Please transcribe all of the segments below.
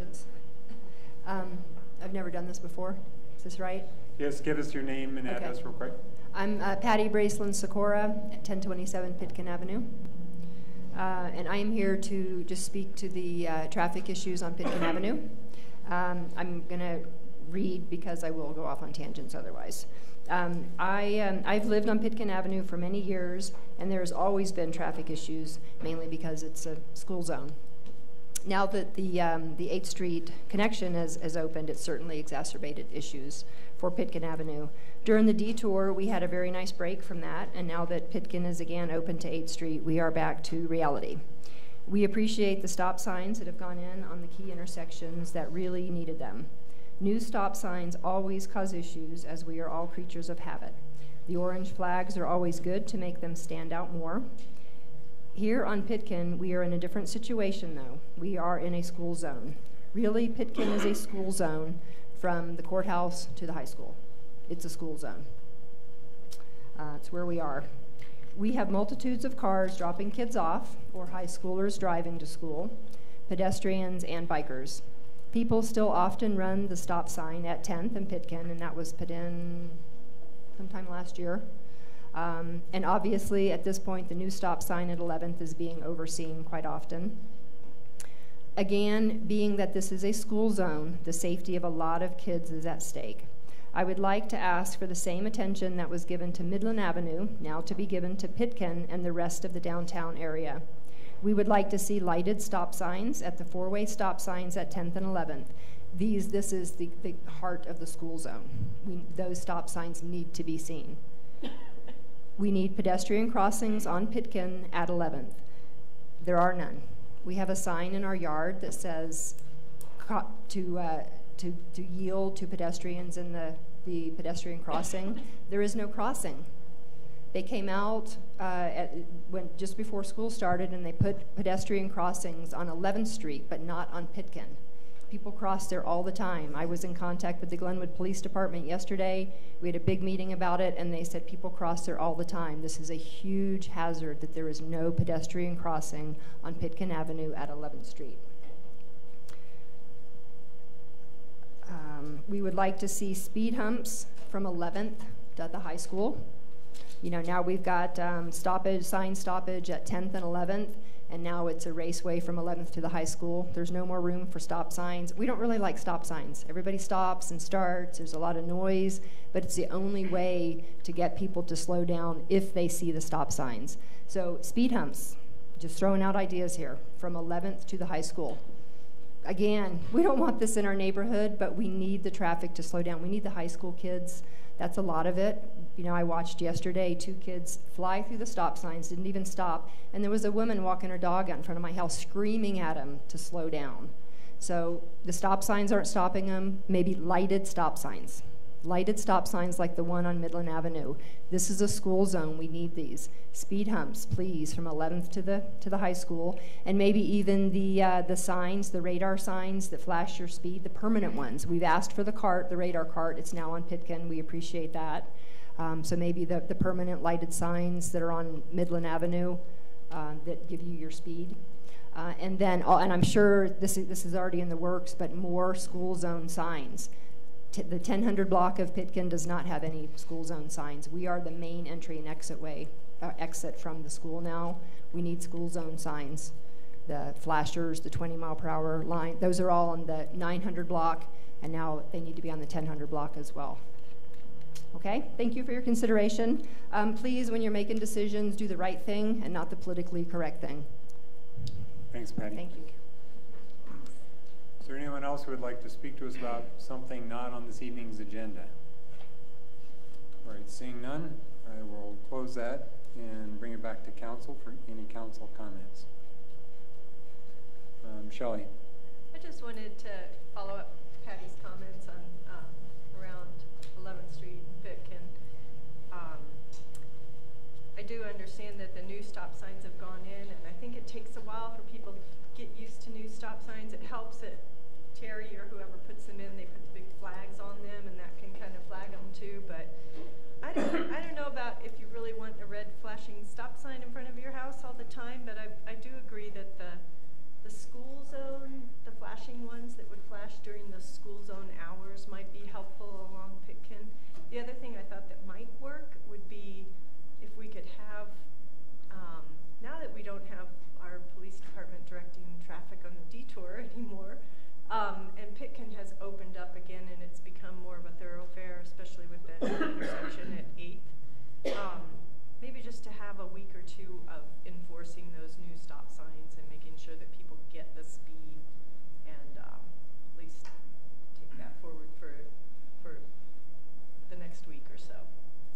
questions. I've never done this before. Is this right? Yes, give us your name and address real quick. I'm Patty Braceland Sikora at 1027 Pitkin Avenue. And I am here to just speak to the traffic issues on Pitkin Avenue. I'm going to read because I will go off on tangents otherwise. I've lived on Pitkin Avenue for many years, and there's always been traffic issues, mainly because it's a school zone. Now that the 8th Street connection has opened, it's certainly exacerbated issues for Pitkin Avenue. During the detour, we had a very nice break from that, and now that Pitkin is again open to 8th Street, we are back to reality. We appreciate the stop signs that have gone in on the key intersections that really needed them. New stop signs always cause issues, as we are all creatures of habit. The orange flags are always good to make them stand out more. Here on Pitkin, we are in a different situation, though. We are in a school zone. Really, Pitkin is a school zone from the courthouse to the high school. It's a school zone. It's where we are. We have multitudes of cars dropping kids off, or high schoolers driving to school, pedestrians and bikers. People still often run the stop sign at 10th and Pitkin, and that was put in sometime last year. And obviously, at this point, the new stop sign at 11th is being overseen quite often. Again, being that this is a school zone, the safety of a lot of kids is at stake. I would like to ask for the same attention that was given to Midland Avenue, now to be given to Pitkin and the rest of the downtown area. We would like to see lighted stop signs at the four-way stop signs at 10th and 11th. This is the heart of the school zone. Those stop signs need to be seen. We need pedestrian crossings on Pitkin at 11th. There are none. We have a sign in our yard that says to yield to pedestrians in the pedestrian crossing. There is no crossing. They came out just before school started, and they put pedestrian crossings on 11th Street, but not on Pitkin. People cross there all the time. I was in contact with the Glenwood Police Department yesterday. We had a big meeting about it, and they said people cross there all the time. This is a huge hazard that there is no pedestrian crossing on Pitkin Avenue at 11th Street. We would like to see speed humps from 11th at the high school. You know, now we've got sign stoppage at 10th and 11th, and now it's a raceway from 11th to the high school. There's no more room for stop signs. We don't really like stop signs. Everybody stops and starts. There's a lot of noise, but it's the only way to get people to slow down if they see the stop signs. So speed humps, just throwing out ideas here, from 11th to the high school. Again, we don't want this in our neighborhood, but we need the traffic to slow down. We need the high school kids. That's a lot of it. You know, I watched yesterday 2 kids fly through the stop signs, didn't even stop, and there was a woman walking her dog out in front of my house screaming at him to slow down. So the stop signs aren't stopping them. Maybe lighted stop signs. Lighted stop signs like the one on Midland Avenue. This is a school zone. We need these. Speed humps, please, from 11th to the high school, and maybe even the signs, the radar signs that flash your speed, the permanent ones. We've asked for the radar cart. It's now on Pitkin. We appreciate that. So maybe the permanent lighted signs that are on Midland Avenue that give you your speed. And I'm sure this is already in the works, but more school zone signs. The 1000 block of Pitkin does not have any school zone signs. We are the main entry and exit from the school now. We need school zone signs. The flashers, the 20-mile-per-hour line, those are all on the 900 block, and now they need to be on the 1000 block as well. Okay, thank you for your consideration. Please, when you're making decisions, do the right thing and not the politically correct thing. Thanks, Patty. Thank you. Is there anyone else who would like to speak to us about something not on this evening's agenda? All right, seeing none, I will close that and bring it back to council for any council comments. Shelley. I just wanted to follow up Patty's comments on around 11th Street and Pitkin. I do understand that the new stop signs have gone in, and I think it takes a while for people to get used to new stop signs. It helps that Terry or whoever puts them in, they put the big flags on them, and that can kind of flag them too. But I don't know about if you really want a red flashing stop sign in front of your house all the time, but I do agree that the school zone, the flashing ones that would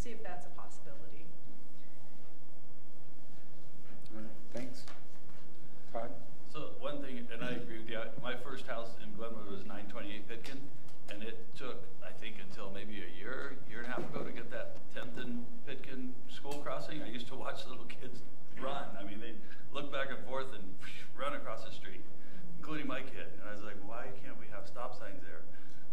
see if that's a possibility. Well, thanks. Todd? So one thing, and I agree with you, my first house in Glenwood was 928 Pitkin, and it took, I think, until maybe a year and a half ago to get that 10th and Pitkin school crossing. I used to watch little kids run. I mean, they'd look back and forth and run across the street, including my kid. And I was like, why can't we have stop signs there?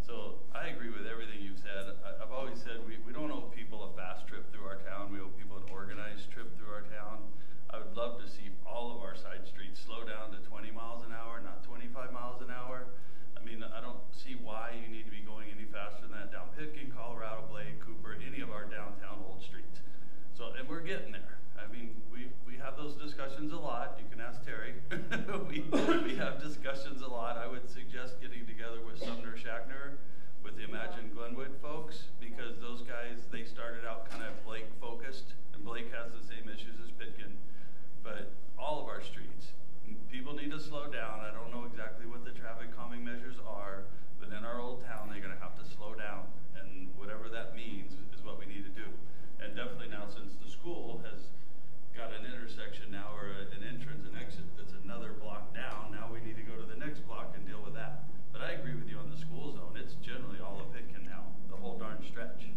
So I agree with everything you've said. I've always said we don't owe people a fast trip through our town. We owe people an organized trip through our town. I would love to see all of our side streets slow down to 20 miles an hour, not 25 miles an hour. I mean, I don't see why you need to be going any faster than that down Pitkin, Colorado, Blade, Cooper, any of our downtown old streets. So, and we're getting there. I mean, we have those discussions a lot. You can ask Terry. we have discussions a lot. I would suggest getting together with Sumner Shackner, with the Imagine Glenwood folks, because those guys, they started out kind of Blake focused, and Blake has the same issues as Pitkin. But all of our streets, people need to slow down. I don't know exactly what the traffic calming measures are, but in our old town, they're going to have to slow down. And whatever that means is what we need to do. And definitely now, since the school has got an intersection now, or an entrance and exit that's another block down, now we need to go to the next block and deal with that. But I agree with you on the school zone. It's generally all of Pitkin now, the whole darn stretch.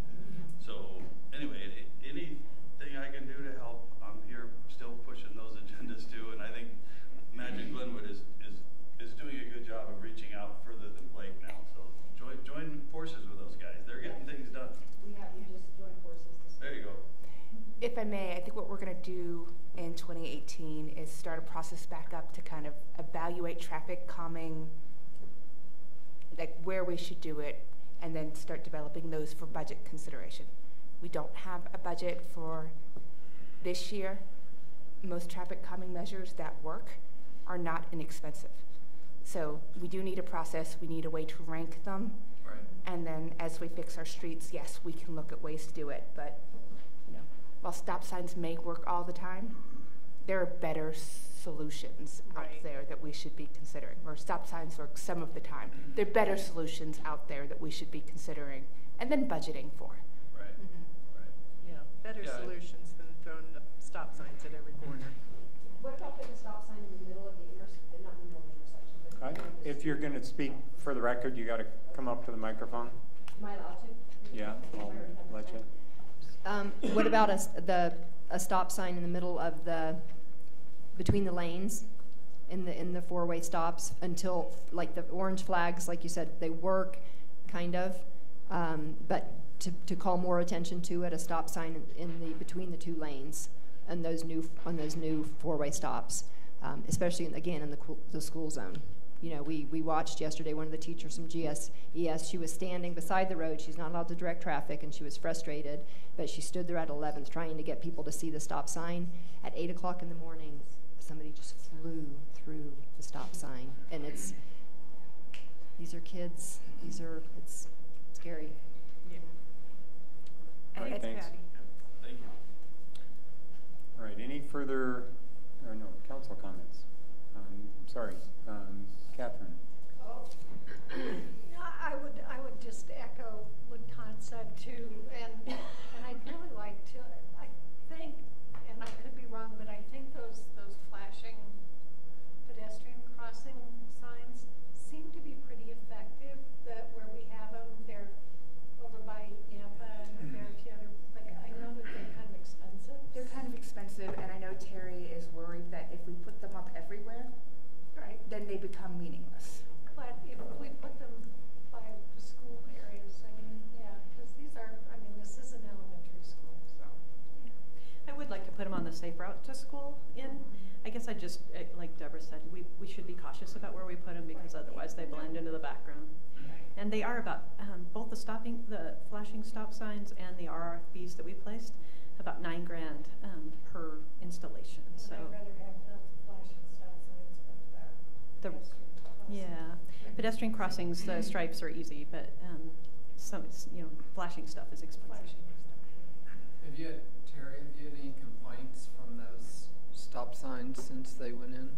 So anyway, anything I can do to help, I'm here still pushing those agendas too. And I think Imagine Glenwood is doing a good job of reaching out further than Blake now. So join forces with those guys. They're getting things done. We just joined forces this There you go. If I may, I think what we're going to do in 2018 is start a process back up to kind of evaluate traffic calming, like where we should do it, and then start developing those for budget consideration. We don't have a budget for this year. Most traffic calming measures that work are not inexpensive. So we do need a process. We need a way to rank them. Right. And then as we fix our streets, yes, we can look at ways to do it. But you know, while stop signs may work all the time, there are better solutions out there that we should be considering. Or stop signs work some of the time. There are better solutions out there that we should be considering and then budgeting for. Right. Right. Yeah, better Yeah. solutions than throwing the stop signs at every corner. What about putting a stop sign in the middle of the intersection, not in the middle of the intersection, but If you're going to speak for the record, you got to come up to the microphone. am I allowed to? Yeah, I'll let you. What about a stop sign in the middle of between the lanes in the four-way stops until, like, the orange flags, like you said, they work, kind of, but to call more attention to it, a stop sign between the two lanes and those new four-way stops, especially again in the school zone. You know, we watched yesterday one of the teachers from GSES. She was standing beside the road. She's not allowed to direct traffic, and she was frustrated, but she stood there at 11th trying to get people to see the stop sign. At 8 o'clock in the morning, somebody just flew through the stop sign, and these are kids. It's scary. Yeah. All right, thanks. Patty. Thank you. All right, any further, or no, council comments? Sorry, Catherine. Oh, I would just echo what Todd said too, and I'd really like to. I think, and I could be wrong, but I think those flashing pedestrian crossing signs seem to be pretty effective. That where we have them, they're over by Yampa and there to other. But I know that they're kind of expensive. They're kind of expensive, and I know Terry is worried that if we put them up everywhere, right? then they become meaningless. But if we put them by the school areas, I mean, yeah, because these are, I mean, this is an elementary school, so. I would like to put them on the safe route to school I guess I just, like Deborah said, we should be cautious about where we put them because otherwise they blend into the background. And they are about, both the flashing stop signs and the RFBs that we placed, about $9,000 per installation. And So I'd rather have not the flashing stop signs, but The- yeah, pedestrian crossings, the stripes are easy, but flashing stuff is expensive. flashing stuff. Terry, have you had any complaints from those stop signs since they went in?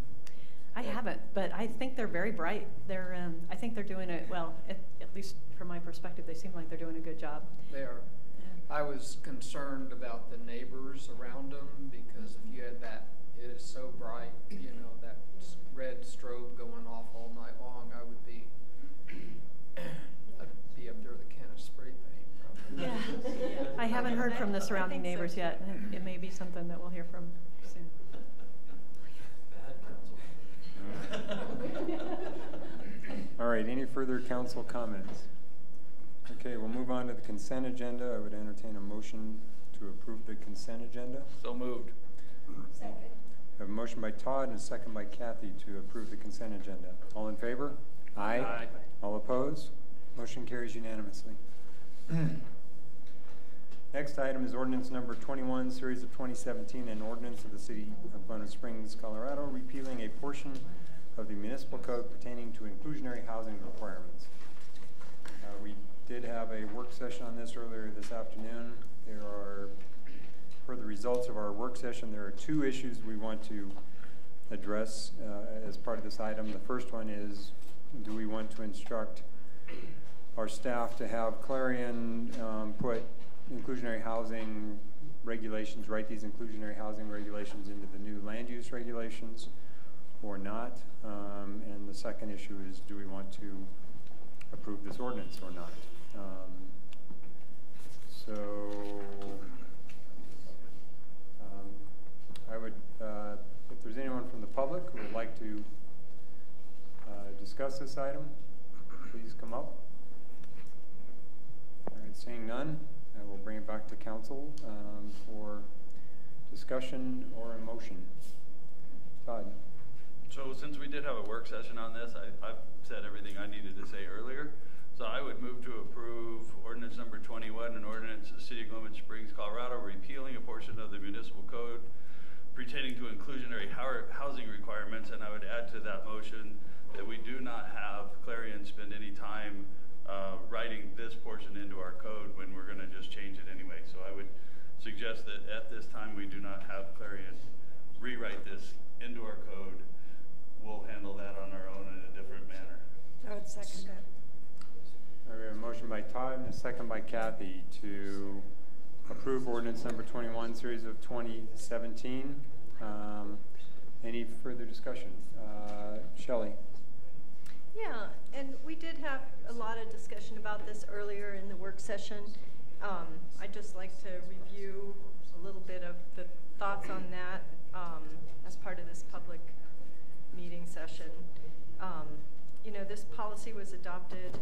I haven't, but I think they're very bright. I think they're doing it well. At least from my perspective, they seem like they're doing a good job. They are. I was concerned about the neighbors around them, because if you had that, it is so bright, you know, that red strobe going off all night long, I would be, I'd be up there with a can of spray paint, probably. Yeah. I haven't heard from the surrounding neighbors yet, and it may be something that we'll hear from soon. All right, any further council comments? Okay, we'll move on to the consent agenda. I would entertain a motion to approve the consent agenda. So moved. Second. I have a motion by Todd and a second by Kathy to approve the consent agenda. All in favor? Aye. Aye. All opposed? Motion carries unanimously. Next item is ordinance number 21, series of 2017, an ordinance of the City of Glenwood Springs, Colorado, repealing a portion of the municipal code pertaining to inclusionary housing requirements. We did have a work session on this earlier this afternoon. There are, for the results of our work session, there are two issues we want to address as part of this item. The first one is, do we want to instruct our staff to have Clarion put inclusionary housing regulations, write these inclusionary housing regulations into the new land use regulations or not? And the second issue is, do we want to approve this ordinance or not? I would, if there's anyone from the public who would like to discuss this item, please come up. All right, seeing none, I will bring it back to council for discussion or a motion. Todd. So since we did have a work session on this, I've said everything I needed to say earlier. So I would move to approve ordinance number 21, an ordinance of the City of Glenwood Springs, Colorado, repealing a portion of the municipal code pertaining to inclusionary housing requirements. And I would add to that motion that we do not have Clarion spend any time writing this portion into our code when we're going to just change it anyway. So I would suggest that at this time we do not have Clarion rewrite this into our code. We'll handle that on our own in a different manner. I would second that. We have a motion by Todd and a second by Kathy to approve ordinance number 21, series of 2017. Any further discussion? Shelley. Yeah, and we did have a lot of discussion about this earlier in the work session. I'd just like to review a little bit of the thoughts on that as part of this public meeting session. You know, this policy was adopted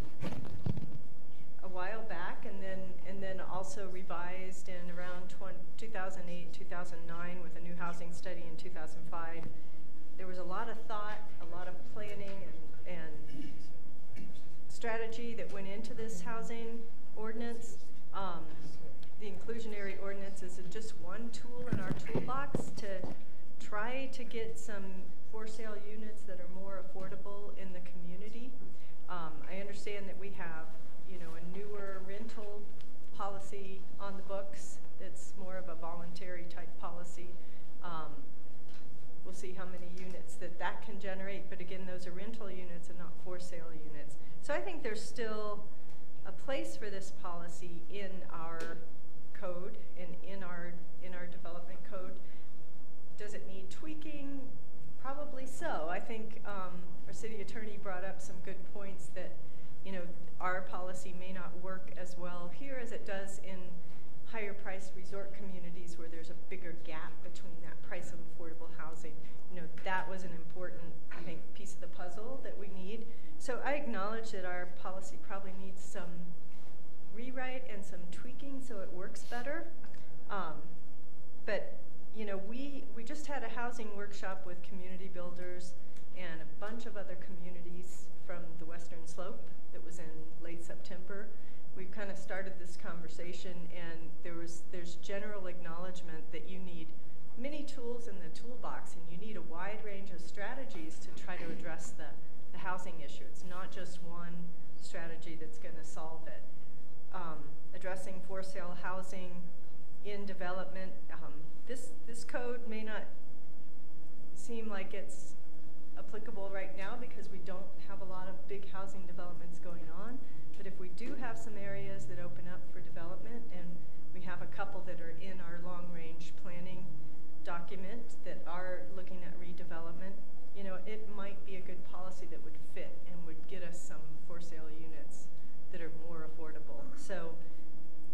a while back, and then also revised in around 2008, 2009 with a new housing study in 2005. There was a lot of thought, a lot of planning and strategy that went into this housing ordinance. The inclusionary ordinance is just one tool in our toolbox to try to get some for sale units that are more affordable in the community. I understand that we have, you know, a newer rental policy on the books that's more of a voluntary type policy. We'll see how many units that can generate, but again, those are rental units and not for sale units. So I think there's still a place for this policy in our code and in our development code. Does it need tweaking? Probably so. I think our city attorney brought up some good points that, you know, our policy may not work as well here as it does in higher priced resort communities where there's a bigger gap between that price of affordable housing. You know, that was an important, I think, piece of the puzzle that we need. So I acknowledge that our policy probably needs some rewrite and some tweaking so it works better. But you know, we just had a housing workshop with community builders and a bunch of other communities from the Western Slope that was in late September. We kind of started this conversation, and there's general acknowledgement that you need many tools in the toolbox, and you need a wide range of strategies to try to address the housing issue. It's not just one strategy that's going to solve it. Addressing for sale housing in development. This code may not seem like it's applicable right now because we don't have a lot of big housing developments going on. But if we do have some areas that open up for development and We have a couple that are in our long-range planning document that are looking at redevelopment. You know, it might be a good policy that would fit and would get us some for-sale units that are more affordable. So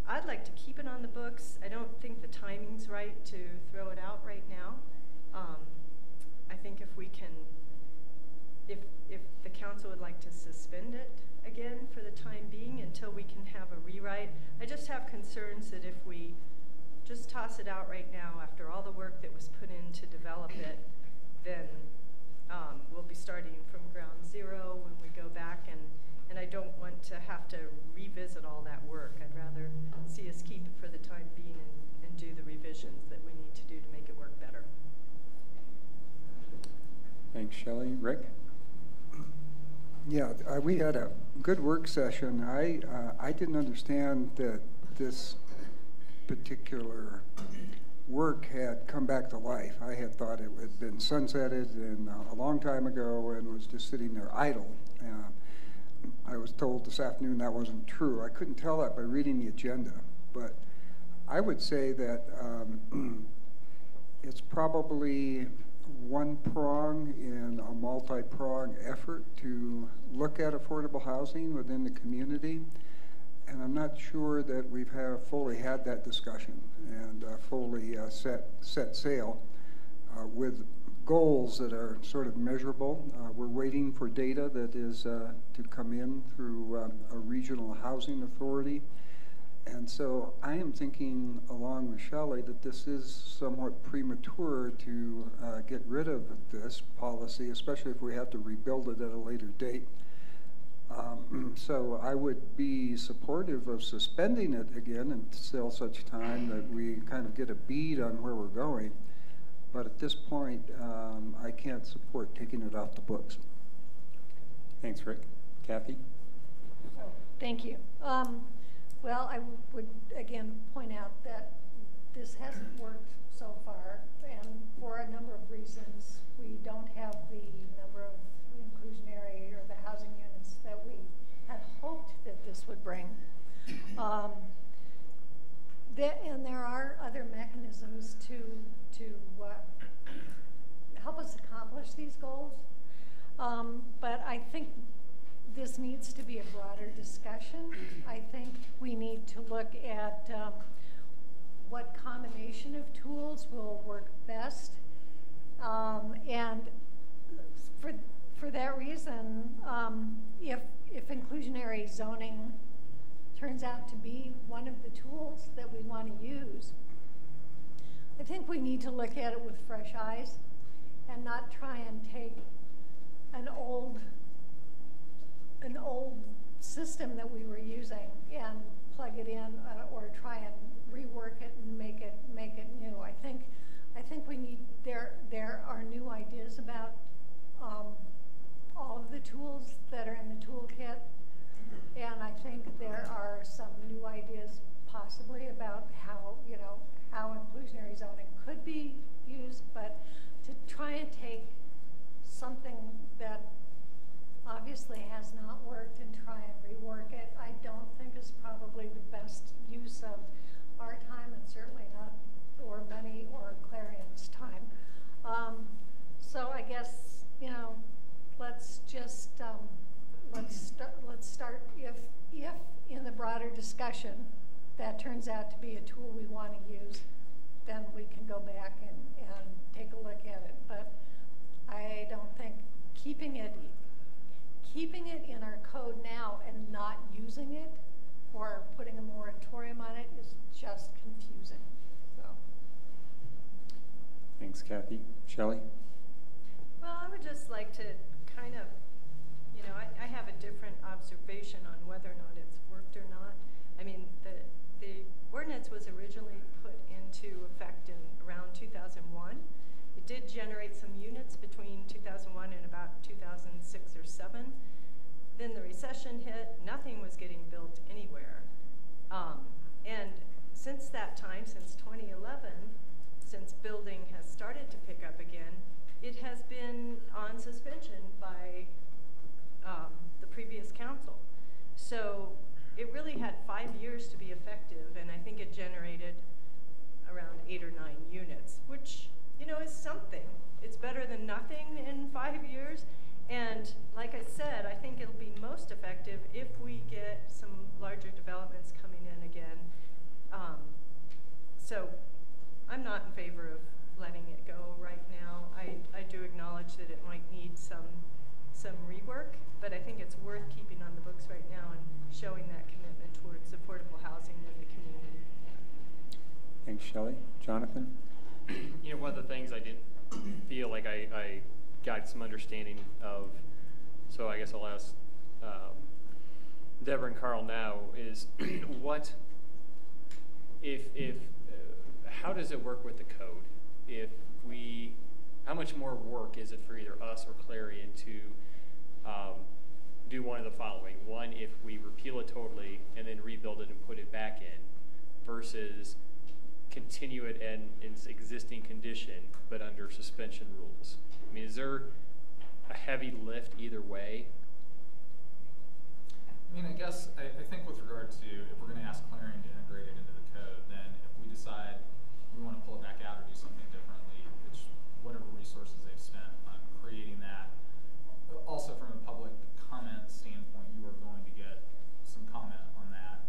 I'd like to keep it on the books. I don't think the timing's right to throw it out right now. I think if we can, if the council would like to suspend it again for the time being until we can have a rewrite. I just have concerns that if we just toss it out right now after all the work that was put in to develop it, then we'll be starting from ground zero when we go back, and I don't want to have to revisit all that work. I'd rather see us keep it for the time being and do the revisions that we need to do to make it work better. Thanks, Shelley. Rick? Yeah, we had a good work session. I didn't understand that this particular work had come back to life. I had thought it had been sunsetted and a long time ago and was just sitting there idle. I was told this afternoon that wasn't true. I couldn't tell that by reading the agenda, but I would say that it's probably one prong in a multi-prong effort to look at affordable housing within the community. And I'm not sure that we've fully had that discussion and fully set sail with goals that are sort of measurable. We're waiting for data that is to come in through a regional housing authority. And so I am thinking, along with Shelley, that this is somewhat premature to get rid of this policy, especially if we have to rebuild it at a later date. So I would be supportive of suspending it again until such time that we kind of get a bead on where we're going. But at this point, I can't support taking it off the books. Thanks, Rick. Kathy? Oh, thank you. Well, I would again point out that this hasn't worked so far, and for a number of reasons. We don't have the number of inclusionary or the housing units that we had hoped that this would bring. And there are other mechanisms to help us accomplish these goals. But I think this needs to be a broader discussion. I think we need to look at what combination of tools will work best. And for that reason, if inclusionary zoning turns out to be one of the tools that we want to use, I think we need to look at it with fresh eyes and not try and take an old system that we were using and plug it in or try and rework it and make it new. I think we need there are new ideas about all of the tools that are in the toolkit, and I think there are some new ideas possibly about how inclusionary zoning could be used, but to try and take something that obviously has not worked and try and rework it, I don't think is probably the best use of our time, and certainly not or Money or Clarion's time. So I guess, let's just let's start. If in the broader discussion that turns out to be a tool we want to use, then we can go back and take a look at it. But I don't think keeping it in our code now and not using it or putting a moratorium on it is just confusing. So. Thanks, Kathy. Shelley? Well, I would just like to kind of, I have a different observation on whether or not it's worked or not. I mean, the ordinance was originally put into effect in around 2001. It did generate some units between 2001 and about 2006 or 7. Then the recession hit, nothing was getting built anywhere. And since that time, since 2011, since building has started to pick up again, it has been on suspension by the previous council. So it really had 5 years to be effective, and I think it generated around 8 or 9 units, which, you know, is something. It's better than nothing in 5 years. And like I said, I think it'll be most effective if we get some larger developments coming in again. So I'm not in favor of letting it go right now. I do acknowledge that it might need some rework, but I think it's worth keeping on the books right now and showing that commitment towards affordable housing in the community. Thanks, Shelley. Jonathan? You know, one of the things I didn't feel like I got some understanding of, so I guess I'll ask Deborah and Carl now, is what, how does it work with the code? How much more work is it for either us or Clarion to do one of the following? One, if we repeal it totally and then rebuild it and put it back in, versus continue it in its existing condition, but under suspension rules. I mean, is there a heavy lift either way? I mean, I guess, I think with regard to, if we're going to ask Clarion to integrate it into the code, then if we decide we want to pull it back out or do something differently, it's whatever resources they've spent on creating that. Also, from a public comment standpoint, you are going to get some comment on that,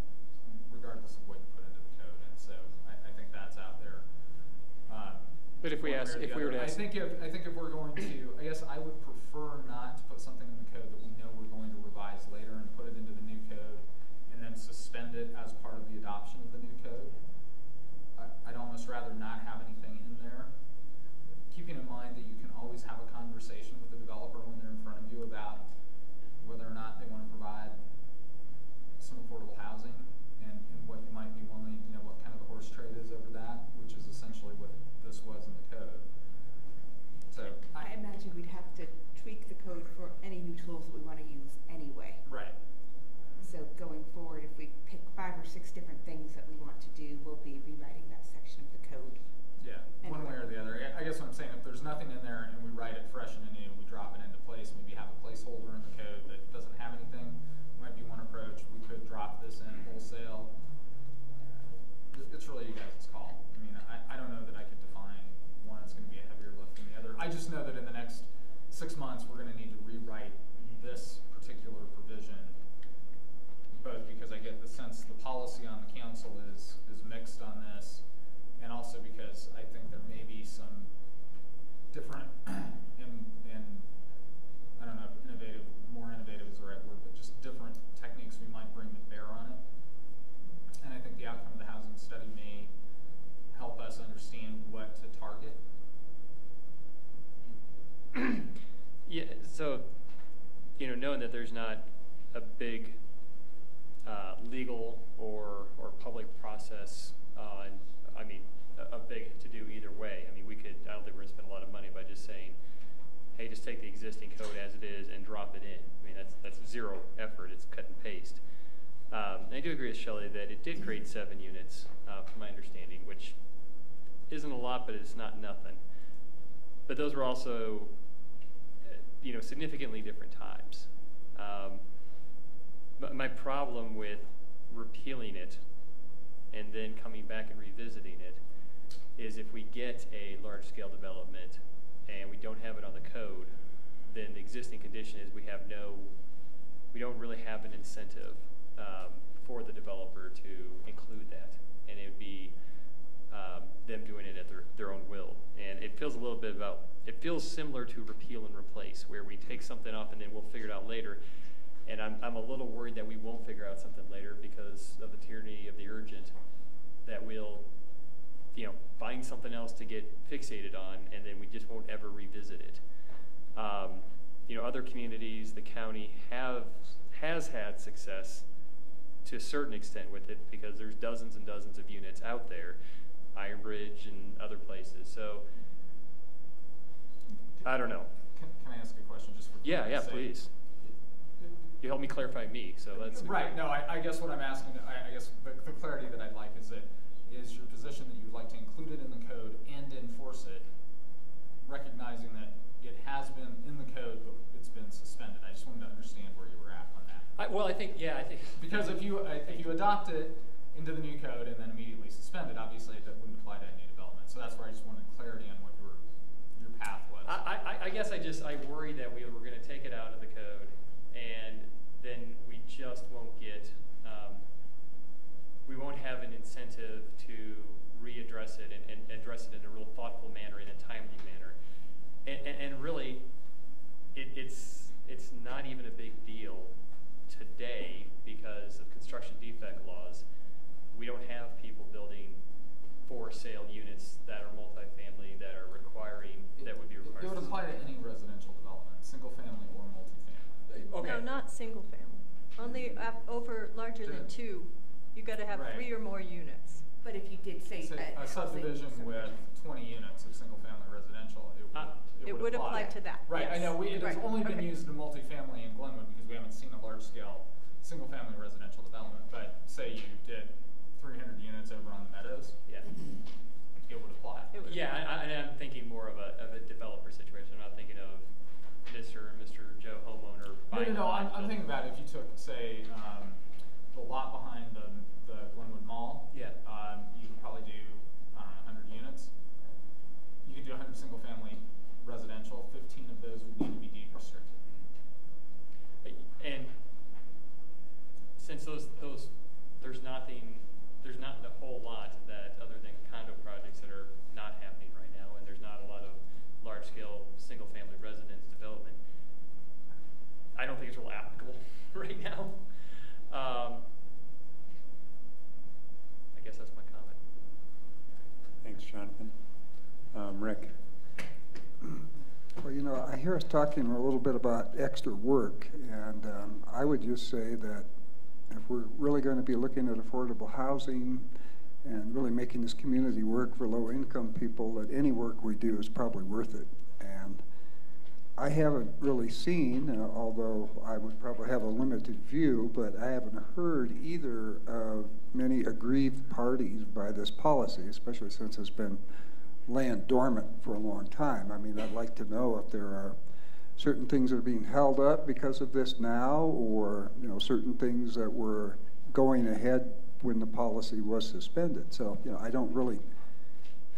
regardless of what you put into the code. And so I think that's out there. But if we were to ask, I think if we're going to, I guess I would prefer not to put something in the code that we know we're going to revise later and put it into the new code, and then suspend it as part of the adoption of the new code. I'd almost rather not have anything in there, keeping in mind that you can always have a conversation with the developer when they're in front of you about whether or not they want to provide some affordable housing and what you might be willing, you know, what kind of the horse trade is over that, which is essentially what this was in the code. So I imagine we'd have to tweak the code for any new tools that we want to use anyway. right. So going forward, if we pick 5 or 6 different things that we want to do, we'll be rewriting that section of the code. Yeah, one way or the other. I guess what I'm saying, if there's nothing in there and we write it fresh and anew, we drop it into place, maybe have a placeholder in the code that doesn't have anything, might be one approach. We could drop this in wholesale. It's really you guys' call. I mean, I don't know that I could define one that's going to be a heavier lift than the other. I just know that in the next 6 months, we're going to need to rewrite this particular provision, both because I get the sense the policy on the council is mixed on this, and also because I think there may be some different, in I don't know if more innovative is the right word, but just different techniques we might bring to bear on it. And I think the outcome of the housing study may help us understand what to target. yeah, so, you know, knowing that there's not a big legal or public process, I mean, a big to do either way. I mean, I don't think we're going to spend a lot of money by just saying, hey, just take the existing code as it is and drop it in. I mean, that's zero effort. It's cut and paste. And I do agree with Shelley that it did create 7 units, from my understanding, which isn't a lot, but it's not nothing. But those were also, you know, significantly different times. But my problem with repealing it and then coming back and revisiting it is if we get a large-scale development and we don't have it on the code, then the existing condition is we don't really have an incentive for the developer to include that, and it would be them doing it at their own will. And it feels a little bit it feels similar to repeal and replace, where we take something off and then we'll figure it out later. And I'm a little worried that we won't figure out something later because of the tyranny of the urgent, that we'll, you know, find something else to get fixated on, and then we just won't ever revisit it. You know, other communities, the county has had success to a certain extent with it because there's dozens and dozens of units out there, Iron Bridge and other places. So I don't know. Can I ask a question just for yeah, please. You helped me clarify me, so that's right. No, I guess what I'm asking, I guess the clarity that I'd like is your position that you'd like to include it in the code and enforce it, recognizing that it has been in the code, but it's been suspended. I just wanted to understand where you were at on that. Well, I think, yeah, I think. Because if you adopt it into the new code and then immediately suspend it, obviously that wouldn't apply to any development. So that's where I just wanted clarity on what your path was. I guess I worry that we were going to take it out of the code, and then we just won't get, we won't have an incentive to readdress it and address it in a real thoughtful manner, in a timely manner. And really, it's not even a big deal today because of construction defect laws. We don't have people building for sale units that are multifamily that are requiring, that would be required. It would apply to any residential development, single family or multifamily. Okay. No, not single family. Only over larger than 2, you got to have Right. 3 or more units. But if you did say Say a subdivision with 20 units of single family residential, It would apply to that. Right, yes. I know, it has Right. only been Okay. used in multifamily in Glenwood because we haven't seen a large scale single family residential development, but say you did 300 units over on the Meadows, Yeah. it would apply. It would Yeah, apply. I'm thinking more of a developer situation. I'm not thinking of Mr. Joe homeowner buying. No, I'm thinking about if you took, say, the lot behind the Glenwood Mall. Yeah. You could probably do, I don't know, 100 units. You could do 100 single family residential. 15 of those would need to be deed restricted. And since there's not a whole lot that other than condo projects that are not happening right now, and there's not a lot of large scale single family residence development, I don't think it's real applicable right now. I guess that's my comment. Thanks, Jonathan. Rick? Well, you know, I hear us talking a little bit about extra work, and I would just say that if we're really going to be looking at affordable housing and really making this community work for low-income people, that any work we do is probably worth it. And I haven't really seen, although I would probably have a limited view, but I haven't heard either of many aggrieved parties by this policy, especially since it's been laying dormant for a long time. I mean, I'd like to know if there are certain things that are being held up because of this now, or certain things that were going ahead when the policy was suspended. So, I don't really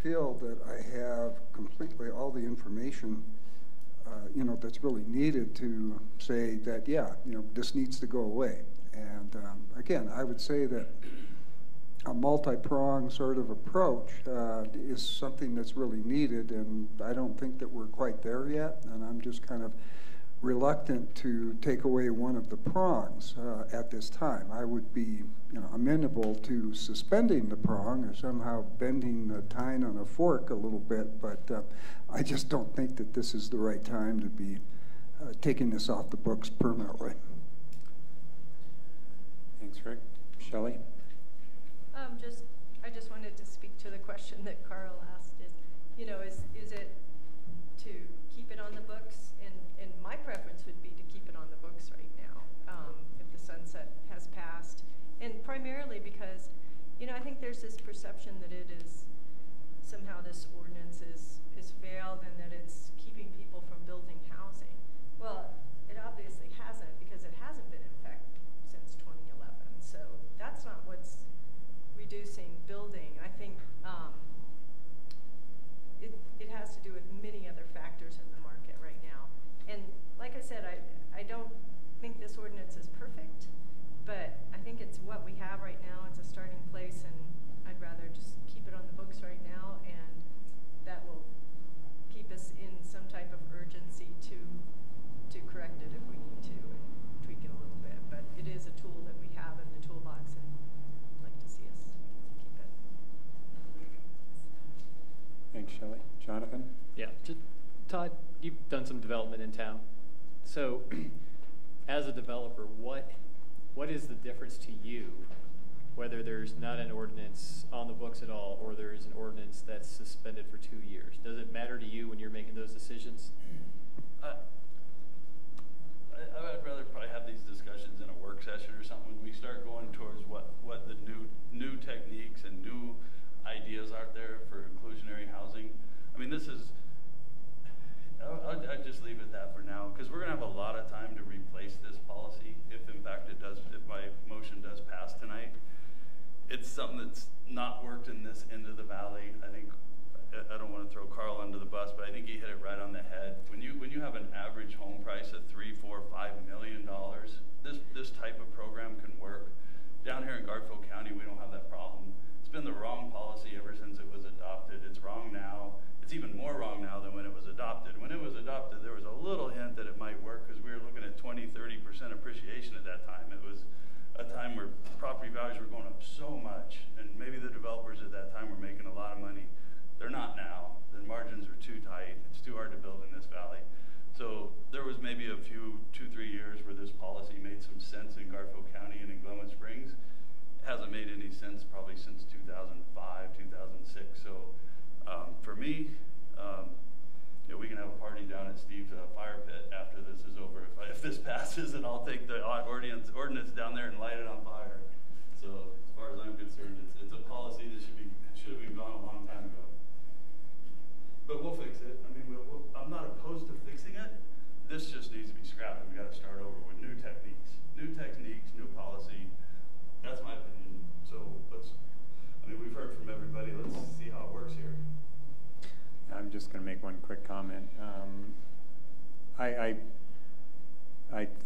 feel that I have completely all the information that's really needed to say that, yeah, this needs to go away. And again, I would say that a multi-pronged sort of approach is something that's really needed, and I don't think that we're quite there yet, and I'm just kind of reluctant to take away one of the prongs at this time. I would be amenable to suspending the prong or somehow bending the tine on a fork a little bit, but I just don't think that this is the right time to be taking this off the books permanently. Thanks, Rick. Shelley? I just wanted to speak to the question that Carl asked. Is it to keep it on the books? And my preference would be to keep it on the books right now, if the sunset has passed. And primarily because, I think there's this perception that it is somehow this ordinance is failed and that it's keeping people from building housing. Well, it obviously hasn't, because it hasn't been in effect since 2011. So that's not what's reducing building. I think it has to do with many other factors in the market right now. And like I said, I don't think this ordinance is perfect, but I think it's what we have right now. It's a starting place, and I'd rather just keep it on the books right now, and that will keep us in some type of urgency to correct it if we need to and tweak it a little bit. But it is a tool that we have in the toolbox, and I'd like to see us keep it. Thanks, Shelley. Jonathan? Yeah, Todd, you've done some development in town. So, as a developer, what is the difference to you whether there's not an ordinance on the books at all or there's an ordinance that's suspended for 2 years? Does it matter to you when you're making those decisions? I would rather probably have these discussions in a work session or something when we start going towards what the new techniques and new ideas out there for inclusionary housing. I mean, this is, I'd just leave it at that for now, because we're going to have a lot of time to replace this policy if in fact it does something that's not worked in this end of the valley. I think, I don't want to throw Carl under the bus, but I think he hit it right on the head. When you have an average home price of $3, $4, $5 million, this type of program can work. Down here in Garfield County, we don't have that problem. It's been the wrong policy ever since it was adopted. It's wrong now. It's even more wrong now than when it was adopted. When it was adopted, there was a little hint that it might work because we were looking at 20, 30% appreciation at that time. It was a time where property values were going up so much, and maybe the developers at that time were making a lot of money. They're not now. The margins are too tight. It's too hard to build in this valley. So there was maybe a few, 2-3 years where this policy made some sense in Garfield County and in Glenwood Springs. It hasn't made any sense probably since 2005, 2006. So for me, we can have a party down at Steve's fire pit after this is over. If this passes, and I'll take the ordinance down there and light it on fire. So as far as I'm concerned, it's a policy that should have been gone a long time ago. But we'll fix it. I mean, I'm not opposed to fixing it. This just needs to be scrapped, and we got to start over with new techniques, new policy. That's my opinion. So we've heard from everybody. Let's see how it works here. I'm just going to make one quick comment. I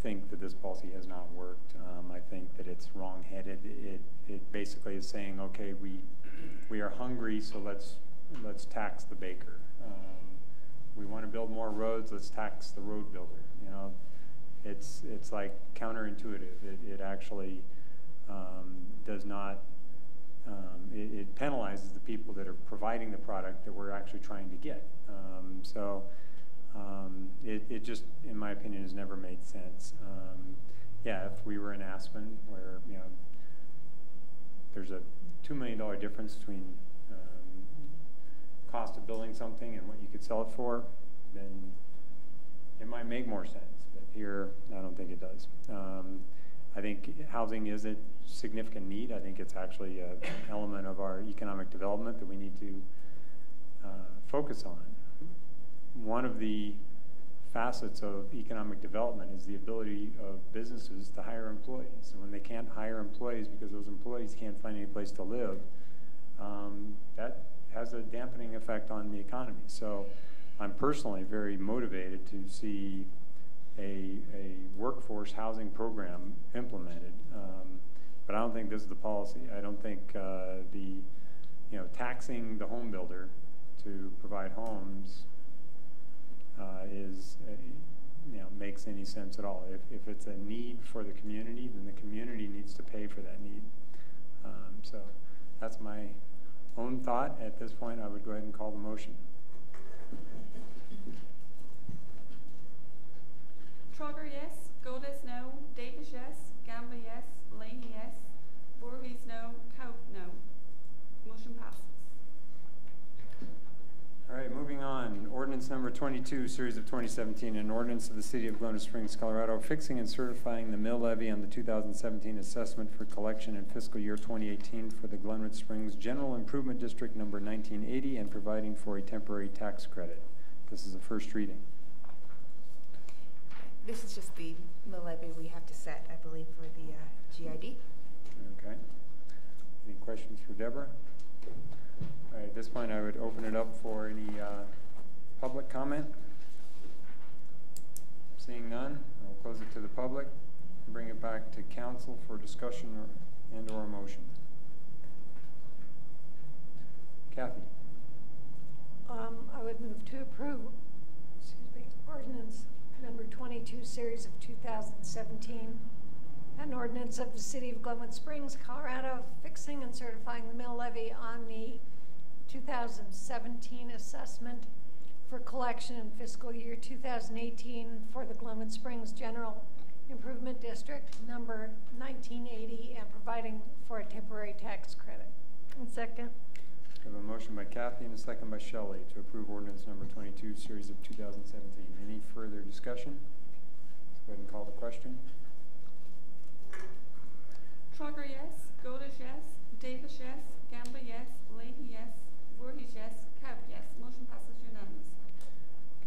think that this policy has not worked. I think that it's wrong-headed. It basically is saying, okay, we are hungry, so let's tax the baker. We want to build more roads, let's tax the road builder. You know, it's like counterintuitive. It actually does not. It penalizes the people that are providing the product that we're actually trying to get. It just, in my opinion, has never made sense. Yeah, if we were in Aspen, where there's a $2 million difference between cost of building something and what you could sell it for, then it might make more sense. But here, I don't think it does. I think housing is a significant need. I think it's actually an element of our economic development that we need to focus on. One of the facets of economic development is the ability of businesses to hire employees. And when they can't hire employees because those employees can't find any place to live, that has a dampening effect on the economy. So I'm personally very motivated to see a workforce housing program implemented, but I don't think this is the policy. I don't think taxing the home builder to provide homes makes any sense at all. If it's a need for the community, then the community needs to pay for that need. So that's my own thought. At this point, I would go ahead and call the motion. Trogger, yes. Goldis, no. Davis, yes. Gamba, yes. Leahy, yes. Voorhees, no. Cope, no. Motion passes. All right, moving on. Ordinance number 22, series of 2017, an ordinance of the City of Glenwood Springs, Colorado, fixing and certifying the mill levy on the 2017 assessment for collection in fiscal year 2018 for the Glenwood Springs General Improvement District number 1980 and providing for a temporary tax credit. This is a first reading. This is just the mill levy we have to set, I believe, for the GID. Okay. Any questions for Deborah? All right, at this point, I would open it up for any public comment. Seeing none, I'll close it to the public and bring it back to council for discussion and/or motion. Kathy. I would move to approve, ordinance number 22, series of 2017, an ordinance of the City of Glenwood Springs, Colorado, fixing and certifying the mill levy on the 2017 assessment for collection in fiscal year 2018 for the Glenwood Springs General Improvement District number 1980 and providing for a temporary tax credit. And second. We have a motion by Kathy and a second by Shelley to approve ordinance number 22, series of 2017. Any further discussion? Let's go ahead and call the question. Trogger, yes. Goldis, yes. Davis, yes. Gamba, yes. Leahy, yes. Voorhees, yes. Cope, yes. Motion passes unanimously.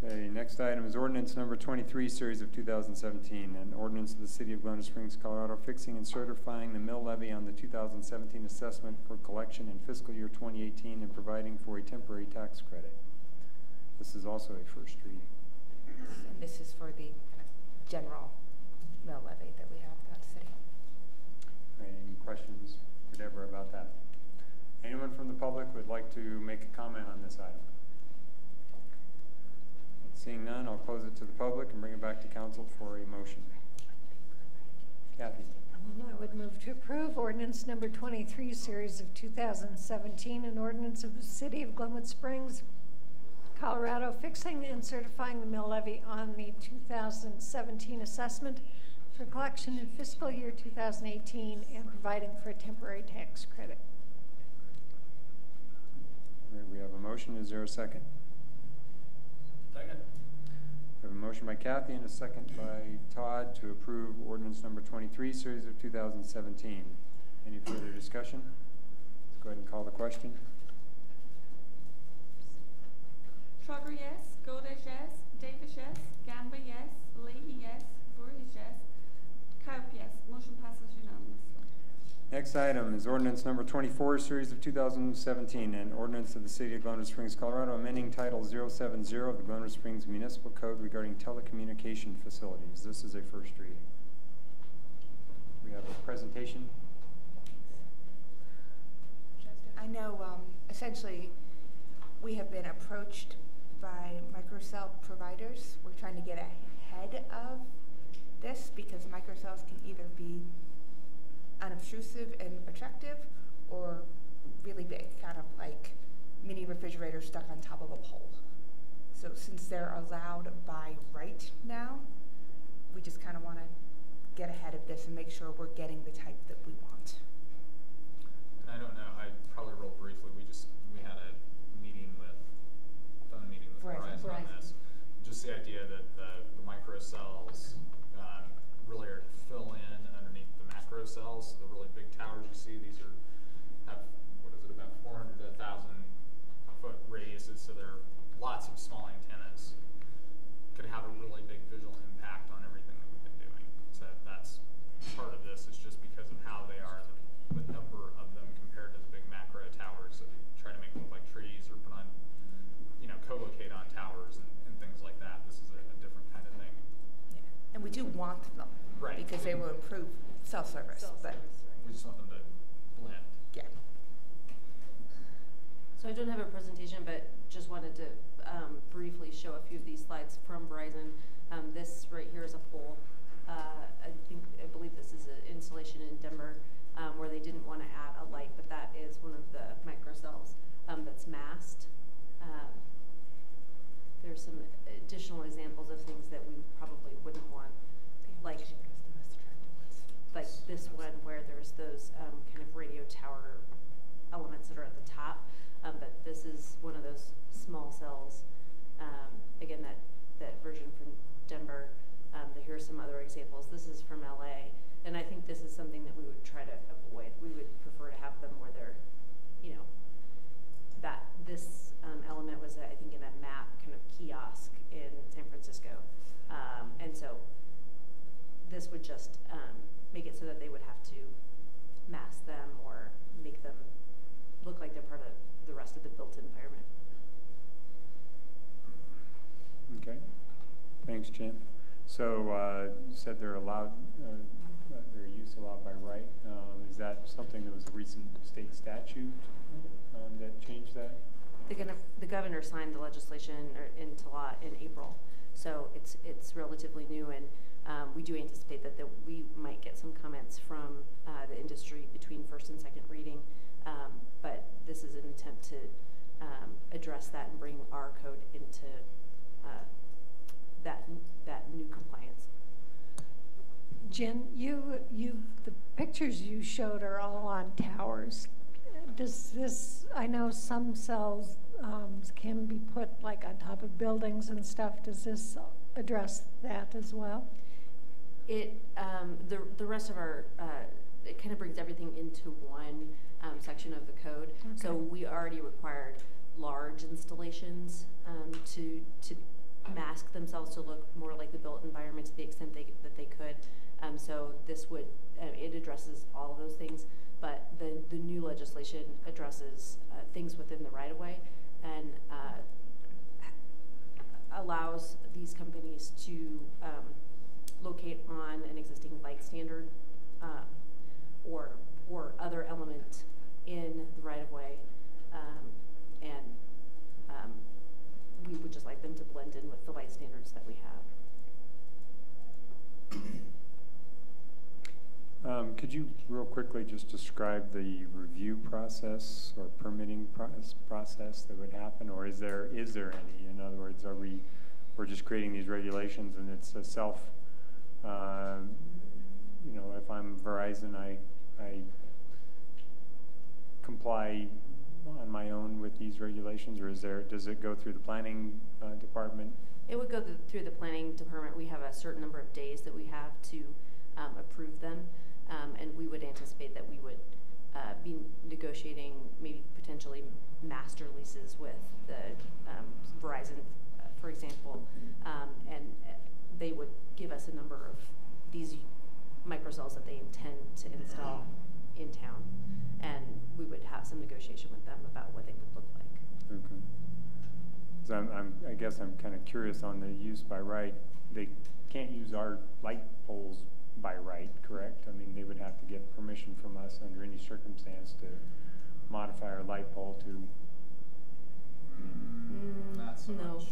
Okay, next Next item is ordinance number 23, series of 2017, an ordinance of the City of Glen Springs, Colorado, fixing and certifying the mill levy on the 2017 assessment for collection in fiscal year 2018 and providing for a temporary tax credit. This is also a first reading. And this is for the general mill levy that we have throughout the city. All right, any questions for Deborah about that? Anyone from the public would like to make a comment on this item? Seeing none, I'll close it to the public and bring it back to council for a motion. Kathy. I would move to approve ordinance number 23, series of 2017, an ordinance of the City of Glenwood Springs, Colorado, fixing and certifying the mill levy on the 2017 assessment for collection in fiscal year 2018 and providing for a temporary tax credit. All right, we have a motion. Is there a second? Second. We have a motion by Kathy and a second by Todd to approve ordinance number 23, series of 2017. Any further discussion? Let's go ahead and call the question. Trugger, yes. Goldish, yes. Davis, yes. Gamba, yes. Leahy, yes. Voorhees, yes. Cope, yes. Motion passes unanimously. Next item is ordinance number 24, series of 2017, an ordinance of the City of Glenwood Springs, Colorado, amending Title 070 of the Glenwood Springs Municipal Code regarding telecommunication facilities. This is a first reading. We have a presentation. I know, essentially, we have been approached by microcell providers. We're trying to get ahead of this because microcells can either be unobtrusive and attractive or really big, kind of like mini refrigerators stuck on top of a pole. So since they're allowed by right now, we just kind of want to get ahead of this and make sure we're getting the type that we want. And I don't know, I probably real briefly, we had a phone meeting with Verizon on this. Just the idea that the microcells really are to fill in underneath the macro cells, the really big towers you see. These have what is it, about 400 to 1,000 foot radiuses, so there are lots of small antennas. Could have a really big visual impact on everything that we've been doing. So that's part of this. Is just because of how they are, the number of them compared to the big macro towers that try to make them look like trees or put on, co-locate on towers and things like that. This is a different kind of thing. Yeah. And we do want them, right? Because they will improve cell service. But we just want them to blend. Yeah. So I don't have a presentation, but just wanted to briefly show a few of these slides from Verizon. This right here is a pole. I believe this is an installation in Denver where they didn't want to add a light, but that is one of the microcells that's masked. There's some additional examples of things that we probably wouldn't want, like this one where there's those kind of radio tower elements that are at the top. But this is one of those small cells. Again, that version from Denver. Here are some other examples. This is from LA. And I think this is something that we would try to avoid. We would prefer to have them where they're, that this element was, I think, in a map kind of kiosk in San Francisco. And so this would just make it so that they would have to mask them or make them look like they're part of the rest of the built environment. Okay. Thanks, Jen. So you said they're allowed, their use allowed by right. Is that something that was a recent state statute that changed that? The governor signed the legislation into law in April, so it's relatively new, and we do anticipate that we might get some comments from the industry between first and second reading, but this is an attempt to address that and bring our code into that new compliance. Jen, the pictures you showed are all on towers. Does this, I know some cells can be put like on top of buildings and stuff. Does this address that as well? It, the rest of our, it kind of brings everything into one section of the code. Okay. So we already required large installations to match ask themselves to look more like the built environment to the extent that they could. So this would, it addresses all of those things, but the new legislation addresses things within the right-of-way and allows these companies to locate on an existing light standard or other element in the right-of-way, and we would just like them to blend in with the light standards that we have. Could you real quickly just describe the review process or permitting process that would happen, or is there any? In other words, we're just creating these regulations and it's a self, you know, if I'm Verizon, I comply on my own with these regulations, or does it go through the planning department? It would go through the planning department. We have a certain number of days that we have to approve them, and we would anticipate that we would be negotiating maybe potentially master leases with the Verizon, for example, and they would give us a number of these microcells that they intend to install in town, and we would have some negotiation with them about what they would look like. Okay. So I guess I'm kind of curious on the use by right. They can't use our light poles by right, correct? I mean, they would have to get permission from us under any circumstance to modify our light pole to. Not so no. much.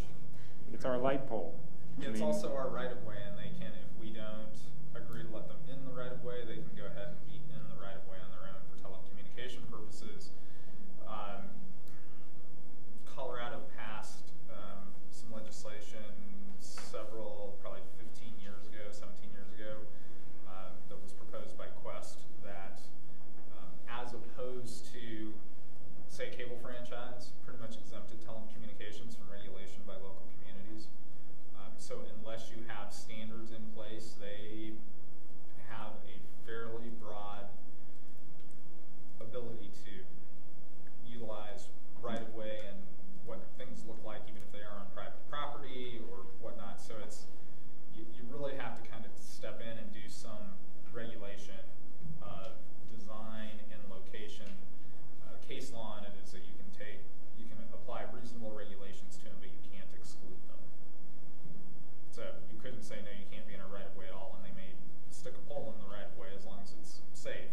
It's our light pole. Yeah, it's also our right-of-way, and they can, if we don't agree to let them in the right-of-way, they can go ahead and be in the right-of-way on their own for telecommunication purposes. Colorado passed some legislation probably 15 years ago, 17 years ago, that was proposed by Quest that as opposed to, say, cable franchise, pretty much exempted telecommunications from regulation by local communities. So unless you have standards in place, they have a fairly broad ability to utilize right-of-way and what things look like, even if they are on private property or whatnot. So it's you really have to kind of step in and do some regulation of design and location. Case law on it is that you can apply reasonable regulations to them, but you can't exclude them. So you couldn't say, no, you can't be in a right-of-way at all, and they may stick a pole in the right-of-way as long as it's safe,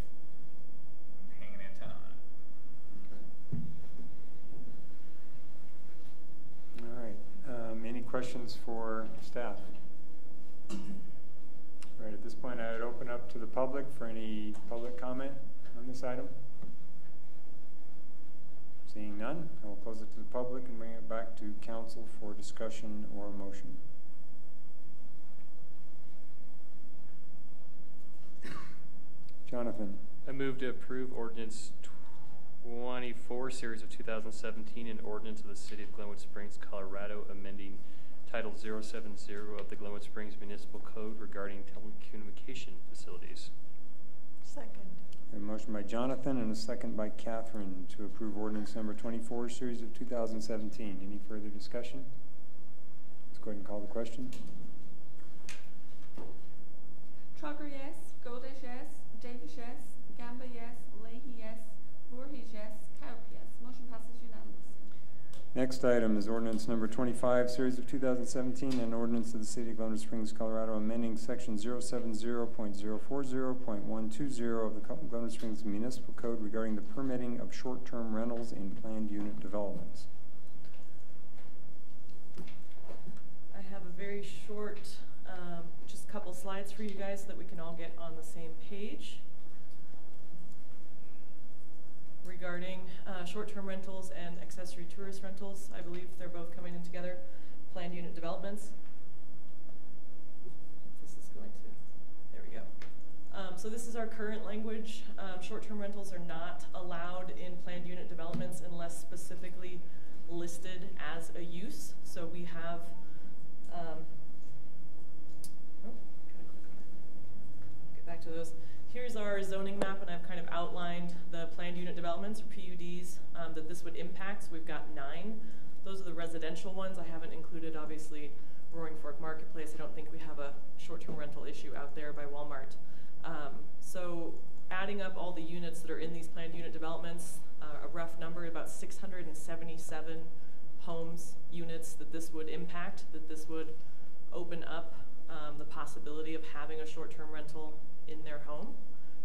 and hang an antenna on it. Okay. All right. Any questions for staff? All right, at this point, I would open up to the public for any public comment on this item. Seeing none, I will close it to the public and bring it back to council for discussion or motion. Jonathan. I move to approve ordinance 24, series of 2017, an ordinance of the City of Glenwood Springs, Colorado, amending Title 070 of the Glenwood Springs Municipal Code regarding telecommunication facilities. Second. A motion by Jonathan and a second by Catherine to approve ordinance number 24, series of 2017. Any further discussion? Let's go ahead and call the question. Trogger, yes. Goldish, yes. Davis, yes. Gamba, yes. Leahy, yes. Voorhees, yes. Kaup, yes. Motion passes unanimously. Next item is ordinance number 25, series of 2017, an ordinance of the City of Glenwood Springs, Colorado, amending section 070.040.120 of the Glenwood Springs Municipal Code regarding the permitting of short-term rentals in planned unit developments. I have a very short, just a couple slides for you guys so that we can all get on the same page. Regarding short-term rentals and accessory tourist rentals, I believe they're both coming in together. Planned unit developments. This is going to, there we go. So this is our current language. Short-term rentals are not allowed in planned unit developments unless specifically listed as a use. So we have, get back to those. Here's our zoning map, and I've kind of outlined the planned unit developments, or PUDs, that this would impact. So we've got 9 Those are the residential ones. I haven't included, obviously, Roaring Fork Marketplace. I don't think we have a short-term rental issue out there by Walmart. So adding up all the units that are in these planned unit developments, a rough number, about 677 homes, units that this would impact, that this would open up the possibility of having a short-term rental in their home.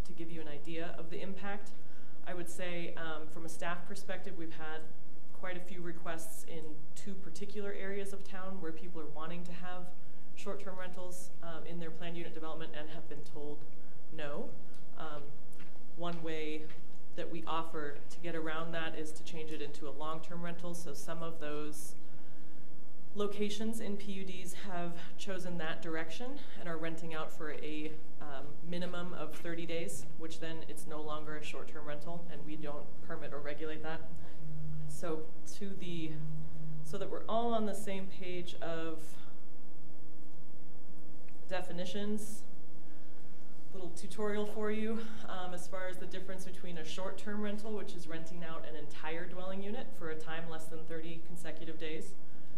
To give you an idea of the impact, I would say from a staff perspective, we've had quite a few requests in 2 particular areas of town where people are wanting to have short-term rentals in their planned unit development and have been told no. One way that we offer to get around that is to change it into a long-term rental. So some of those locations in PUDs have chosen that direction and are renting out for a minimum of 30 days, which then it's no longer a short-term rental, and we don't permit or regulate that. So so that we're all on the same page of definitions, little tutorial for you as far as the difference between a short-term rental, which is renting out an entire dwelling unit for a time less than 30 consecutive days.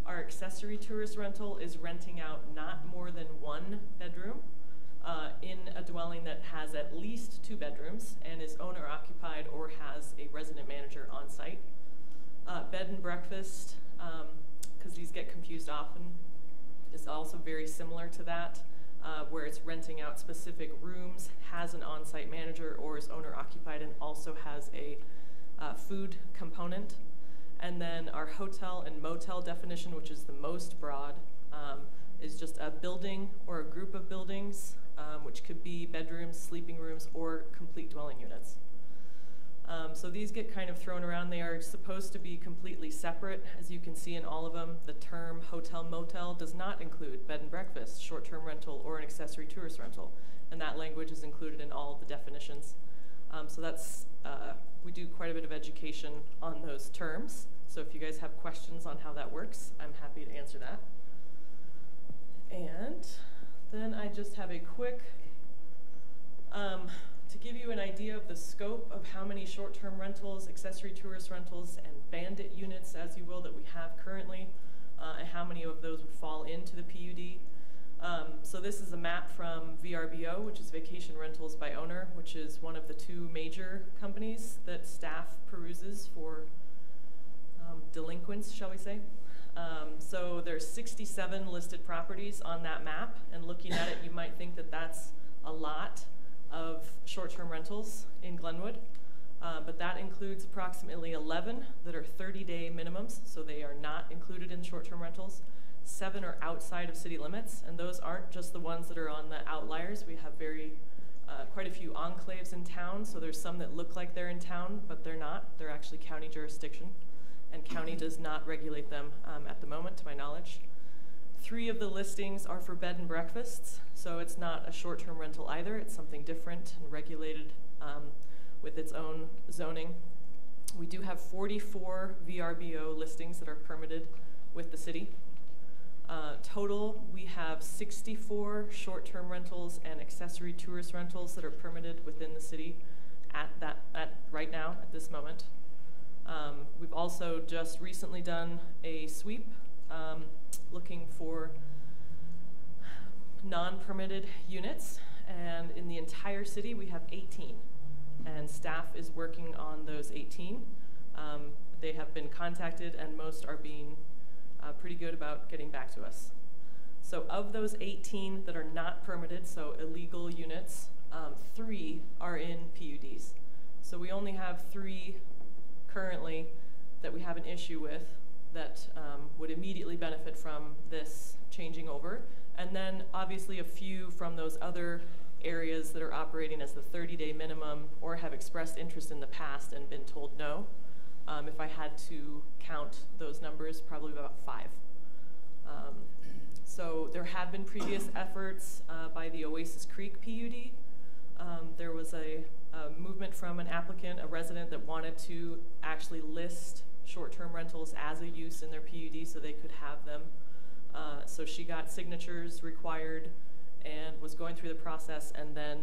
Our accessory tourist rental is renting out not more than 1 bedroom in a dwelling that has at least 2 bedrooms and is owner occupied or has a resident manager on site. Bed and breakfast, because these get confused often, is also very similar to that, where it's renting out specific rooms, has an on-site manager, or is owner occupied and also has a food component. And then our hotel and motel definition, which is the most broad, is just a building or a group of buildings, which could be bedrooms, sleeping rooms, or complete dwelling units. So these get kind of thrown around. They are supposed to be completely separate. As you can see in all of them, the term hotel motel does not include bed and breakfast, short-term rental, or an accessory tourist rental. And that language is included in all of the definitions. So that's, we do quite a bit of education on those terms. So if you guys have questions on how that works, I'm happy to answer that. And then I just have a quick, to give you an idea of the scope of how many short-term rentals, accessory tourist rentals, and bandit units, as you will, that we have currently, and how many of those would fall into the PUD. So this is a map from VRBO, which is Vacation Rentals by Owner, which is one of the 2 major companies that staff peruses for delinquents, shall we say. So there's 67 listed properties on that map, and looking at it, you might think that that's a lot of short-term rentals in Glenwood, but that includes approximately 11 that are 30-day minimums, so they are not included in short-term rentals. 7 are outside of city limits, and those aren't just the ones that are on the outliers. We have quite a few enclaves in town, so there's some that look like they're in town, but they're not. They're actually county jurisdiction, and county does not regulate them at the moment, to my knowledge. 3 of the listings are for bed and breakfasts, so it's not a short-term rental either. It's something different and regulated with its own zoning. We do have 44 VRBO listings that are permitted with the city. Total, we have 64 short-term rentals and accessory tourist rentals that are permitted within the city right now, at this moment. We've also just recently done a sweep looking for non-permitted units, and in the entire city we have 18, and staff is working on those 18. They have been contacted, and most are being pretty good about getting back to us. So of those 18 that are not permitted, so illegal units, 3 are in PUDs. So we only have 3 currently that we have an issue with that would immediately benefit from this changing over. And then obviously a few from those other areas that are operating as the 30-day minimum or have expressed interest in the past and been told no. If I had to count those numbers, probably about 5. So there have been previous efforts by the Oasis Creek PUD. There was a movement from an applicant, a resident, that wanted to actually list short-term rentals as a use in their PUD so they could have them. So she got signatures required and was going through the process, and then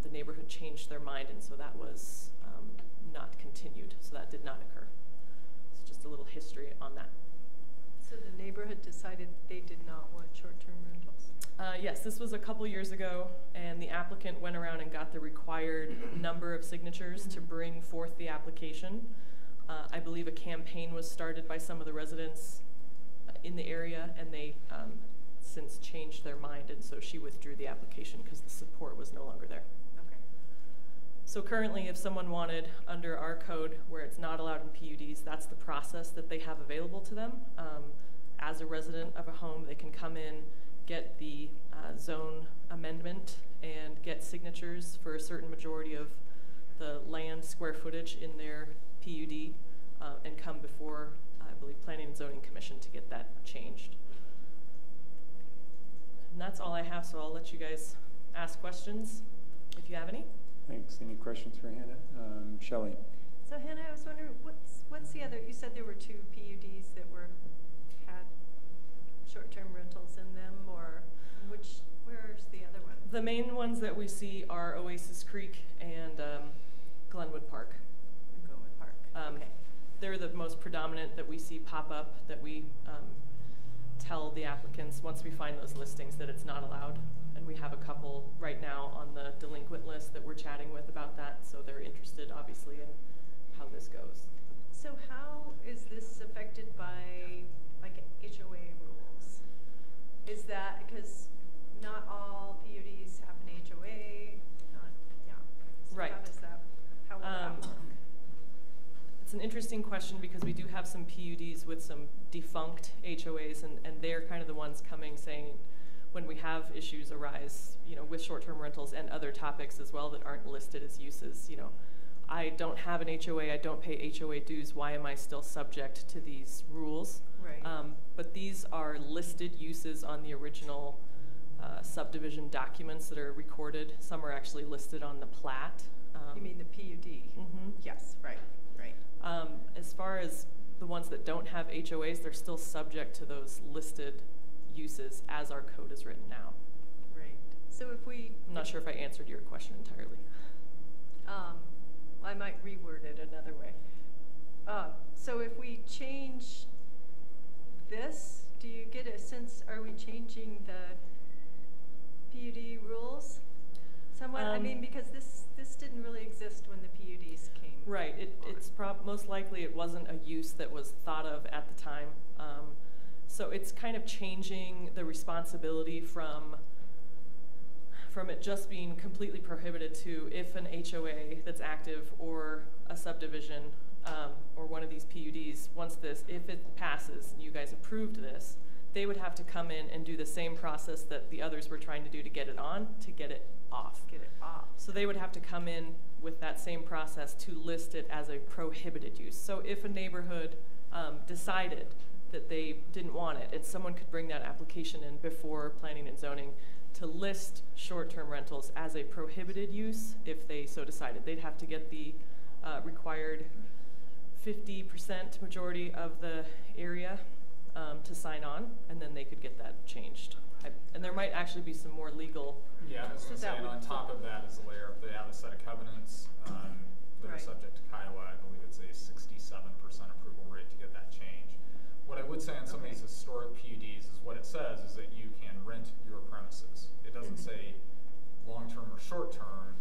the neighborhood changed their mind, and so that was not continued. So that did not occur. It's just a little history on that. So the neighborhood decided they did not want short-term rentals? Yes, this was a couple years ago, and the applicant went around and got the required number of signatures to bring forth the application. I believe a campaign was started by some of the residents in the area, and they since changed their mind, and so she withdrew the application because the support was no longer there. Okay. So currently, if someone wanted, under our code, where it's not allowed in PUDs, that's the process that they have available to them. As a resident of a home, they can come in, get the zone amendment, and get signatures for a certain majority of the land square footage in their PUD, and come before, I believe, Planning and Zoning Commission to get that changed. And that's all I have, so I'll let you guys ask questions if you have any. Thanks. Any questions for Hannah? Shelley? So Hannah, I was wondering, what's the other, you said there were 2 PUDs that had short-term rentals in them, or where's the other one? The main ones that we see are Oasis Creek and Glenwood Park. Glenwood Park, okay. They're the most predominant that we see pop up, that we tell the applicants once we find those listings that it's not allowed. And we have a couple right now on the delinquent list that we're chatting with about that, so they're interested obviously in how this goes. So how is this affected by like HOA rules? Is that because not all PUDs have an HOA? So right. How does that, how will that work? It's an interesting question because we do have some PUDs with some defunct HOAs, and they're kind of the ones coming saying when we have issues arise, with short-term rentals and other topics as well that aren't listed as uses, I don't have an HOA, I don't pay HOA dues, why am I still subject to these rules? Right. But these are listed uses on the original subdivision documents that are recorded. Some are actually listed on the plat. You mean the PUD? Mm-hmm. Yes, right. As far as the ones that don't have HOAs, they're still subject to those listed uses as our code is written now. Right. So if we... I'm not sure if I answered your question entirely. I might reword it another way. So if we change this, do you get a sense, are we changing the PUD rules somewhat? I mean, because this didn't really exist when the PUDs came. Right. It's most likely it wasn't a use that was thought of at the time. So it's kind of changing the responsibility from it just being completely prohibited to if an HOA that's active or a subdivision or one of these PUDs wants this, if it passes and you guys approved this, they would have to come in and do the same process that the others were trying to do to get it on, to get it off. Get it off. So they would have to come in with that same process to list it as a prohibited use. So if a neighborhood decided that they didn't want it, and someone could bring that application in before Planning and Zoning to list short-term rentals as a prohibited use, if they so decided, they'd have to get the required 50% majority of the area to sign on, and then they could get that changed. And there might actually be some more legal. Yeah, I was going to say, and on top of that is a layer of, they have a set of covenants that are subject to Kiowa. I believe it's a 67% approval rate to get that change. What I would say on some of these historic PUDs is what it says is that you can rent your premises. It doesn't say long-term or short-term,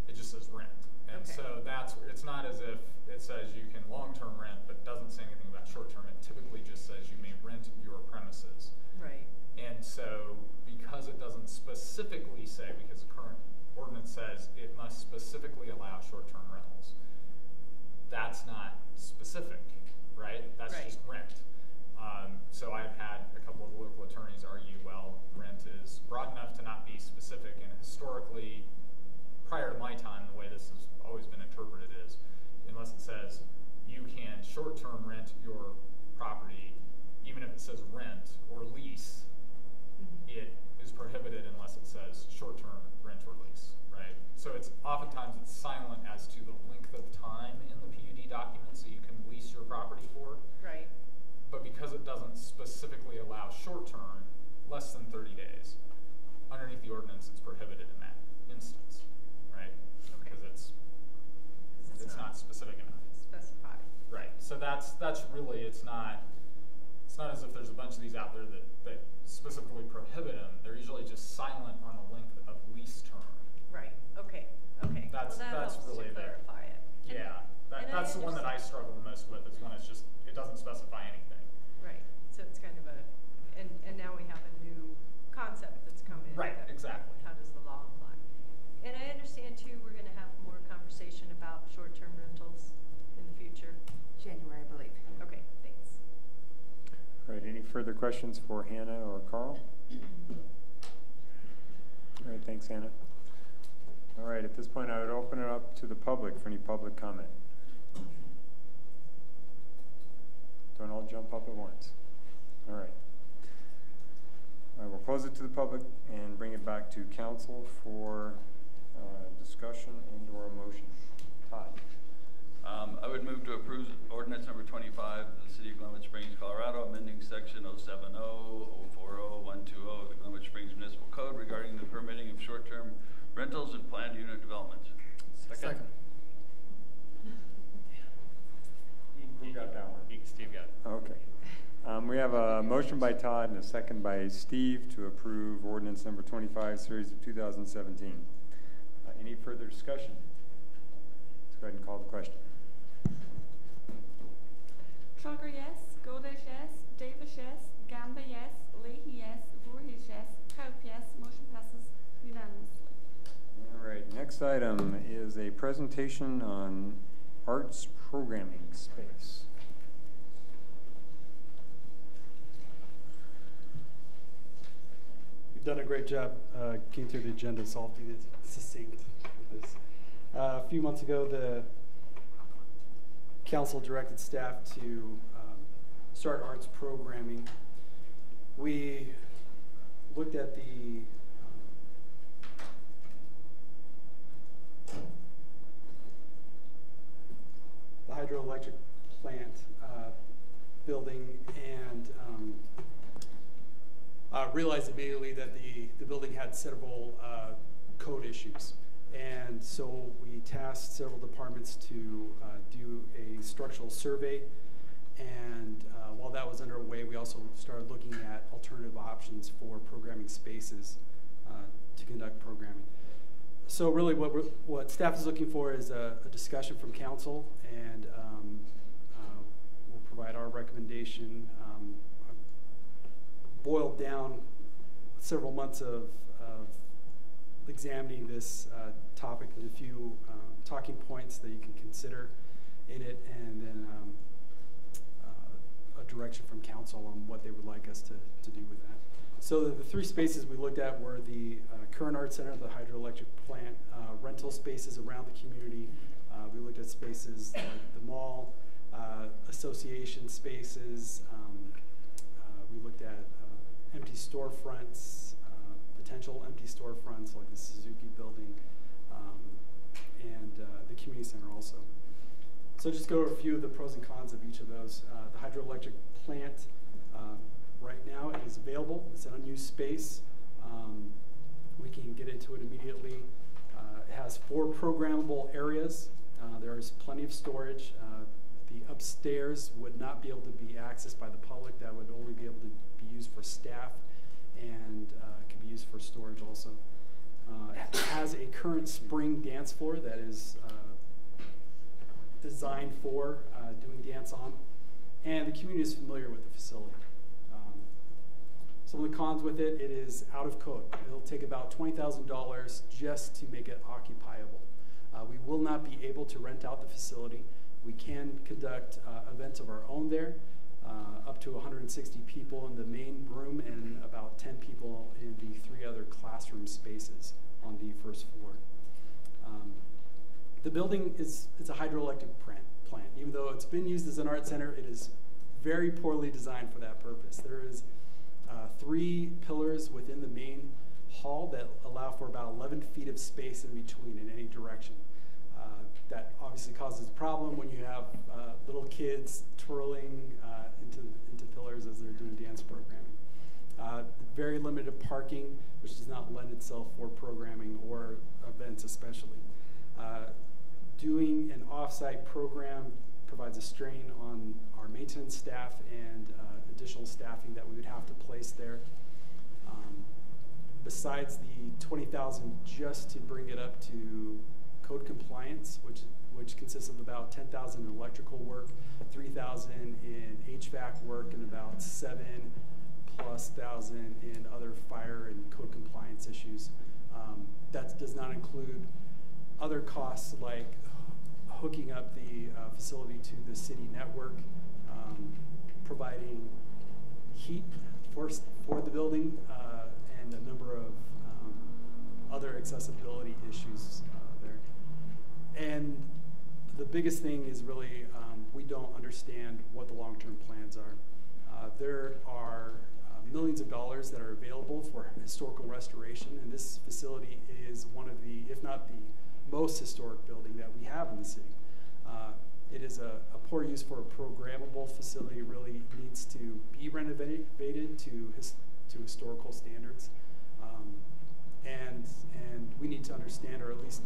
it just says rent. And so it's not as if it says you can long-term rent, but doesn't say anything about short-term. It typically just says you may rent your premises. Right. And so because it doesn't specifically say, because the current ordinance says it must specifically allow short-term rentals, that's not specific, right? That's just rent. So I've had a couple of local attorneys argue, well, rent is broad enough to not be specific, and historically, prior to my time, the way this has always been interpreted is, unless it says you can short-term rent your property, even if it says rent or lease, it is prohibited unless it says short-term rent or lease, right? So oftentimes it's silent as to the length of time in the PUD documents that you can lease your property for. Right. But because it doesn't specifically allow short-term, less than 30 days, underneath the ordinance it's prohibited in that instance, right? Because it's not specific enough. Specified. Right. So that's really, it's not It's not as if there's a bunch of these out there that specifically prohibit them. They're usually just silent on the length of lease term. Right, okay, okay. That's Well, that helps really to clarify it. Yeah, that's the one that I struggle the most with, is when it's just, it doesn't specify anything. Right, so it's kind of a, and now we have a new concept that's come in. Right, exactly. How does the law apply? And I understand too, we're gonna have more conversation about short-term rentals in the future. January, I believe. Okay, thanks. All right, any further questions for Hannah or Carl? All right, thanks, Hannah. All right, at this point, I would open it up to the public for any public comment. Don't all jump up at once. All right. I will close it to the public and bring it back to council for discussion and or a motion. Todd. I would move to approve ordinance number 25 of the City of Glenwood Springs, Colorado, amending section 070, 040, 120 of the Glenwood Springs Municipal Code regarding the permitting of short-term rentals and planned unit developments. Second. Who got that one? Steve got it. Okay. We have a motion by Todd and a second by Steve to approve ordinance number 25, series of 2017. Any further discussion? Let's go ahead and call the question. Trugger, yes. Goldish, yes. Davis, yes. Gamba, yes. Leahy, yes. Voorhees, yes. Cope, yes. Motion passes unanimously. All right, next item is a presentation on arts programming space. You've done a great job getting through the agenda, so I'll be succinct with this. A few months ago, the council directed staff to start arts programming. We looked at the hydroelectric plant building and realized immediately that the building had several code issues. And so we tasked several departments to do a structural survey. And while that was underway, we also started looking at alternative options for programming spaces to conduct programming. So really what staff is looking for is a discussion from council, and we'll provide our recommendation. Boiled down several months of examining this topic into a few talking points that you can consider in it, and then a direction from council on what they would like us to do with that. So the three spaces we looked at were the current art center, the hydroelectric plant, rental spaces around the community. We looked at spaces like the mall, association spaces. We looked at empty storefronts, potential empty storefronts like the Suzuki building, and the community center also. So just go over a few of the pros and cons of each of those. The hydroelectric plant, right now it is available. It's an unused space. We can get into it immediately. It has 4 programmable areas. There is plenty of storage. The upstairs would not be able to be accessed by the public. That would only be able to be used for staff, and could be used for storage also. It has a current spring dance floor that is designed for doing dance on, and the community is familiar with the facility. Some of the cons with it, it is out of code. It'll take about $20,000 just to make it occupiable. We will not be able to rent out the facility. We can conduct events of our own there, up to 160 people in the main room and about 10 people in the 3 other classroom spaces on the first floor. The building it's a hydroelectric plant. Even though it's been used as an art center, it is very poorly designed for that purpose. There is 3 pillars within the main hall that allow for about 11 feet of space in between in any direction. That obviously causes a problem when you have little kids twirling into pillars as they're doing dance programming. Very limited parking, which does not lend itself for programming or events especially. Doing an off-site program provides a strain on our maintenance staff and additional staffing that we would have to place there. Besides the $20,000 just to bring it up to code compliance, which consists of about $10,000 in electrical work, $3,000 in HVAC work, and about $7,000+ in other fire and code compliance issues. That does not include other costs like hooking up the facility to the city network, providing heat for the building, and a number of other accessibility issues there. And the biggest thing is really we don't understand what the long-term plans are. There are millions of dollars that are available for historical restoration, and this facility is one of the, if not the most historic building that we have in the city. It is a poor use for a programmable facility. It really needs to be renovated to historical standards. And we need to understand, or at least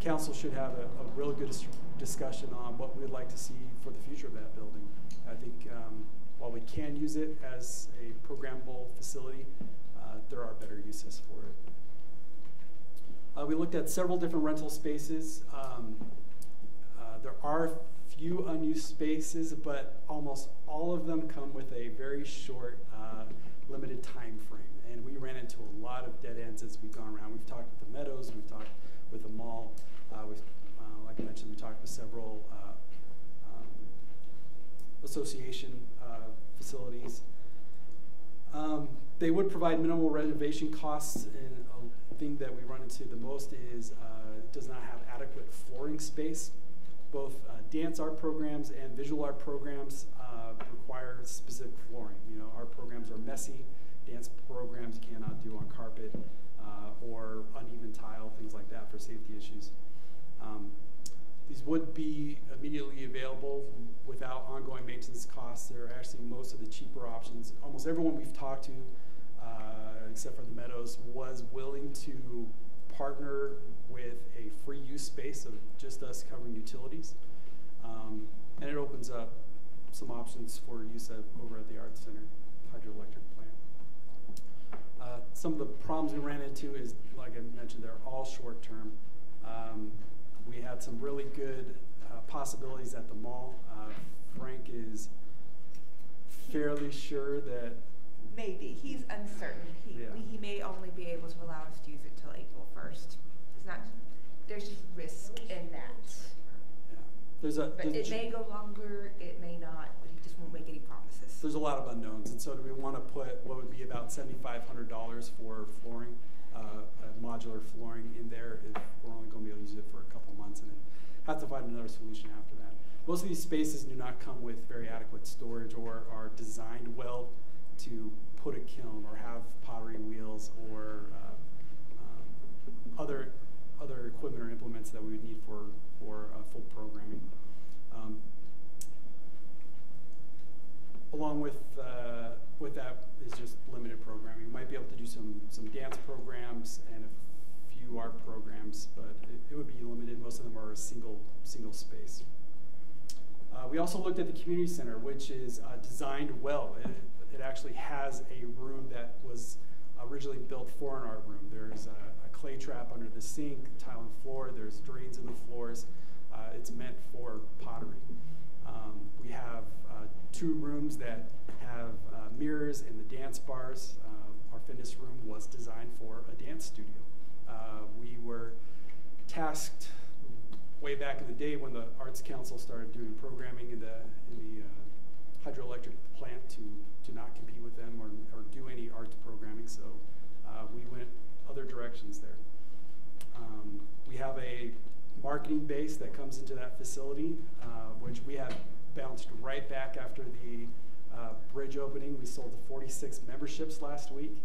council should have a really good discussion on what we'd like to see for the future of that building. I think while we can use it as a programmable facility, there are better uses for it. We looked at several different rental spaces. There are few unused spaces, but almost all of them come with a very short, limited time frame. And we ran into a lot of dead ends as we've gone around. We've talked with the Meadows, we've talked with the mall. Like I mentioned, we talked with several association facilities. They would provide minimal renovation costs, and a thing that we run into the most is does not have adequate flooring space. Both dance art programs and visual art programs require specific flooring. You know, art programs are messy. Dance programs you cannot do on carpet or uneven tile, things like that for safety issues. These would be immediately available without ongoing maintenance costs. They're actually most of the cheaper options. Almost everyone we've talked to, except for the Meadows, was willing to partner with a free use space of just us covering utilities. And it opens up some options for use over at the Arts Center hydroelectric plant. Some of the problems we ran into is, like I mentioned, they're all short term. We had some really good possibilities at the mall. Frank is fairly sure that maybe. He's uncertain. He may only be able to allow us to use it till April 1st. It's not, there's just risk in that. Yeah. But it may go longer, it may not, but he just won't make any promises. There's a lot of unknowns, and so do we want to put what would be about $7,500 for flooring, modular flooring in there if we're only going to be able to use it for a couple months and then have to find another solution after that. Most of these spaces do not come with very adequate storage or are designed well to put a kiln or have pottery wheels or other equipment or implements that we would need for full programming. Along with that is just limited programming. You might be able to do some dance programs and a few art programs, but it would be limited. Most of them are a single space. We also looked at the community center, which is designed well. It actually has a room that was originally built for an art room. There's a clay trap under the sink, tile on the floor. There's drains in the floors. It's meant for pottery. We have 2 rooms that have mirrors in the dance bars. Our fitness room was designed for a dance studio. We were tasked way back in the day when the Arts Council started doing programming in the hydroelectric plant to not compete with them or do any arts programming, so we went other directions there. We have a marketing base that comes into that facility, which we have bounced right back after the bridge opening. We sold 46 memberships last week.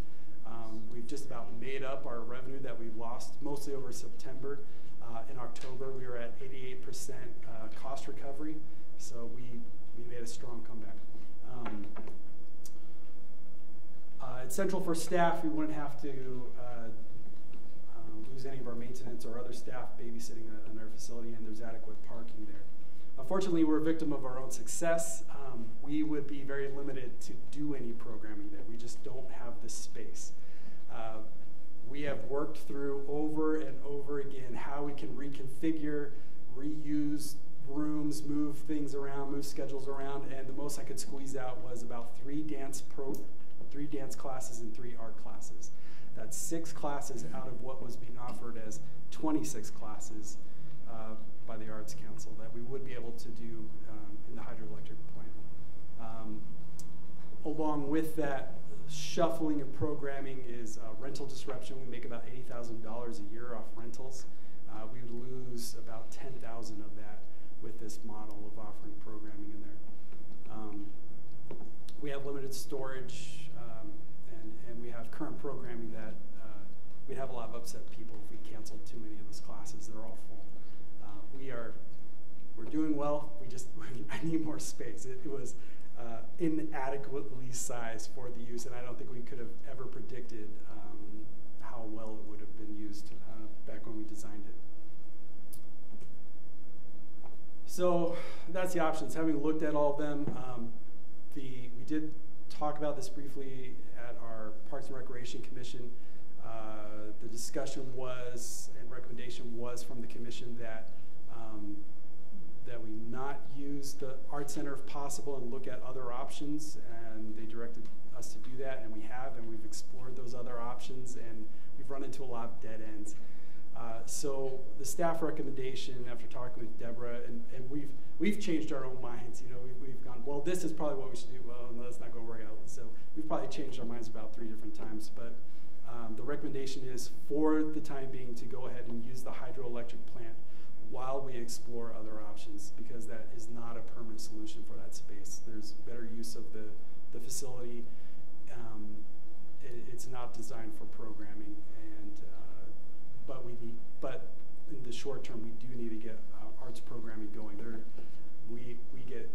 We've just about made up our revenue that we lost, mostly over September. In October, we were at 88% cost recovery, so we made a strong comeback. At Central for staff, we wouldn't have to lose any of our maintenance or other staff babysitting another facility, and there's adequate parking there. Unfortunately, we're a victim of our own success. We would be very limited to do any programming there. We just don't have the space. We have worked through over and over again how we can reconfigure, reuse rooms, move things around, move schedules around, and the most I could squeeze out was about 3 dance classes and 3 art classes. That's 6 classes out of what was being offered as 26 classes by the Arts Council that we would be able to do in the hydroelectric plant. Along with that shuffling of programming is rental disruption. We make about $80,000 a year off rentals. We would lose about 10,000 of that with this model of offering programming in there. We have limited storage, and we have current programming that we'd have a lot of upset people if we canceled too many of those classes. They're all full. We're doing well. I need more space. It was inadequately sized for the use, and I don't think we could have ever predicted how well it would have been used back when we designed it. So that's the options. Having looked at all of them, we did talk about this briefly at our Parks and Recreation Commission. The discussion was, and recommendation was from the commission that that we not use the Art Center if possible and look at other options, and they directed us to do that, and we have, and we've explored those other options, and we've run into a lot of dead ends. So the staff recommendation, after talking with Deborah, and we've changed our own minds. You know, we've gone, well, this is probably what we should do. Well, no, let's not go right out. So we've probably changed our minds about 3 different times. But the recommendation is, for the time being, to go ahead and use the hydroelectric plant while we explore other options, because that is not a permanent solution for that space. There's better use of the facility. It's not designed for programming, and but in the short term, we do need to get arts programming going. We get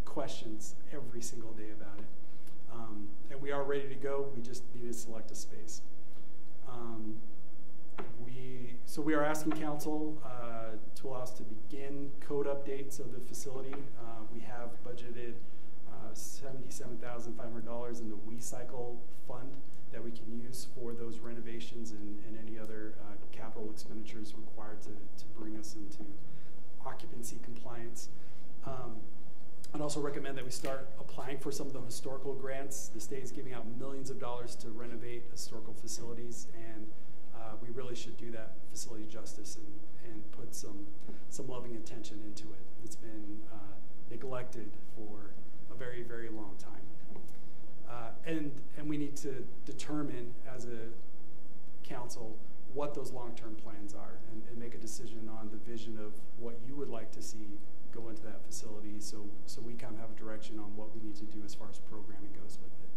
questions every single day about it, and we are ready to go. We just need to select a space. So we are asking council to allow us to begin code updates of the facility. We have budgeted $77,500 in the WeCycle fund that we can use for those renovations and any other capital expenditures required to bring us into occupancy compliance. I'd also recommend that we start applying for some of the historical grants. The state is giving out millions of dollars to renovate historical facilities, and we really should do that facility justice and put some loving attention into it. It's been neglected for a very, very long time. And we need to determine as a council what those long-term plans are, and make a decision on the vision of what you would like to see go into that facility, so we kind of have a direction on what we need to do as far as programming goes with it.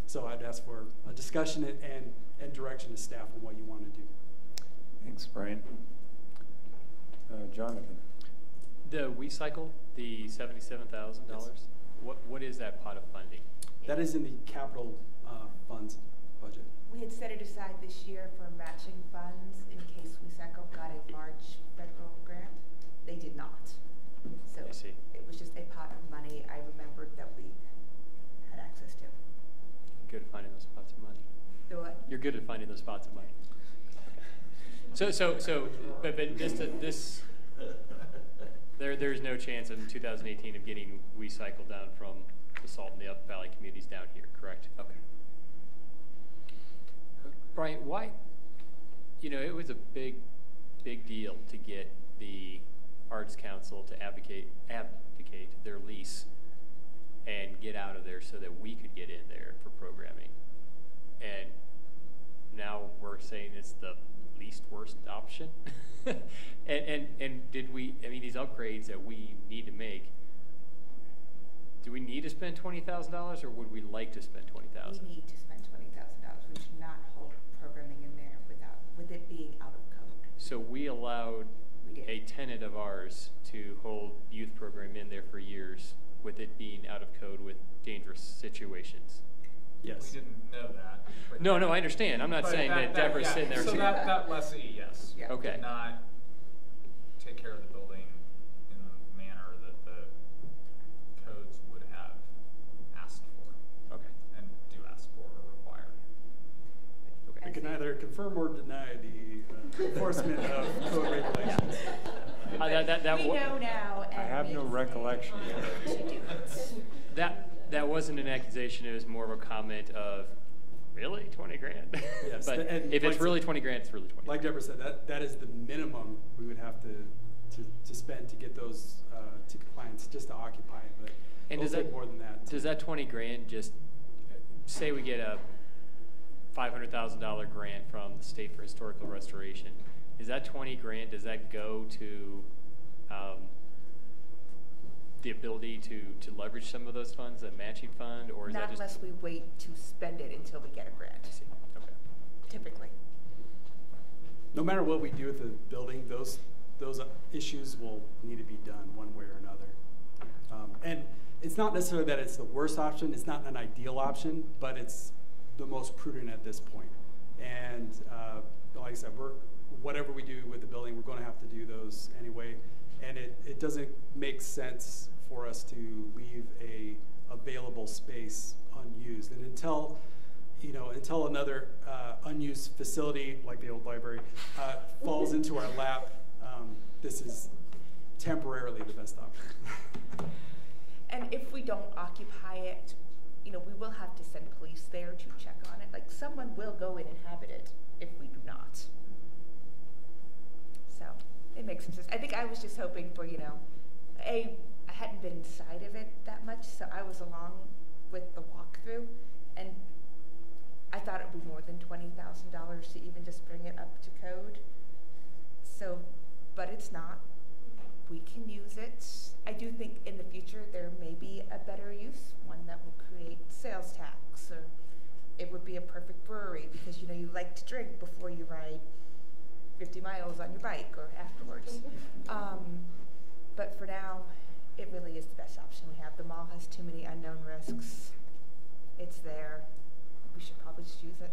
So I'd ask for a discussion and direction to staff on what you want to do. Thanks, Brian. Jonathan. The WeCycle, the $77,000. Yes. What is that pot of funding? That is in the capital funds budget. We had set it aside this year for matching funds in case WeCycle got a large federal grant. They did not. So I see. It was just a pot of money I remembered that we had access to. Good at finding those pots of money. The what? You're good at finding those pots of money. But there's no chance in 2018 of getting WeCycle down from the Salt and the Up Valley communities down here, correct? Okay. Brian, why? You know, it was a big deal to get the Arts Council to abdicate their lease and get out of there so that we could get in there for programming. And now we're saying it's the least worst option. and did we, I mean, these upgrades that we need to make, do we need to spend $20,000, or would we like to spend $20,000? We need to spend $20,000. We should not hold programming in there with it being out of code. So we allowed a tenant of ours to hold youth program in there for years with it being out of code with dangerous situations. Yes. We didn't know that. No, I understand. I'm not saying that Deborah's sitting there. So that lessee, yes. Yeah. Okay. Did not take care of the building confirm or deny the enforcement of code regulations. We know now. I have no recollection. That wasn't an accusation. It was more of a comment of, really, 20 grand? Yes, but and if like it's really 20 grand, it's really 20. Like Deborah said, that is the minimum we would have to spend to get those to compliance, just to occupy it. But and it'll take more than that. Does that 20 grand just say we get a $500,000 grant from the state for historical restoration? Is that 20 grand? Does that go to the ability to leverage some of those funds, a matching fund, or is Not that just unless we wait to spend it until we get a grant. I see. Okay. Typically. No matter what we do with the building, those issues will need to be done one way or another. And it's not necessarily that it's the worst option. It's not an ideal option, but it's the most prudent at this point. And like I said, whatever we do with the building, we're going to have to do those anyway. And it doesn't make sense for us to leave a available space unused. And until another unused facility like the old library falls into our lap, this is temporarily the best option. And if we don't occupy it, we will have to send police there to check on it. Like, someone will go and inhabit it if we do not. So it makes some sense. I think I was just hoping for, I hadn't been inside of it that much, so I was along with the walkthrough, and I thought it would be more than $20,000 to even just bring it up to code. So, but it's not. We can use it. I do think in the future there may be a better use, one that will create sales tax, or it would be a perfect brewery because you like to drink before you ride 50 miles on your bike or afterwards. But for now, it really is the best option we have. The mall has too many unknown risks. It's there. We should probably just use it.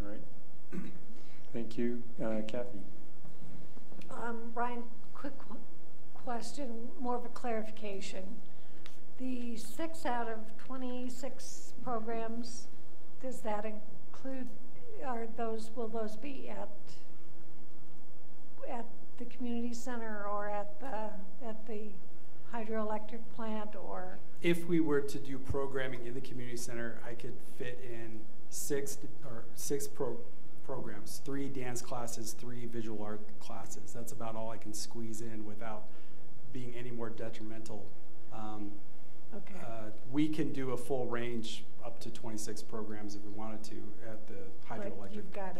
All right. Thank you. Kathy. Ryan, quick question, more of a clarification. The 6 out of 26 programs, does that include, will those be at the community center or at the hydroelectric plant, or? If we were to do programming in the community center, I could fit in six programs, 3 dance classes, 3 visual art classes. That's about all I can squeeze in without being any more detrimental. Okay. We can do a full range up to 26 programs if we wanted to at the hydroelectric plant.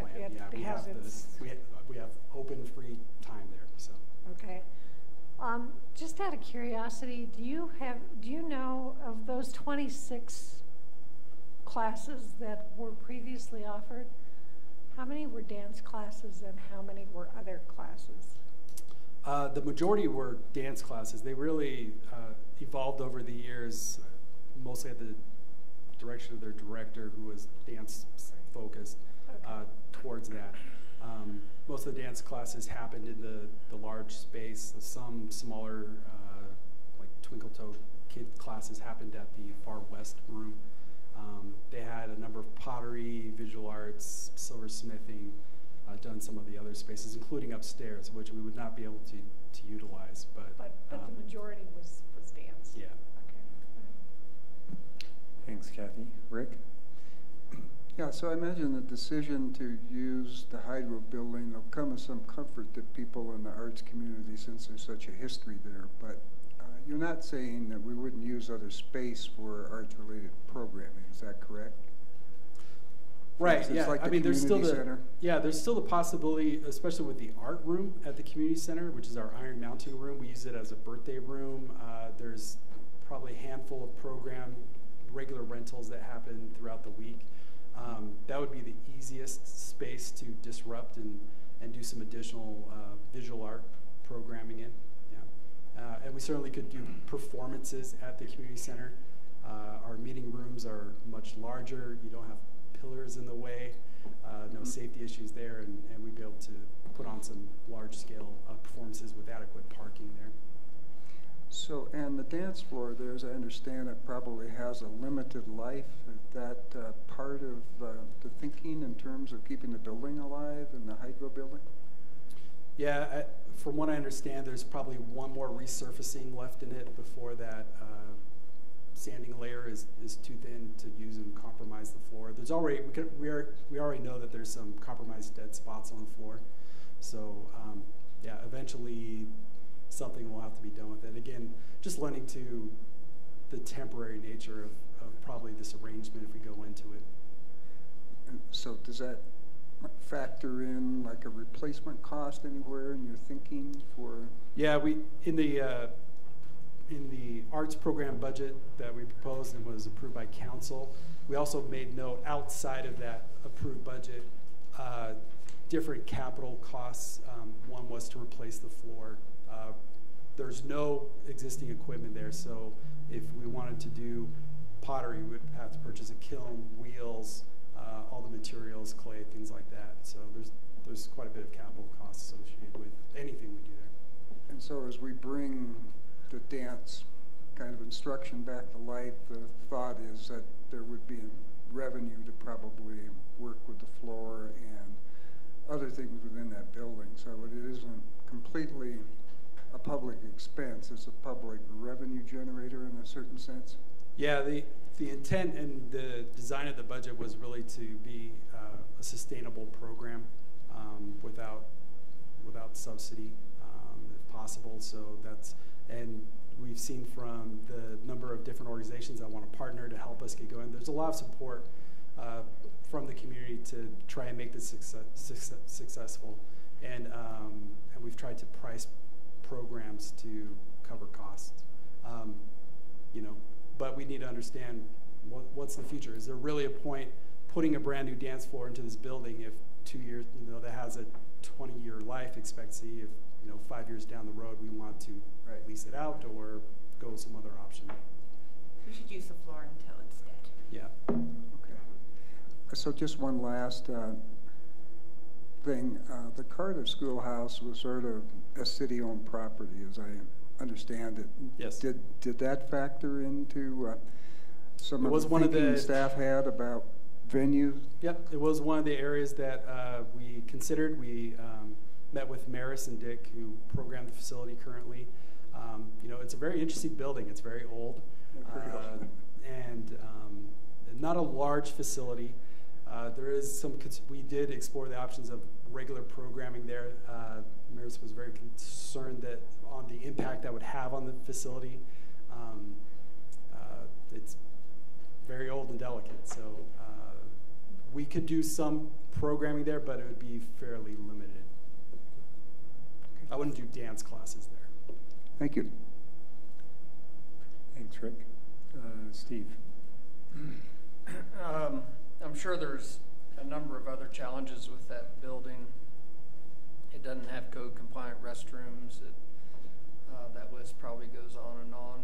We have open free time there. So. Okay. Just out of curiosity, do you know of those 26 classes that were previously offered? How many were dance classes and how many were other classes? The majority were dance classes. They really evolved over the years, mostly at the direction of their director, who was dance focused, towards that. Most of the dance classes happened in the large space. Some smaller, like Twinkle Toe kid classes happened at the far west room. They had a number of pottery, visual arts, silversmithing, done some of the other spaces, including upstairs, which we would not be able to utilize. But the majority was dance. Yeah. Okay. Thanks, Kathy. Rick? Yeah, so I imagine the decision to use the Hydro building will come as some comfort to people in the arts community since there's such a history there. But you're not saying that we wouldn't use other space for arts-related programming. Is that correct? Right. Yeah. Like there's still the possibility, especially with the art room at the community center, which is our iron mounting room. We use it as a birthday room. There's probably a handful of regular rentals that happen throughout the week. That would be the easiest space to disrupt and do some additional visual art programming in. Yeah. And we certainly could do performances at the community center. Our meeting rooms are much larger. You don't have pillars in the way, no safety issues there, and we'd be able to put on some large-scale performances with adequate parking there. So, and the dance floor there, as I understand it, probably has a limited life. Is that part of the thinking in terms of keeping the building alive and the hydro building? Yeah, from what I understand, there's probably one more resurfacing left in it before that sanding layer is too thin to use and compromise the floor. There's already, we already know that there's some compromised dead spots on the floor. So yeah, eventually something will have to be done with it. Again, just lending to the temporary nature of probably this arrangement if we go into it. And so does that factor in like a replacement cost anywhere in your thinking for? Yeah, we in the arts program budget that we proposed and was approved by council, we also made note outside of that approved budget, different capital costs. One was to replace the floor. There's no existing equipment there, so if we wanted to do pottery, we would have to purchase a kiln, wheels, all the materials, clay, things like that. So there's quite a bit of capital costs associated with anything we do there. And so as we bring the dance kind of instruction back to life, the thought is that there would be revenue to probably work with the floor and other things within that building. So it isn't completely a public expense, it's a public revenue generator in a certain sense. Yeah, the intent and the design of the budget was really to be a sustainable program without subsidy if possible. So that's, and we've seen from the number of different organizations that want to partner to help us get going. There's a lot of support from the community to try and make this successful, and we've tried to price programs to cover costs. You know, but we need to understand what's the future. Is there really a point putting a brand new dance floor into this building if 2 years, you know, that has a 20-year life expectancy? If, you know, 5 years down the road we want to lease it out or go with some other option. We should use the floor until it's dead. Yeah. Okay. So just one last thing. The Carter Schoolhouse was sort of a city-owned property, as I understand it. Yes. Did that factor into some it of was the one thinking of the staff had about venues? Yep, it was one of the areas that we considered. We met with Maris and Dick, who program the facility currently. You know, it's a very interesting building. It's very old, and not a large facility. There is some. We did explore the options of regular programming there. Maris was very concerned that on the impact that would have on the facility. It's very old and delicate, so we could do some programming there, but it would be fairly limited. I wouldn't do dance classes there. Thank you. Thanks, Rick. Steve. I'm sure there's a number of other challenges with that building. It doesn't have code compliant restrooms. That list probably goes on and on.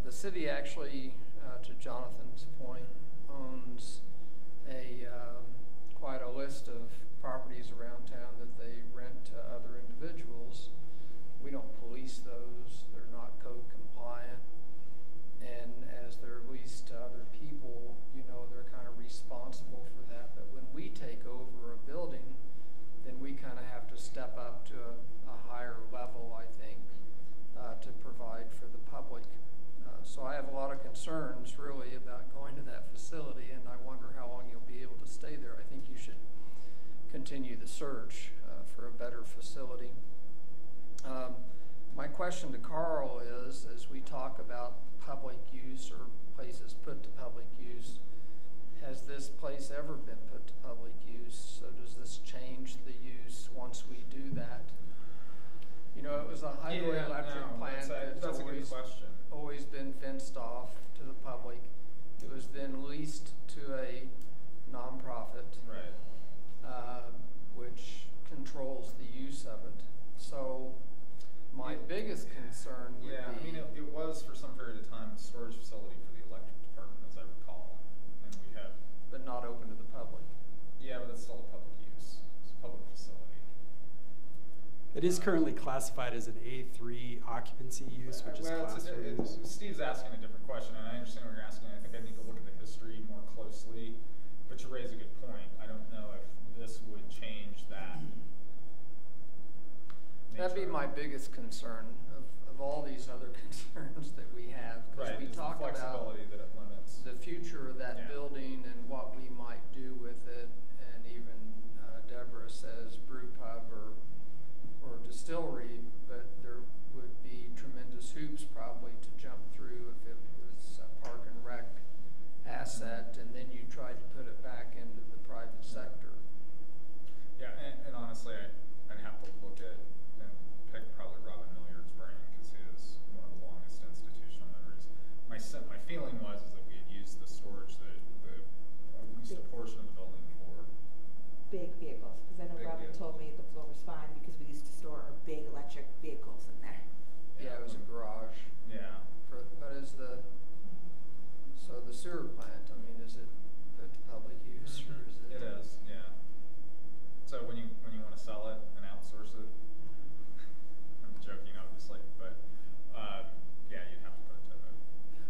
The city actually, to Jonathan's point, owns quite a list of properties around town that they rent to other individuals. We don't police those. They're not code compliant. And as they're leased to other people, you know, they're kind of responsible for that. But when we take over a building, then we kind of have to step up to a higher level, I think, to provide for the public. So I have a lot of concerns, really, about going to that facility, and I wonder how long you'll be able to stay there. I think you should continue the search for a better facility. My question to Carl is, as we talk about public use or places put to public use, has this place ever been put to public use? So does this change the use once we do that? You know, it was a hydroelectric plant that's a good question. Always been fenced off to the public. It was then leased to a nonprofit, right, which controls the use of it. So my biggest concern would be... I mean, it was for some period of time a storage facility for the electric department, as I recall. And we had... But not open to the public. Yeah, but it's still a public use. It's a public facility. It is currently classified as an A3 occupancy use, which is Well, class for use. Steve's asking a different question, and I understand what you're asking. I think I need to look at the history more closely, but you raise a good point. I don't know if this would change that. That'd be my biggest concern of all these other concerns that we have. Because Right, we it's the talk about flexibility that it limits. the future of that Yeah. building and what we might do with it. And even Deborah says brew pub or distillery, but there would be tremendous hoops probably to jump through if it was a park and rec asset, and then you try to put it back into the private sector. Yeah, and honestly, I'd have to look at and pick probably Robin Milliard's brain because he is one of the longest institutional memories. My feeling was is that we had used the storage, at least a portion of the building for Big vehicles, because I know Big Robin vehicles. told me the floor was fine because we used to store our big electric vehicles in there. Yeah, it was a garage. Yeah. But is the sewer plant, I mean, is it put to public use or is it? It is, yeah. So when you want to sell it and outsource it, I'm joking obviously, but yeah, you'd have to put it to the,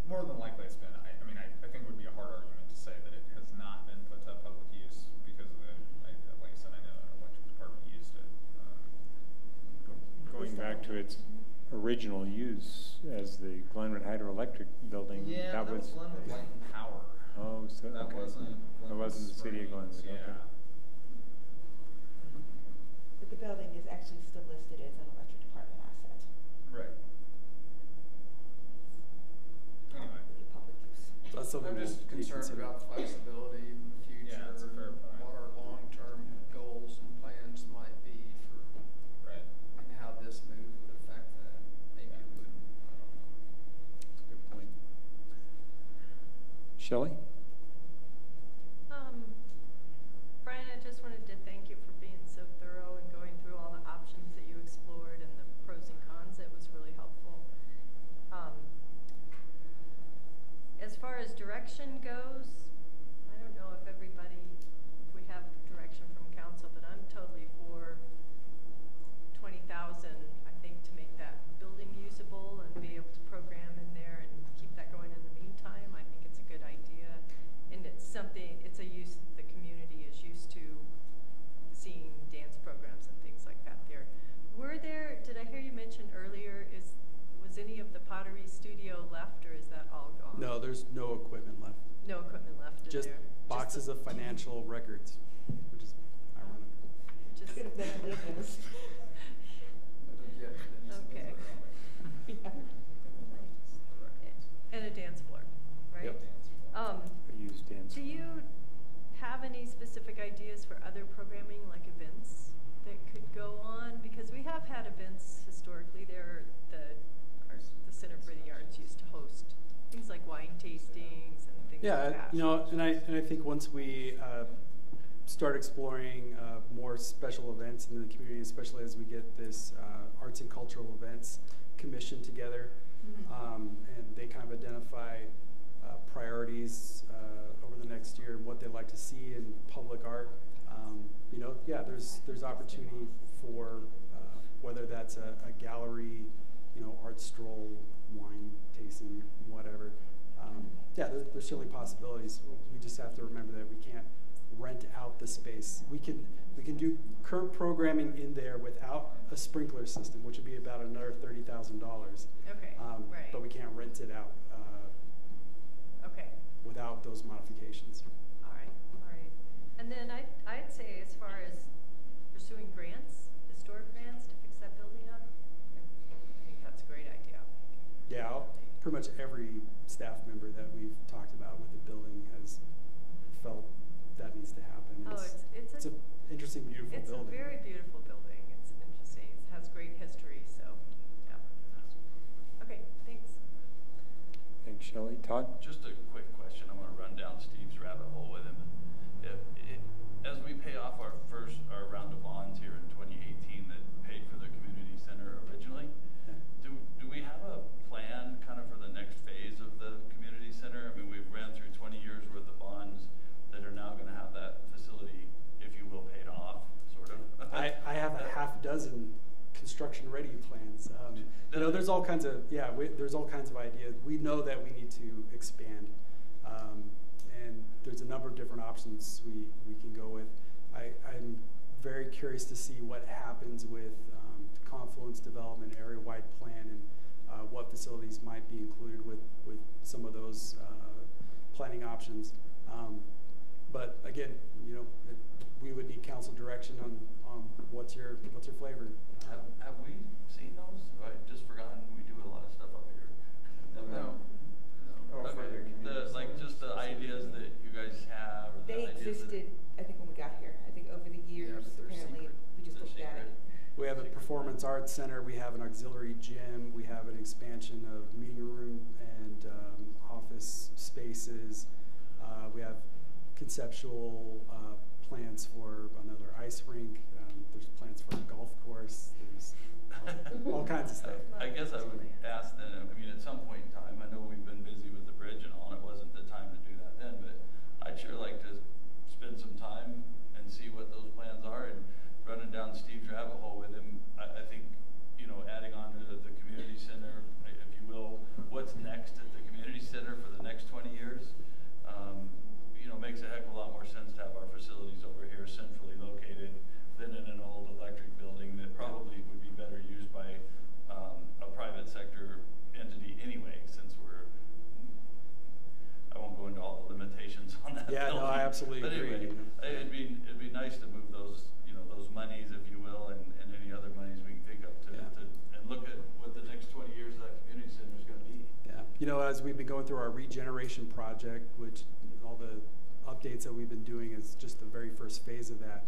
more than likely it's been, I think it would be a hard argument to say that it has not been put to public use because of the, like I said, I know the electric department used it. Going back to its original use as the Glenwood Hydroelectric building, Yeah, that was Glenwood Light and Power. Oh, so That okay. wasn't That wasn't the city of Glenwood. Springs, Okay. yeah. But the building is actually still listed as an electric department asset. Right. Anyway. Probably public use. So that's something I'm just we'll be concerned considering. about flexibility in the future. Yeah, that's a fair point. What our long-term goals and plans might be for, Right. and how this move would affect that. Maybe it wouldn't, I don't know. That's a good point. Shelley? Brian, I just wanted to thank you for being so thorough and going through all the options that you explored and the pros and cons. It was really helpful. As far as direction goes, I don't know if we have direction from council, but I'm totally for 20,000, I think, to make that building usable and be able to program in there and keep that going in the meantime. I think it's a good idea. And it's a use that the community is used to seeing dance programs and things like that there. Did I hear you mention earlier, was any of the pottery studio left or is that all gone? No, there's no equipment left. No equipment left in Just there? boxes of financial records, which is ironic. Just Could have been Legos. Okay. And a dance floor, right? Yep. A used dance. Do you have any specific ideas for other programming, like events that could go on? Because we have had events historically there. The Center for the Arts used to host things like wine tastings and things Yeah, like that. you know, and I think once we start exploring more special events in the community, especially as we get this arts and cultural events commission together, and they kind of identify priorities over the next year and what they'd like to see in public art. You know, yeah, there's opportunity for whether that's a gallery, you know, art stroll, wine tasting, whatever. Yeah, there's certainly possibilities. We just have to remember that we can't rent out the space. We can do current programming in there without a sprinkler system, which would be about another $30,000. Okay, right. But we can't rent it out Okay. without those modifications. All right. And then I'd say as far as pursuing grants, historic grants to fix that building up, I think that's a great idea. Yeah, pretty much every staff member that we've talked about with the building has felt that needs to happen. It's an interesting, beautiful It's building. a very beautiful building. It's interesting. It has great history, so, yeah. Okay, thanks. Thanks, Shelley. Todd? Just a quick question. I'm going to run down Steve's rabbit hole with him. As we pay off our round of bonds here in 2018 that paid for the community center originally, do we have a plan kind of for the next phase of the community center? I mean, we've ran through 20 years worth of bonds that are now going to have that facility, if you will, paid off, sort of. I have a half dozen there's all kinds of, there's all kinds of ideas. We know that we need to expand, and there's a number of different options we can go with. I'm very curious to see what happens with Confluence development, area-wide plan, and what facilities might be included with some of those planning options. But again, you know, we would need council direction on what's your flavor. Have we seen those? Have I just forgotten we do a lot of stuff up here? No. Okay. Like just the ideas that you guys have. Or They the ideas existed, I think, when we got here. I think over the years, but they're apparently, secret. we just They're looked at it. secret. We have a performance arts center. We have an auxiliary gym. We have an expansion of meeting room and office spaces. We have conceptual plans for another ice rink. There's plans for a golf course. There's all kinds of stuff. I guess I would ask then, I mean, at some point in time, I know we've been busy with the bridge and all, and it wasn't the time to do that then, but I'd sure like to spend some time and see what those plans are, and running down Steve's rabbit hole with him. I think, you know, adding on to the community center, if you will, what's next at the community center for the next 20 years, you know, makes a heck of a lot more sense to have our facilities over here centrally located than in an old electric building that probably would be better used by a private sector entity anyway, since I won't go into all the limitations on that Yeah, building. no, I absolutely but agree. Anyway, it'd be nice to move those, you know, those monies, if you will, and any other monies we can think of and look at what the next 20 years of that community center is going to be. Yeah, you know, as we've been going through our regeneration project, which all the updates that we've been doing is just the very first phase of that.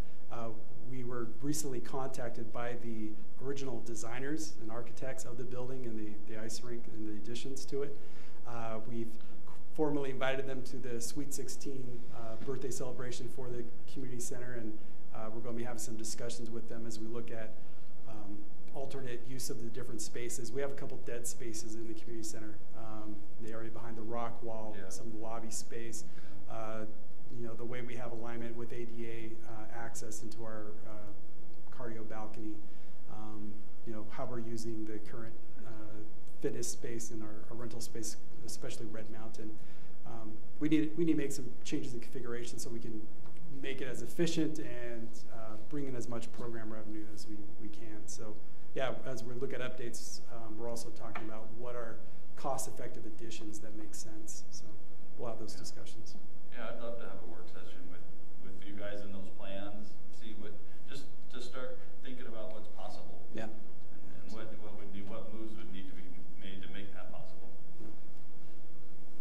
We were recently contacted by the original designers and architects of the building and the ice rink and the additions to it. We've formally invited them to the Sweet 16 birthday celebration for the community center, and we're going to be having some discussions with them as we look at alternate use of the different spaces. We have a couple dead spaces in the community center. The area behind the rock wall, some of the lobby space. You know, the way we have alignment with ADA access into our cardio balcony. You know, how we're using the current fitness space in our rental space, especially Red Mountain. We need to make some changes in configuration so we can make it as efficient and bring in as much program revenue as we can. So yeah, as we look at updates, we're also talking about what are cost-effective additions that make sense. So we'll have those discussions. Yeah, I'd love to have a work session with you guys in those plans, see just to start thinking about what's possible. Yeah. And what moves would need to be made to make that possible.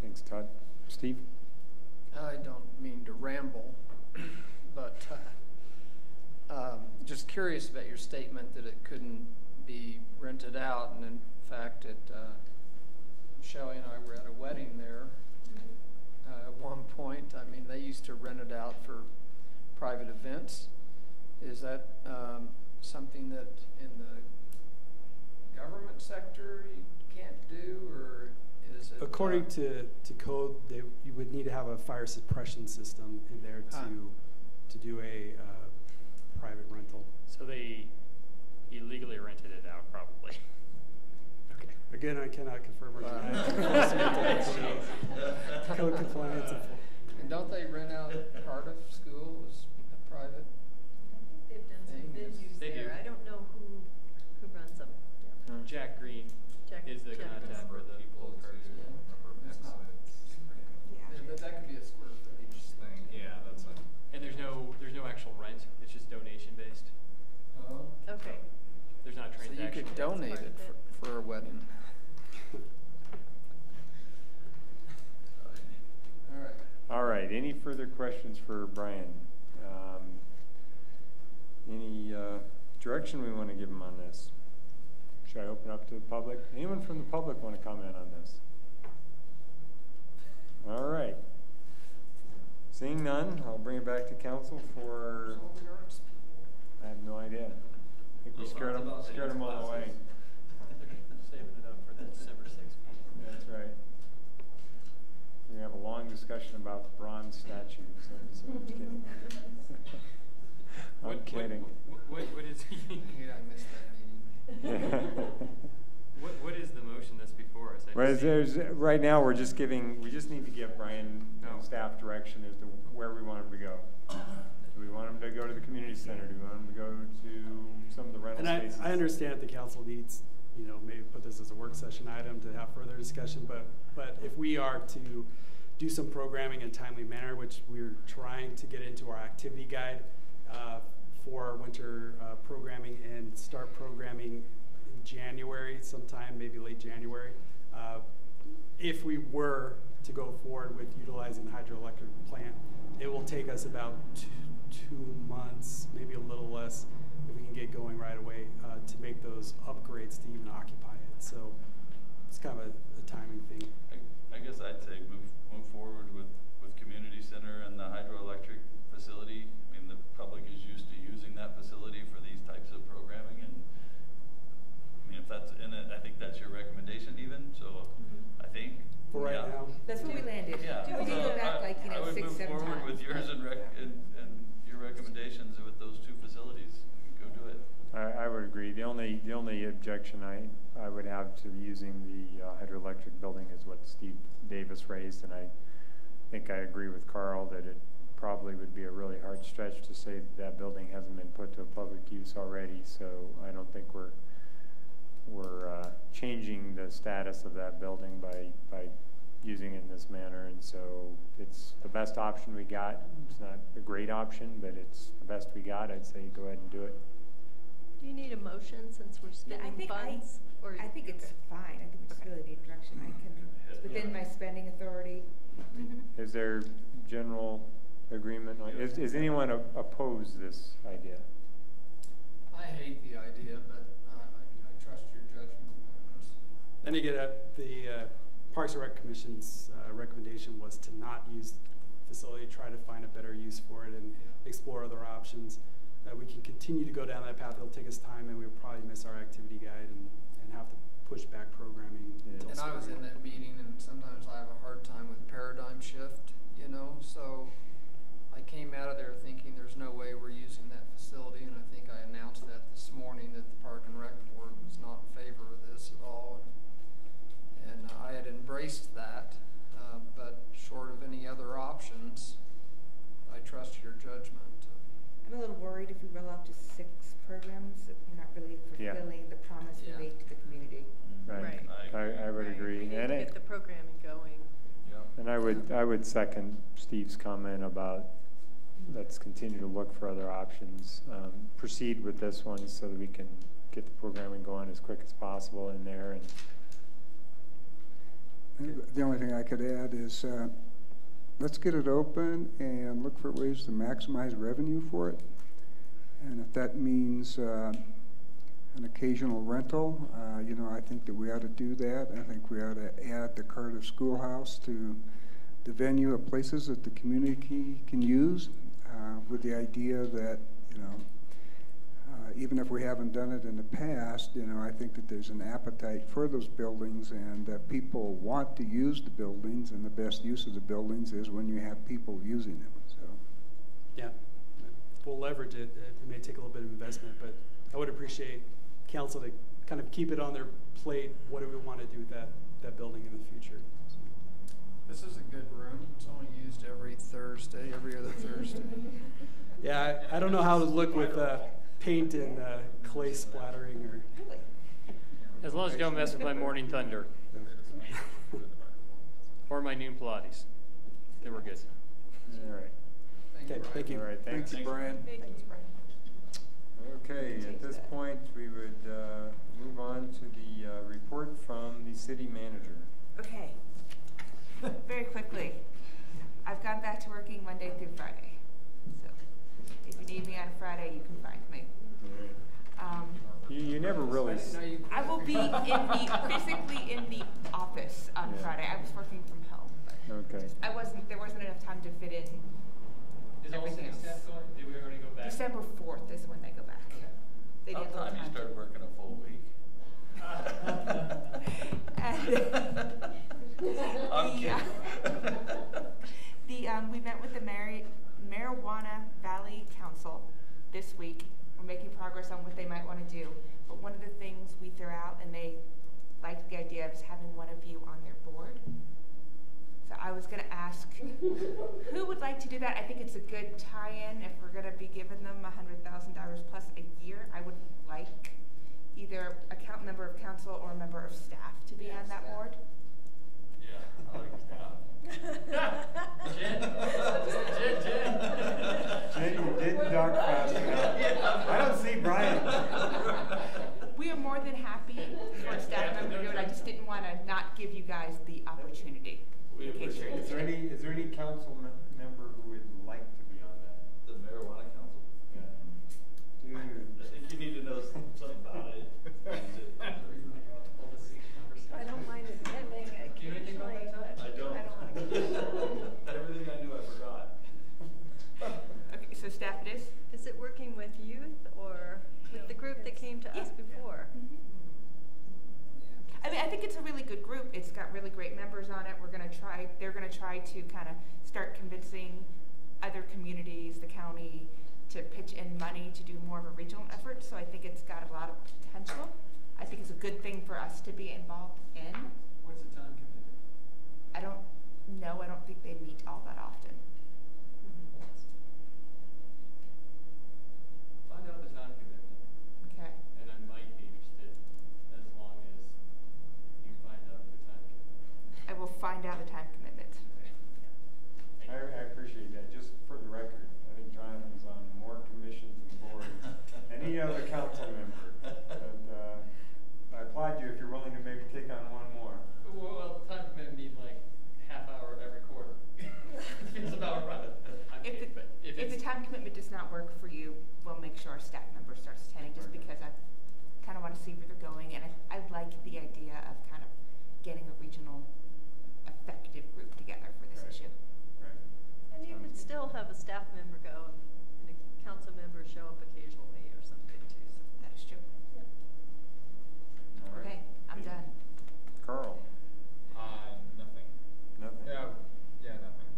Thanks, Todd. Steve? I don't mean to ramble, but just curious about your statement that it couldn't be rented out. And in fact, Shelley and I were at a wedding there at one point. I mean, they used to rent it out for private events. Is that something that in the government sector you can't do, or is it? According to code, you would need to have a fire suppression system in there to do a private rental. So they illegally rented it out, probably. Okay. Again, I cannot confirm or deny. Code compliance. And don't they rent out Cardiff School as a private? They've done some venues there. I don't know who runs them. Yeah. Jack Green is the contact for the full Cardiff School. But that could be a square footage thing. Yeah, that's it. And there's no actual rent. It's just donation based. Okay. There's not a So transaction. you could donate it for a wedding. All right, any further questions for Brian? Any direction we want to give him on this? Should I open up to the public? Anyone from the public want to comment on this? All right. Seeing none, I'll bring it back to council for, I have no idea. I think we scared them all away. Saving it up for the December 6th meeting. That's right. We're going to have a long discussion about bronze statues. So I'm just kidding. I'm kidding. What is he? I missed that meeting. What is the motion that's before us? Right now, we just need to give Brian and staff direction as to where we want him to go. Do we want him to go to the community center? Do we want him to go to some of the rental spaces? I understand that the council needs, maybe put this as a work session item to have further discussion, but if we are to do some programming in a timely manner, which we're trying to get into our activity guide for winter programming and start programming in January, sometime, maybe late January. If we were to go forward with utilizing the hydroelectric plant, it will take us about two months, maybe a little less, if we can get going right away to make those upgrades to even occupy it. So it's kind of a timing thing. I guess I'd say move forward with community center and the hydroelectric facility. I mean, the public is used to using that facility for these types of programming, and I mean, if that's in it, I think that's your recommendation even. So I think for right now, that's where we landed. Yeah, we did go back like I would 6, 7 times. move forward with yours and your recommendations with those two facilities. Go do it. I would agree. The only objection I would have to using the hydroelectric building is what Steve Davis raised, and I think I agree with Carl that it probably would be a really hard stretch to say that building hasn't been put to a public use already. So I don't think we're changing the status of that building by using it in this manner, and so it's the best option we got. It's not a great option, but it's the best we got. I'd say go ahead and do it. Do you need a motion since we're spending funds? I think it's fine. I think we just really need direction. It's within my spending authority. Mm-hmm. Is there general agreement? Is anyone opposed this idea? I hate the idea, but I trust your judgment. Then again, the Parks and Rec Commission's recommendation was to not use the facility, try to find a better use for it and explore other options. We can continue to go down that path. It'll take us time, and we'll probably miss our activity guide and have to push back programming. Yeah. And I was in that meeting, and sometimes I have a hard time with paradigm shift, so I came out of there thinking there's no way we're using that facility, and I think I announced that this morning that the Park and Rec Board was not in favor of this at all. And I had embraced that, but short of any other options, I trust your judgment. I'm a little worried if we roll out to 6 programs, that we're not really fulfilling the promise we made to the community. Right. I would agree. We need to get the programming going. And I would second Steve's comment about let's continue to look for other options. Proceed with this one so that we can get the programming going as quick as possible in there. And the only thing I could add is let's get it open and look for ways to maximize revenue for it. And if that means an occasional rental, I think that we ought to do that. I think we ought to add the Cardiff Schoolhouse to the venue of places that the community can use, with the idea that, even if we haven't done it in the past, I think that there's an appetite for those buildings, and that people want to use the buildings, and the best use of the buildings is when you have people using them. So, yeah, we'll leverage it. It may take a little bit of investment, but I would appreciate council to kind of keep it on their plate. What do we want to do with that building in the future? This is a good room. It's only used every other Thursday. Yeah, I don't know how to look with paint and clay splattering or. As long as you don't mess with my morning thunder or my noon Pilates, then we're good. All right. Thank you. All right, thanks, Brian. Thanks, Brian. Okay, at this point, we would move on to the report from the city manager. Okay. Very quickly. I've gone back to working Monday through Friday. So if you need me on Friday, you can find me. You never really... I will be physically in the office on Friday. I was working from home. But okay. there wasn't enough time to fit in. Is all city staff going? Did we already go back? December 4th is when they go back. Okay. They How time you start working a full week? I'm kidding. We met with the Marijuana Valley Council this week. We're making progress on what they might want to do. But one of the things we threw out, and they liked the idea of having one of you on their board. So I was gonna ask, who would like to do that? I think it's a good tie-in if we're gonna be giving them $100,000 plus a year. I would like either a member of council or a member of staff to be on that board. Yeah, I like that. Jen, you didn't talk fast enough. I don't see Brian. We are more than happy for a staff member to do it. I just didn't want to not give you guys the opportunity. We appreciate it. Is there any council member who would like to be on that? The marijuana council? Yeah. Dude. I think you need to know something about it. I don't mind attending occasionally, but I don't. want to. Everything I knew I forgot. Okay, so staff it is? Is it working with youth or with the group that came to us before? I mean, I think it's a really good group. It's got really great members on it. They're gonna try to kind of start convincing other communities, the county, to pitch in money to do more of a regional effort. So I think it's got a lot of potential. I think it's a good thing for us to be involved in. What's the time commitment? I don't know. I don't think they meet all that often. Find out the time commitment. Okay. And I might be interested as long as you find out the time commitment. I will find out the time commitment. I appreciate that. Just for the record, I think Jonathan's on more commissions and boards than any other council member. But I applaud you if you're willing to maybe take on one more. Well, time commitment means like half hour every quarter. It's about right. If the time commitment does not work for you, we'll make sure our staff member starts attending, just because I kind of want to see where they're going, and I like the idea of kind of getting a regional effective group together for this issue. Right. And you could still have a staff member go and a council member show up occasionally or something too. So. That is true. All right. Okay, I'm done. Carl. Nothing. Nothing. Yeah, nothing.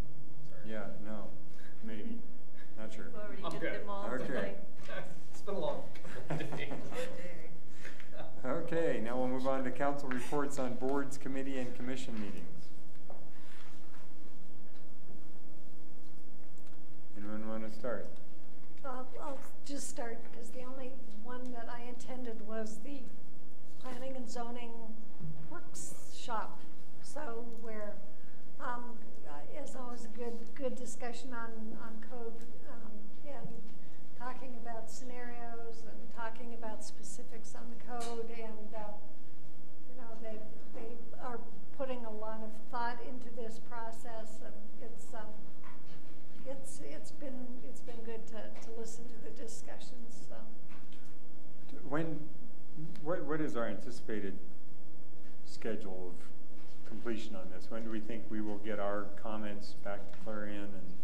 Sorry. Yeah, no, maybe. Not sure. You've already I'm dipped good. them all Okay. tonight. It's been a long day. Okay, now we'll move on to council reports on boards, committee, and commission meetings. Anyone want to start? I'll just start, because the only one that I attended was the planning and zoning workshop. So where, as always, a good discussion on code, and talking about scenarios and talking about specifics on the code, and you know, they are putting a lot of thought into this process, and it's been good to listen to the discussions. So. What is our anticipated schedule of completion on this? When do we think we will get our comments back to Clarion, and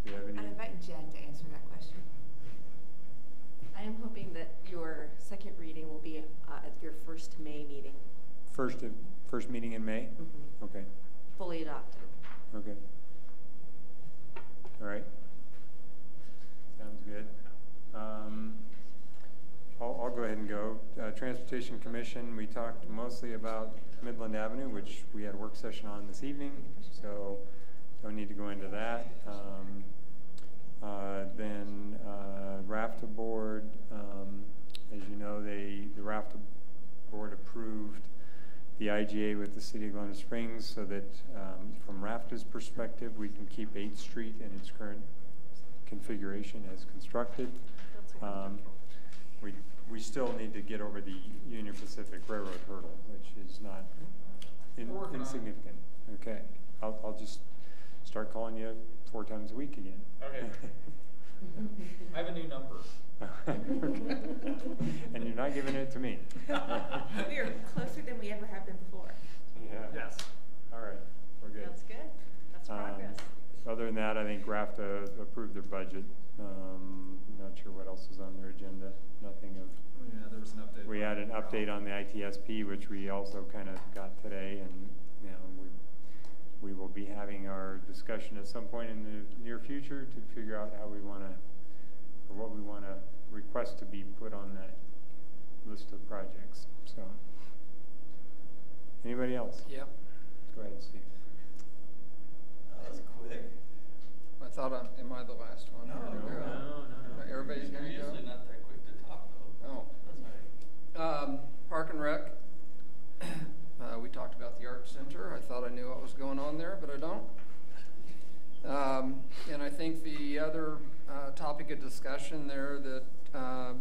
do you have any? I'm inviting Jen to answer that question. I am hoping that your second reading will be at your first May meeting. First meeting in May? Mm-hmm. Okay. Fully adopted. Okay. All right. Sounds good. I'll go ahead and go. Transportation Commission, we talked mostly about Midland Avenue, which we had a work session on this evening, so don't need to go into that. Then RAFTA board, as you know, the RAFTA board approved the IGA with the City of Glen Springs, so that from RAFTA's perspective, we can keep 8th Street in its current configuration as constructed. We still need to get over the Union Pacific Railroad hurdle, which is not insignificant. Okay, I'll just start calling you 4 times a week again. Okay. I have a new number. Okay. And you're not giving it to me. We are closer than we ever have been before. Yeah. Yes. All right, we're good. That's good. That's progress. Other than that, I think RAFTA approved their budget. Not sure what else is on their agenda. Nothing of. Yeah, there was an update. We had an update on the ITSP, which we also kind of got today, and you know, we will be having our discussion at some point in the near future to figure out how we want to, or what we want to request to be put on that list of projects. So Anybody else? Yep. Go ahead, Steve. That was quick. I thought am I the last one? No. Everybody's gonna You're go? usually not that quick to talk, though. Oh. That's all right. Park and Rec. We talked about the art center. I thought I knew what was going on there, but I don't. And I think the other topic of discussion there that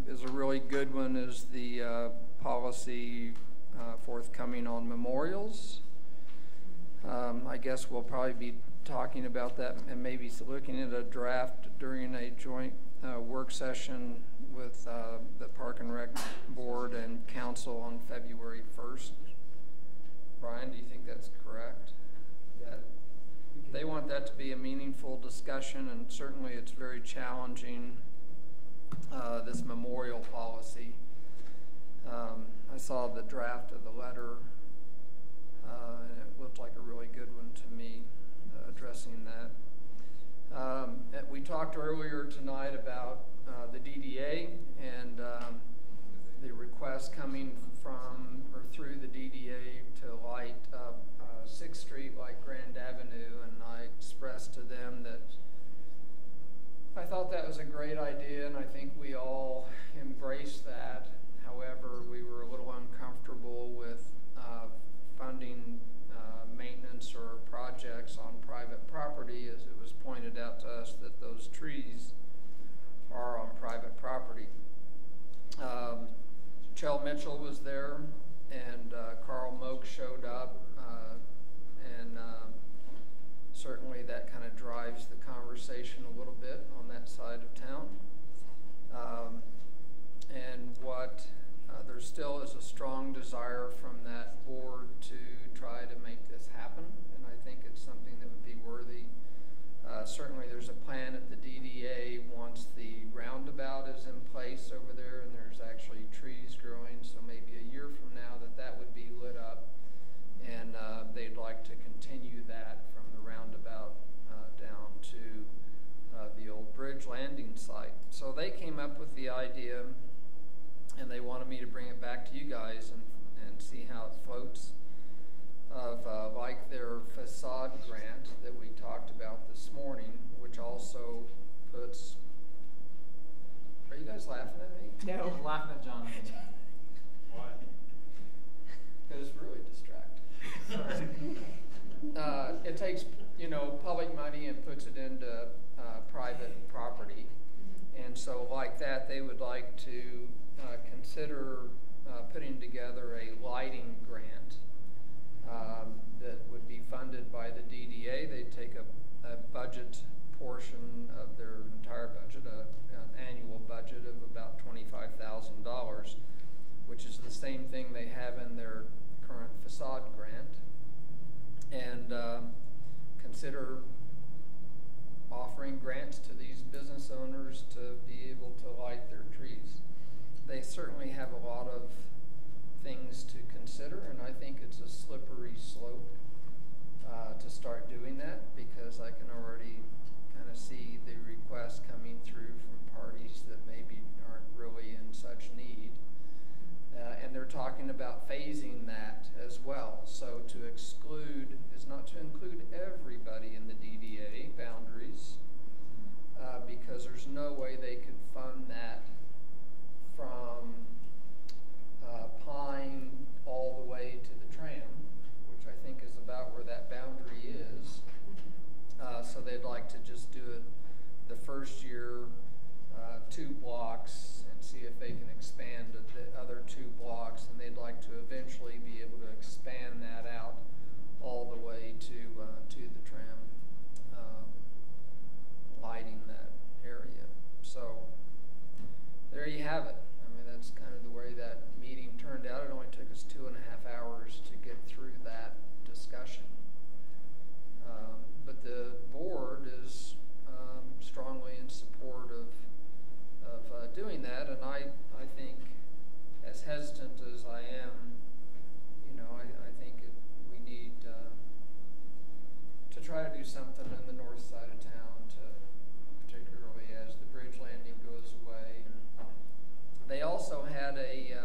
is a really good one is the policy forthcoming on memorials. I guess we'll probably be talking about that and maybe looking at a draft during a joint work session with the Park and Rec Board and Council on February 1st. Brian, do you think that's correct? That they want that to be a meaningful discussion, and certainly it's very challenging, this memorial policy. I saw the draft of the letter, and it looked like a really good one to me, addressing that. We talked earlier tonight about the DDA and the request coming from or through the DDA to light up 6th Street like Grand Avenue, and I expressed to them that I thought that was a great idea, and I think we all embraced that. However, we were a little uncomfortable with funding maintenance or projects on private property, as it was pointed out to us that those trees are on private property. Chell Mitchell was there, and Carl Moak showed up, and certainly that kind of drives the conversation a little bit on that side of town. And there still is a strong desire from that board to try to make this happen, and I think it's something that would be worthy. Certainly there's a plan at the DDA once the roundabout is in place over there and there's actually trees growing, so maybe a year from now that would be lit up, and they'd like to continue that from the roundabout down to the old bridge landing site. So they came up with the idea, and they wanted me to bring it back to you guys and see how it floats, of like their facade grant that we talked about this morning, which also puts, are you guys laughing at me? No. I'm laughing at John. Why? Because it's really distracting. Sorry. It takes, public money and puts it into private property. And so like that, they would like to consider putting together a lighting grant that would be funded by the DDA. They'd take a budget portion of their entire budget, an annual budget of about $25,000, which is the same thing they have in their current facade grant, and consider offering grants to these business owners to be able to light their trees. They certainly have a lot of things to consider, and I think it's a slippery slope to start doing that, because I can already kind of see the requests coming through from parties that maybe aren't really in such need. And they're talking about phasing that as well. So to exclude is not to include everybody in the DDA boundaries, because there's no way they could fund that from Pine all the way to the tram, which I think is about where that boundary is. So they'd like to just do it the first year, 2 blocks, and see if they can expand the other 2 blocks, and they'd like to eventually be able to expand that out all the way to the tram, lighting that area. So there you have it. I mean, that's kind of the way that meeting turned out. It only took us 2.5 hours to get through that discussion. But the board is strongly in support of doing that, and I think, as hesitant as I am, I think we need to try to do something in the north side of town, particularly as the bridge landing goes away. And they also had a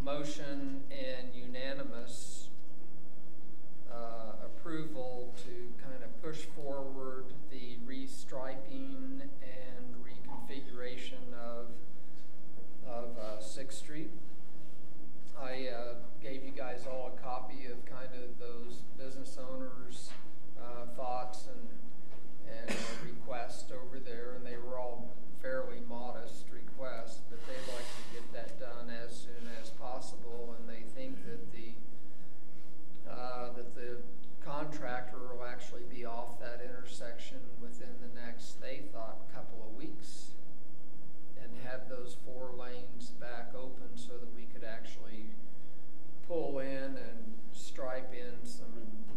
motion and unanimous approval to kind of push forward the restriping and reconfiguration of 6th Street. I gave you guys all a copy of kind of those business owners' thoughts and requests over there, and they were all fairly modest requests, but they'd like to get that done as soon as possible, and they think that the contractor will actually be off that intersection within the next, they thought, couple of weeks, and have those 4 lanes back open so that we could actually pull in and stripe in some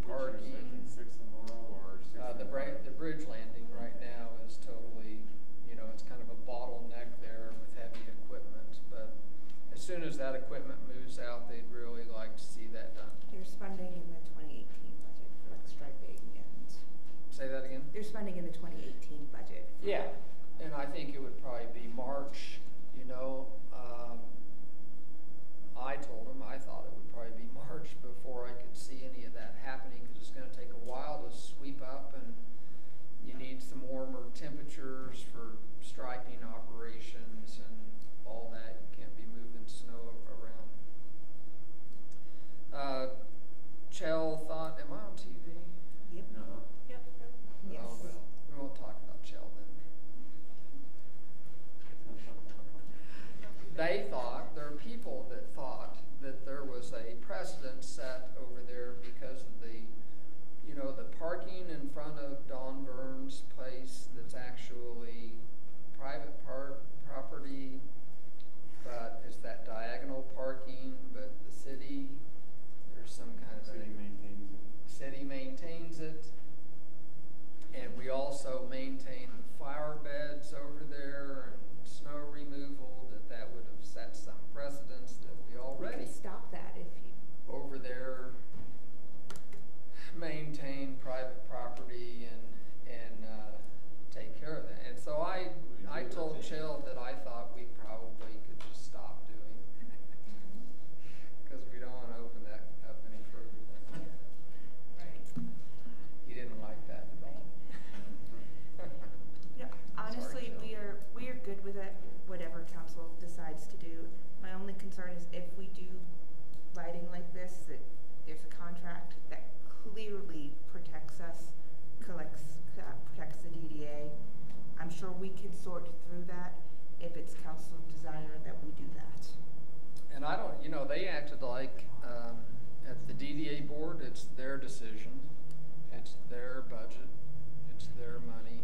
parking. 6th and Laurel or 6th The bridge landing right now is totally, you know, it's kind of a bottleneck there with heavy equipment, but as soon as that equipment moves out, they'd really like to see that done. There's funding in the 2018 budget for like striping and. Say that again? There's funding in the 2018 budget. Yeah, and I think it would probably be March, you know. I told them I thought it would probably be March before I could see any of that happening, because it's going to take a while to sweep up, and you need some warmer temperatures for striping operations and all that. You can't be moving snow around. Chell thought, am I on TV? Yep. No. Yep. Yes. Oh, well, we won't talk about Chell then. They thought, there are people that thought that there was a precedent set over there because of the, you know, the parking in front of Don Burns' place that's actually private property, but it's that diagonal parking, but the city, there's some kind of City maintains it. City maintains it, and we also maintain the flower beds over there and snow removal. That would have set some precedents that we already We could stop that if you. over there maintain private property and take care of that. And so I told Chell that I thought we probably could just stop doing, because we don't want to open that up any further. Right. He didn't like that at all. Yeah, honestly, Sorry, we are good with it, whatever council decides to do. My only concern is if we do lighting like this, that there's a contract that clearly protects us, protects the DDA. I'm sure we can sort through that if it's council's desire that we do that. And I don't, you know, they acted like at the DDA board, it's their decision, it's their budget, it's their money.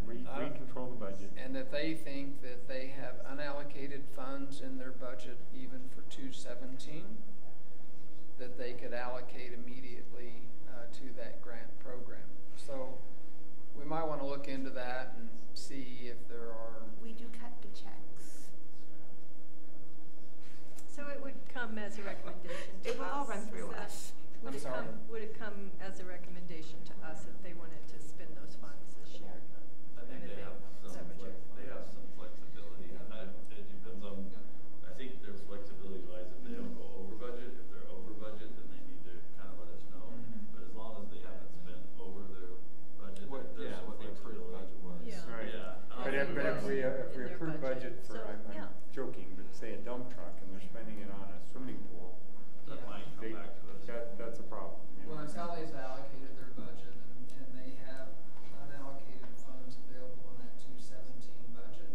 We control the budget. And that they think that they have unallocated funds in their budget even for 2017, that they could allocate immediately to that grant program. So we might want to look into that and see if there are. We do cut the checks. So it would come as a recommendation to us? It will all run through us. Would it come as a recommendation to us if they wanted to spend those funds this year? I think they have some flexibility, and it depends on, I think their flexibility lies if they don't go over budget. If they're over budget, then they need to kind of let us know. But as long as they haven't spent over their budget, there's some what the approved flexibility. budget was. Yeah. Right. Yeah. But if we In their approve budget for, So, I'm yeah. joking, but say a dump truck and they're spending it on a swimming pool, That might come back to us. that's a problem. You know? Well, it's how they've allocated their budget, and they have unallocated funds available in that 2017 budget.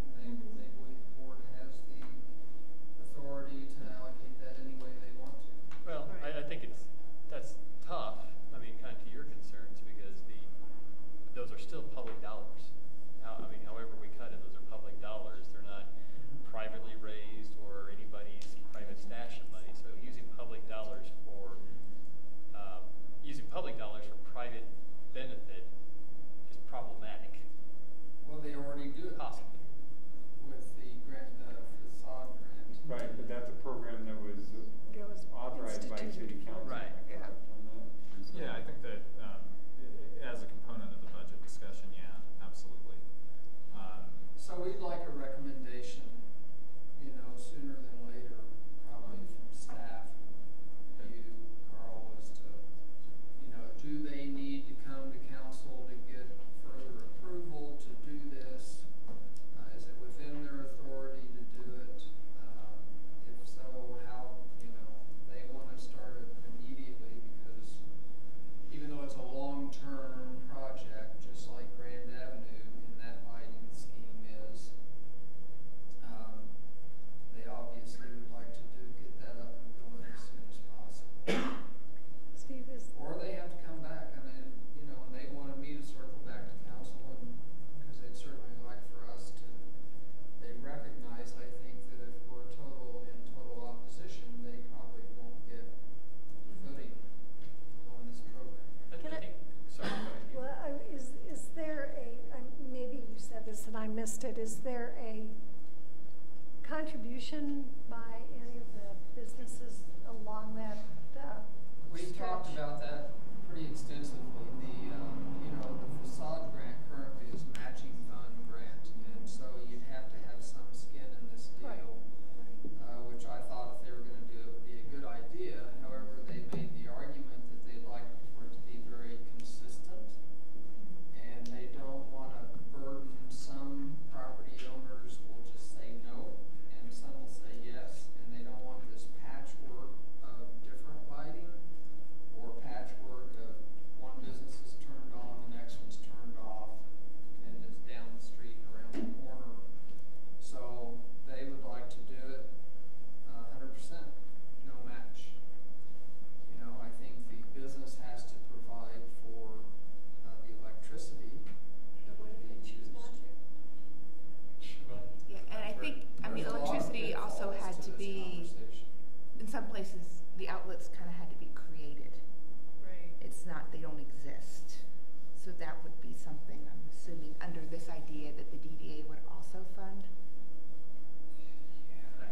So that would be something, I'm assuming, under this idea that the DDA would also fund?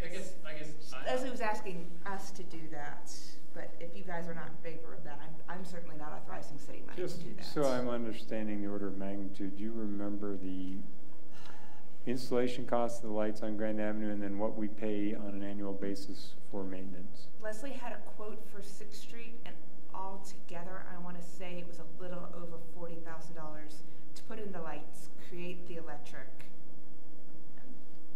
I guess. Leslie was asking us to do that, but if you guys are not in favor of that, I'm certainly not authorizing city money Just to do that. so I'm understanding the order of magnitude, do you remember the installation costs of the lights on Grand Avenue and then what we pay on an annual basis for maintenance? Leslie had a quote for 6th Street, and all together, I want to say it was a little over $40,000 to put in the lights, create the electric, and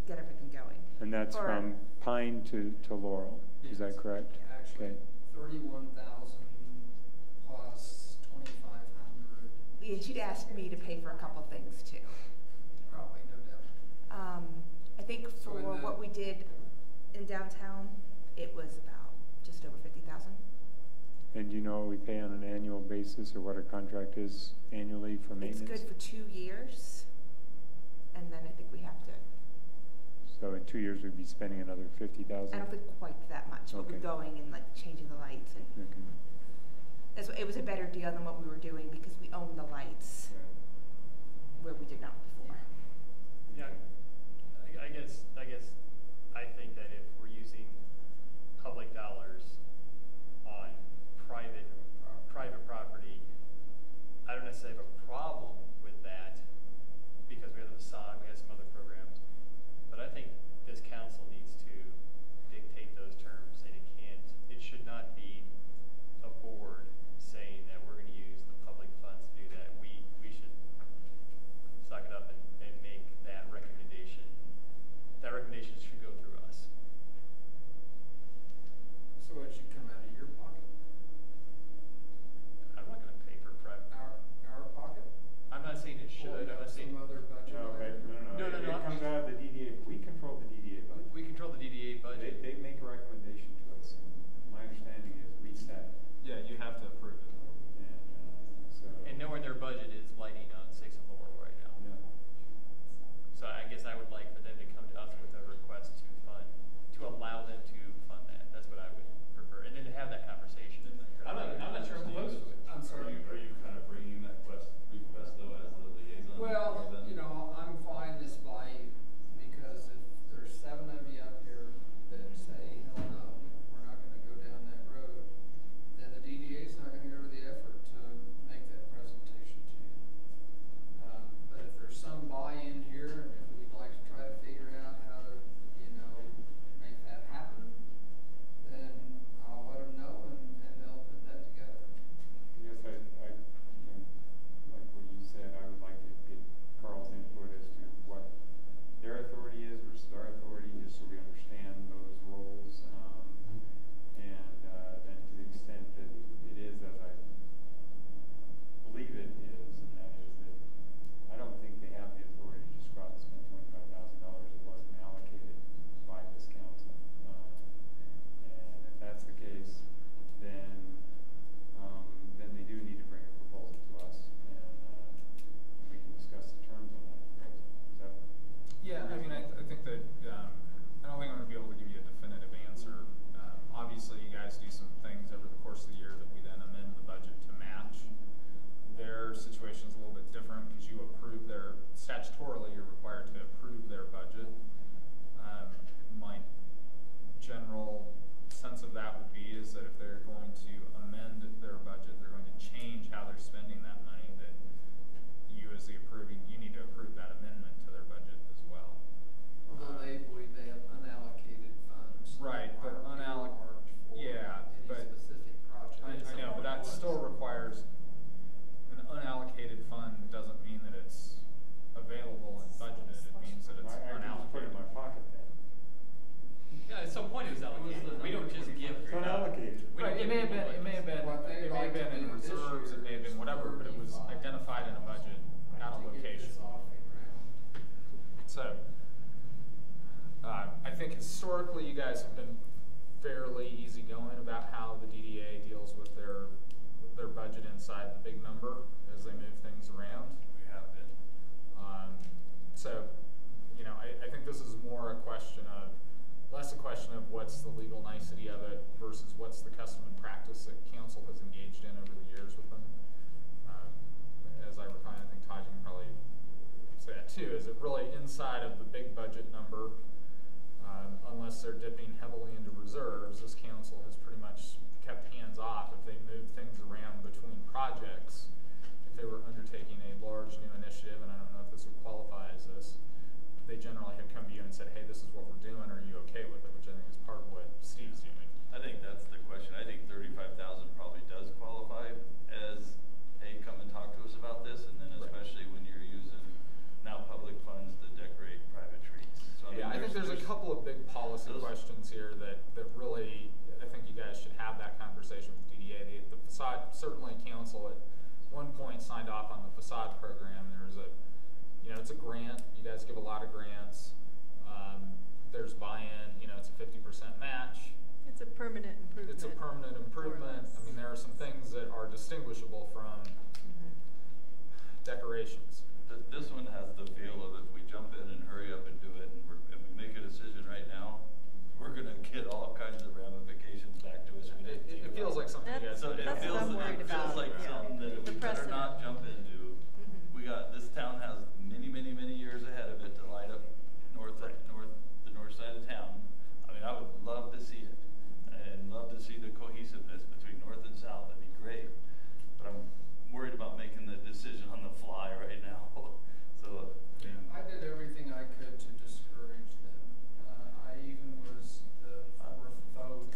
get everything going. And that's from Pine to Laurel, is that correct? Actually, Okay. 31,000 plus 2,500. And she'd asked me to pay for a couple things too. Probably, no doubt. I think So for in the- what we did in downtown, it was about just over 50,000. And do you know what we pay on an annual basis or what our contract is annually for maintenance? It's good for 2 years, and then I think we have to. So in 2 years, we'd be spending another 50,000? I don't think quite that much, but we're Okay. going and like changing the lights, and Okay. it was a better deal than what we were doing because we own the lights where we did not before. Yeah, I guess I think that if we're using public dollars on private property, I don't necessarily have a problem with that because we have the facade, we have some other programs, but I think this council needs to dictate those terms, and it should not be a board saying that we're going to use the public funds to do that. We should suck it up and make that recommendation. That recommendation should go through us. So it should come out of your pocket? I'm not going to pay for prep. Our pocket? I'm not saying it should. I'm not saying Some other budget. No, No. It comes out of the DDA. We control the DDA budget. We control the DDA budget. They make a recommendation to us. My understanding is we set it. Yeah, you have to approve it. And knowing their budget is lighting on 6th and Laurel right now. No. So I guess I would like for them to come to us with a request to allow them to fund that. That's what I would prefer. And then to have that conversation. I'm not sure I'm opposed to it. I'm sorry. Are you kind of bringing that request though as the liaison? Well, you know, I'm fine this by you, because if there's 7 of you up here that say, hell no, we're not gonna go down that road, then the DDA's not gonna go to the effort to make that presentation to you. But if there's some buy-in here, and if we'd like to try to figure out how to, you know, make that happen, then I'll let them know and they'll put that together. Yes, I like what you said, I would like to get Carl's input as to what their authority is versus our authority, just so we understand those roles. And then to the extent that it is as I believe it is, and that is that I don't think they have the authority to just go out and spend $25,000 that wasn't allocated by this council. And if that's the case, then they do need to bring a proposal to us, and we can discuss the terms on that proposal. Is that? Yeah, I mean, I think that, I don't think I'm gonna be able to give you a definitive answer. Obviously, you guys do some things over the course of the year that we then amend the budget to match. Their situation's a little bit different because you approve statutorily, you're required to approve their budget. My general sense of that would be is that if they're going to amend their budget, they're going to change how they're spending that money, that you as the you need to approve that amendment to their budget as well. Although they believe they have unallocated funds. Right, but yeah, any but specific project. I know, but that still requires an unallocated fund doesn't mean that it's available and budgeted. It means that it's I can just put it in my pocket then. Yeah, at some point it was allocated. We don't just give. It's unallocated. Right, it may have been in reserves, it may have been whatever, but it was identified in a budget at a location. So, I think historically you guys have been fairly easygoing about how the DDA deals with their budget inside the big number as they move things around. We have been. So, you know, I think this is more less a question of what's the legal nicety of it versus what's the custom and practice that council has engaged in over the years with them. As I inside of the big budget number, unless they're dipping heavily into reserves, this council has pretty much kept hands off if they move things around between projects. If they were undertaking a large new initiative, and I don't know if this would qualify as this, they generally have come to you and said, hey, this is what we're doing, are you okay with it? Which I think is part of what Steve's doing. I think that's the question. I think 35,000 probably does qualify as, hey, come and talk to us about this, and then especially when you're using now public funds to decorate private trees. So, Yeah, I think there's a couple of big policy questions here that really, I think you guys should have that conversation with DDA. The facade, certainly council at one point signed off on the facade program. There's a, you know, it's a grant. You guys give a lot of grants. There's buy-in, you know, it's a 50% match. It's a permanent improvement. It's a permanent improvement. I mean, there are some things that are distinguishable from decorations. This one has the feel of if we jump in and hurry up and do it, and we make a decision right now, we're going to get all kinds of ramifications back to us. It feels like something you guys So it feels like something that we better not jump into. We got, this town has many, many, many years ahead of it to light up the north side of town. I mean, I would love to see it, and love to see the cohesiveness between north and south. That'd be great. But I'm worried about making the decision on the fly right now. So I did everything I could to discourage them. I even was the fourth vote.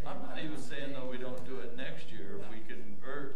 I'm not even saying though we don't do it next year if we can, or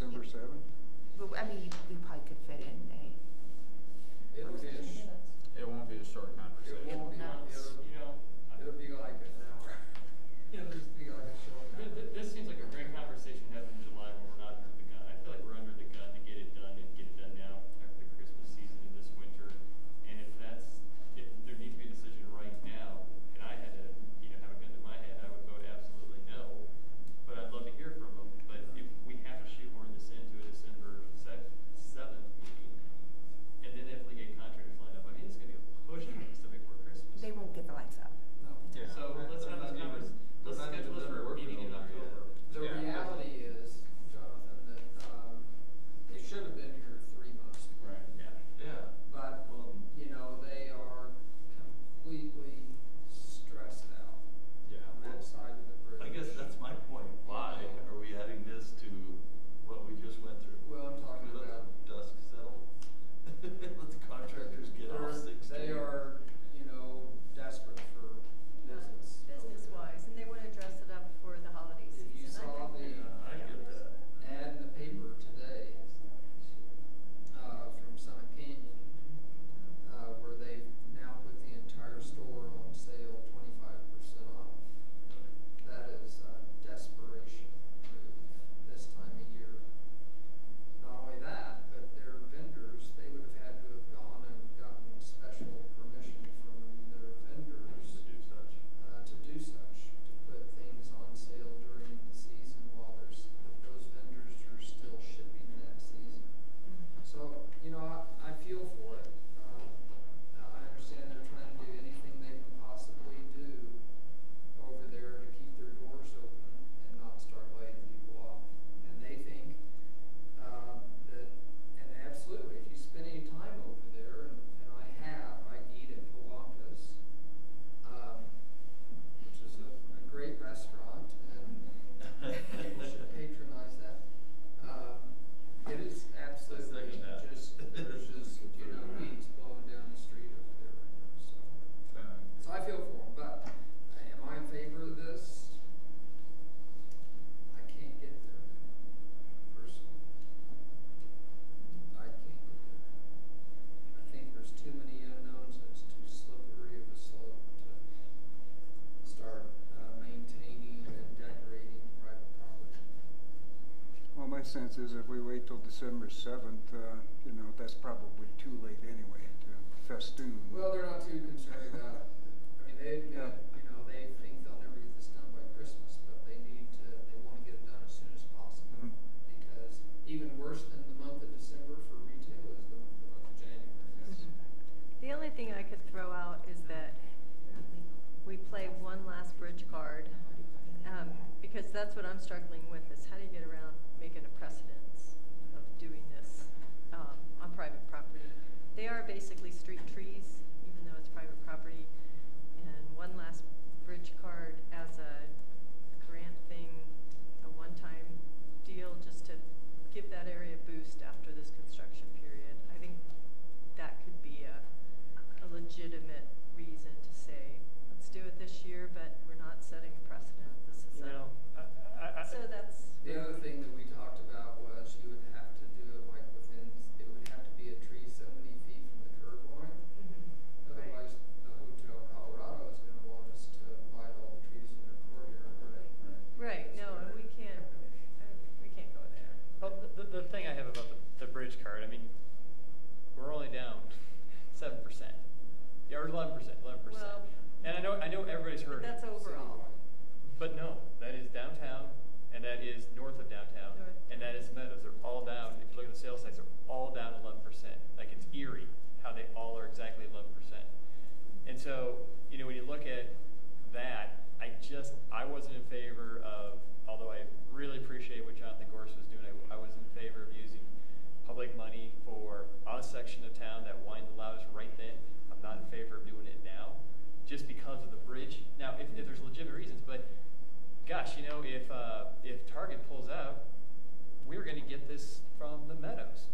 December 7th? But, I mean, we probably could fit in a. It'll be It won't be a short conversation. It won't be, it'll be like an hour. It'll just be like a short conversation. This seems like a great conversation to have in July when we're not under the gun. I feel like we're under the gun to get it done and get it done now after the Christmas season and this winter. And if there needs to be a decision right now, and I had to, have a gun to my head, I would vote absolutely no. But I'd love to hear from them. But if we have to shoehorn this into a December 7th meeting, and then if we get contractors lined up, I mean, it's going to be a push to get stuff before Christmas. They won't get the lights up. No. Yeah. So let's have this conversation. Let's schedule this for a meeting in October. The Yeah. reality is, Jonathan, that, they should have been here 3 months ago. Right. Yeah. Yeah. But, Well, they are completely stressed out Yeah. on that side of the bridge. I guess that's my point. Why are we adding this to what we just went through? Well, I'm talking Let about, the dust settle. Let the contractors get off 16. they are, desperate for business. over there. Business-wise, and they want to dress it up for the holiday If season. you saw the I get that. ad in the paper today, from Summit Canyon, where they've now put the entire store on sale 25% off. That is a desperation move this time of year. Not only that, but their vendors, they would have had to have gone and gotten special permission from their vendors To do such. to put things on sale during the season while those vendors are still shipping that season. So, I feel for it. I understand they're trying to do anything they can possibly do over there to keep their doors open and not start laying people off. And they think and absolutely, if you spend any time over there, and I eat at Polanca's, which is a great restaurant, and people should patronize that. It is absolutely Second that. there's just, weeds blowing down the street over there right now, so I feel for them, but am I in favor of this? I can't get there, personally. I can't get there. I think there's too many unknowns and it's too slippery of a slope to start maintaining and decorating private property. Well, my sense is if we wait till December 7th, that's probably too late anyway to festoon. Well, they're not too concerned about it. I mean, they admit, they think they'll never get this done by Christmas, but they want to get it done as soon as possible. Mhm. Because even worse than the month of December for retail is the month of January. The only thing I could throw out is that we play one last bridge card, because that's what I'm struggling with, is how do you get around making a precedence of doing this on private property? They are basically street trees, even though it's private property, and one last bridge card as a grant thing, a one-time deal, just to give that area a boost after this construction period. I think that could be a legitimate reason to say, let's do it this year, but we're not setting a precedent. This is so that's. The other thing that we talked about was you would have to do it like it would have to be a tree so many feet from the curb line. Otherwise, the Hotel Colorado is gonna want us to light all the trees in their courtyard, right? Right, no, and we can't go there. Well, the thing I have about the bridge card, I mean, we're only down 7%. Yeah, or 11%. Well, And I know everybody's but heard that's it. overall. But no, that is downtown, and that is north of downtown, and that is Meadows. They're all down. If you look at the sales sites, they're all down 11%. Like, it's eerie how they all are exactly 11%. And so, when you look at that, I wasn't in favor of, although I really appreciate what Jonathan Gorse was doing, I was in favor of using public money for a section of town that whined the loudest right then. I'm not in favor of doing it now, just because of the bridge. Now, if there's legitimate reasons, but gosh, if Target pulls out, we're going to get this from the Meadows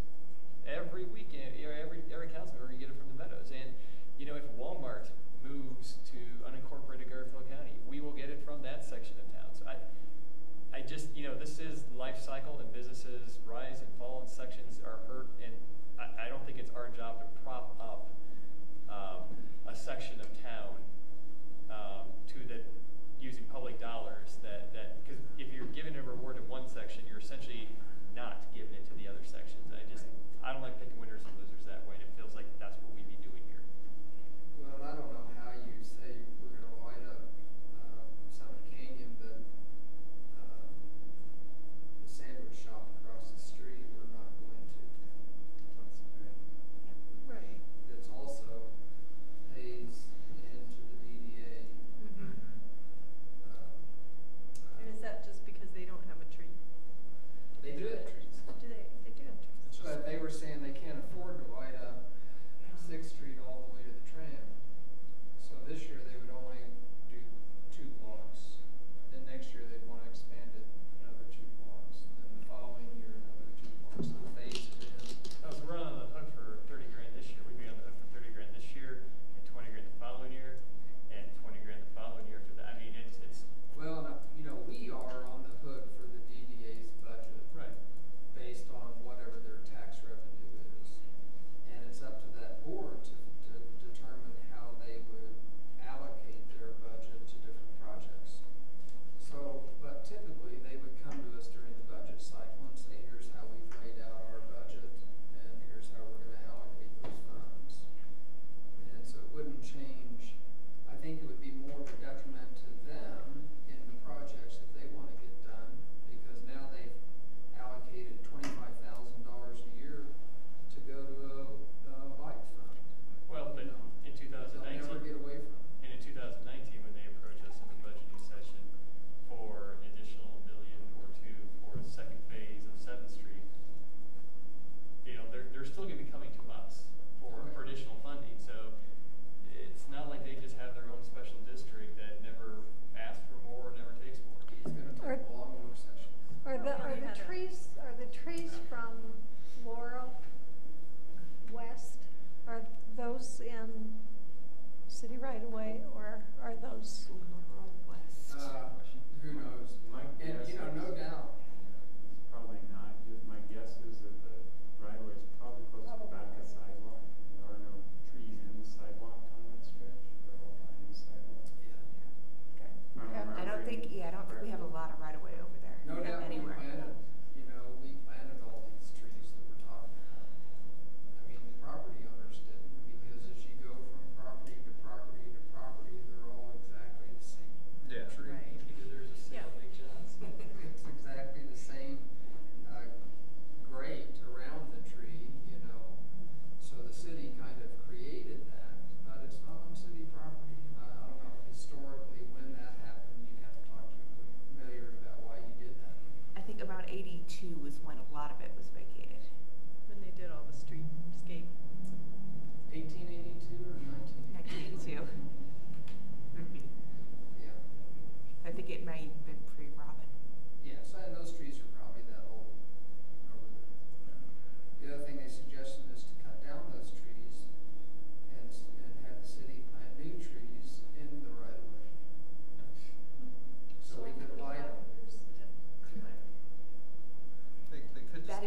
every weekend. Every councilman, we're going to get it from the Meadows. And if Walmart moves to unincorporated Garfield County, we will get it from that section of town. So I just, this is life cycle and businesses rise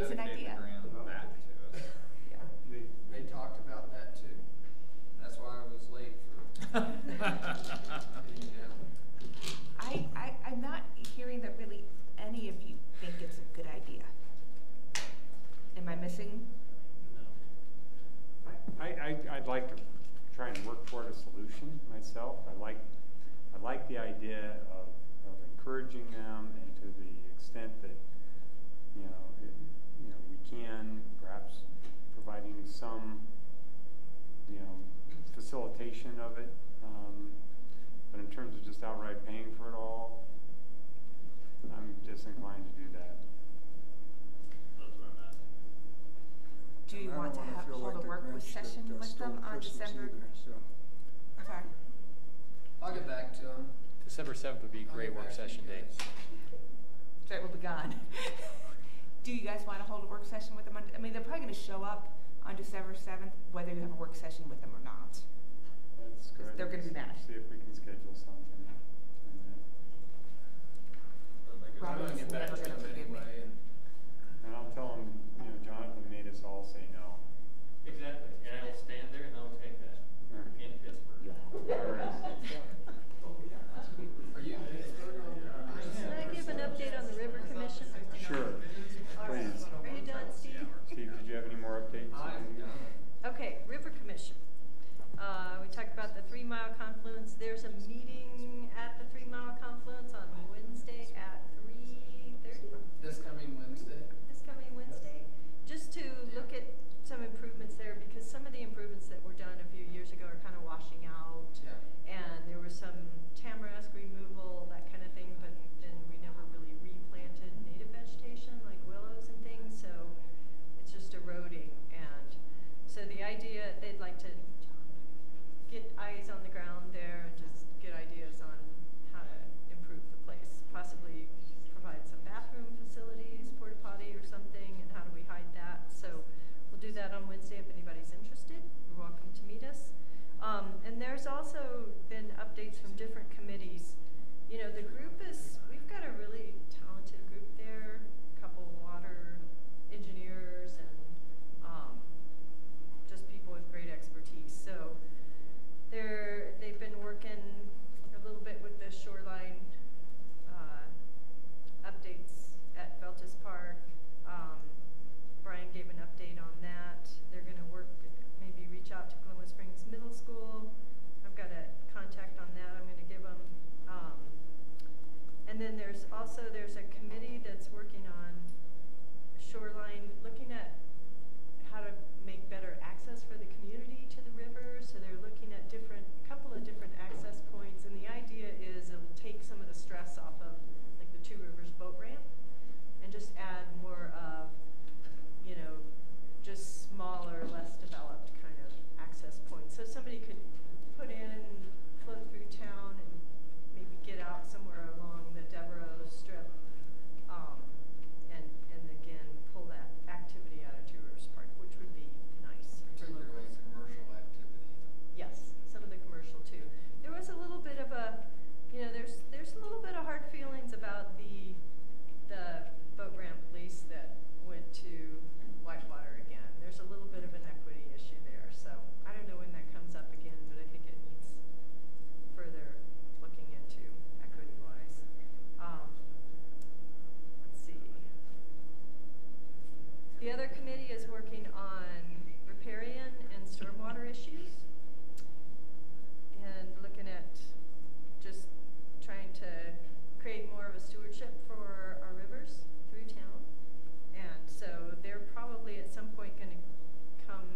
is an dedicate idea. the grant back to us. They talked about that too. That's why I was late for. I'm not hearing that really any of you think it's a good idea. Am I missing? I'd like to try and work toward a solution myself. I like the idea of encouraging them, and to the extent that we can, perhaps providing some facilitation of it. But in terms of just outright paying for it all, I'm disinclined to do that. That's where I'm at. Do you I want to don't wanna feel hold like a the work Grinch session that, with stole them on Christmas December? either, so. I'm sorry. I'll get back to them. December 7th would be a great work session date. So it will be gone. Do you guys want to hold a work session with them? I mean, they're probably going to show up on December 7th, whether you have a work session with them or not. That's good. They're going to be mad. See if we can schedule something. I'm gonna get back to them anyway, And I'll tell them, Jonathan made us all say no. Exactly. And I will stand there and I will take that. In Pittsburgh. All right. Are you? Can I give an update on the River Commission? Sure, please. Are you done, Steve? Steve, did you have any more updates? Okay, River Commission. We talked about the 3 Mile Confluence. There's a meeting at the 3 Mile Confluence on Wednesday at 3:30. This coming Wednesday? This coming Wednesday. Just to look at some improvements there, because some of the improvements that were done a few years ago are kind of washing out. Yeah. And there was some tamarask removal, that kind of thing, but then we never really replanted native vegetation like willows and things, so it's just eroding. And so the idea, they'd like to get eyes on the ground there and just get ideas on how to improve the place, possibly provide some bathroom facilities, porta potty or something, and how do we hide that. So we'll do that on Wednesday if anybody's interested. You're welcome to meet us. And there's also been updates from different committees. The group we've got a really talented group there, a couple water engineers and just people with great expertise. So they've been working a little bit with the shoreline updates at Veltus Park. Brian gave an update on that. They're going to maybe reach out to Glenwood Springs Middle School. I've got a contact on that I'm going to give them. And then there's a committee that's working on shoreline, looking at how to make better access for the community to the river. So they're looking at a couple of different access points, and the idea is it'll take some of the stress off of like the Two Rivers boat ramp and just add more of, just smaller, less developed kind of access points. So somebody could put in, float through town, and maybe get out somewhere along the Devereaux Strip, and again pull that activity out of Two Rivers Park, which would be nice for Particularly locals. commercial activity. Yes, some of the commercial too. There was a little bit of there's a little bit of hard feelings about the boat ramp lease that went to Whitewater again. There's a little bit of an equity issue there, so I don't know when that comes up again, but I think it needs further looking into equity-wise. Let's see. The other committee is working on riparian and stormwater issues, and looking at just trying to create more of a stewardship for our rivers through town. And so they're probably at some point going to come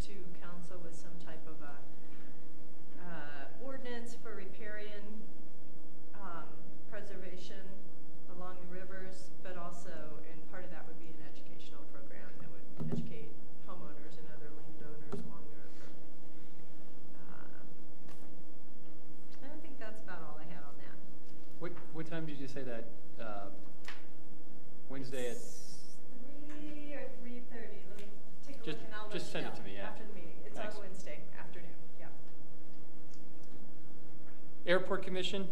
to council with some type of a ordinance for riparian preservation along the rivers, but also, and part of that would be an educational program that would educate homeowners and other landowners along the river. And I think that's about all I had on that. What time did you say that? Wednesday at? 3 or 3:30. Let me take a look and I'll Just let you send it know to me, yeah. after the meeting. It's Thanks. on Wednesday afternoon. Yeah. Airport Commission,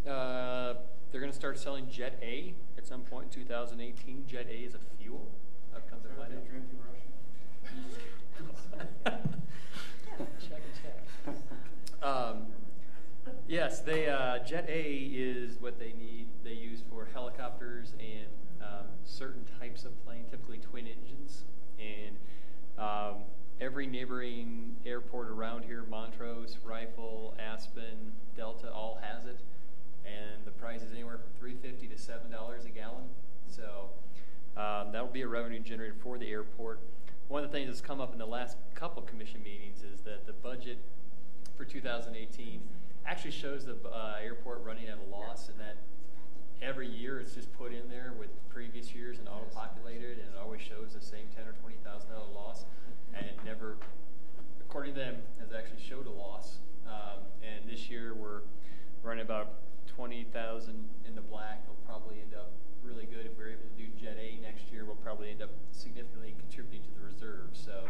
they're going to start selling Jet A at some point in 2018. Jet A is a fuel. That comes they, Jet A is what they need. They use for helicopters and certain types of plane, typically twin engines. And every neighboring airport around here, Montrose, Rifle, Aspen, Delta, all has it. And the price is anywhere from $3.50 to $7 a gallon. So that will be a revenue generator for the airport. One of the things that's come up in the last couple commission meetings is that the budget for 2018 actually shows the airport running at a loss, and that every year it's just put in there with previous years and auto-populated, and it always shows the same $10,000 or $20,000 loss, and it never, according to them, has actually showed a loss. And this year we're running about 20,000 in the black. We'll probably end up really good if we're able to do Jet A next year. We'll probably end up significantly contributing to the reserve. So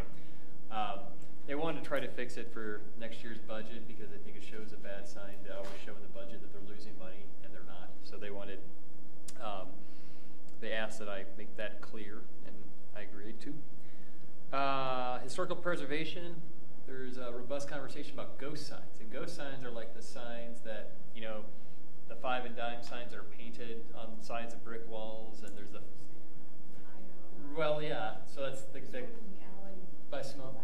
they wanted to try to fix it for next year's budget because I think it shows a bad sign to always show in the budget that they're losing money, and they're not. So they wanted, they asked that I make that clear, and I agreed to. Historical preservation, there's a robust conversation about ghost signs. And ghost signs are like the signs that, you know, the 5 and dime signs that are painted on sides of brick walls, and there's a, well, yeah, so that's the by smoke.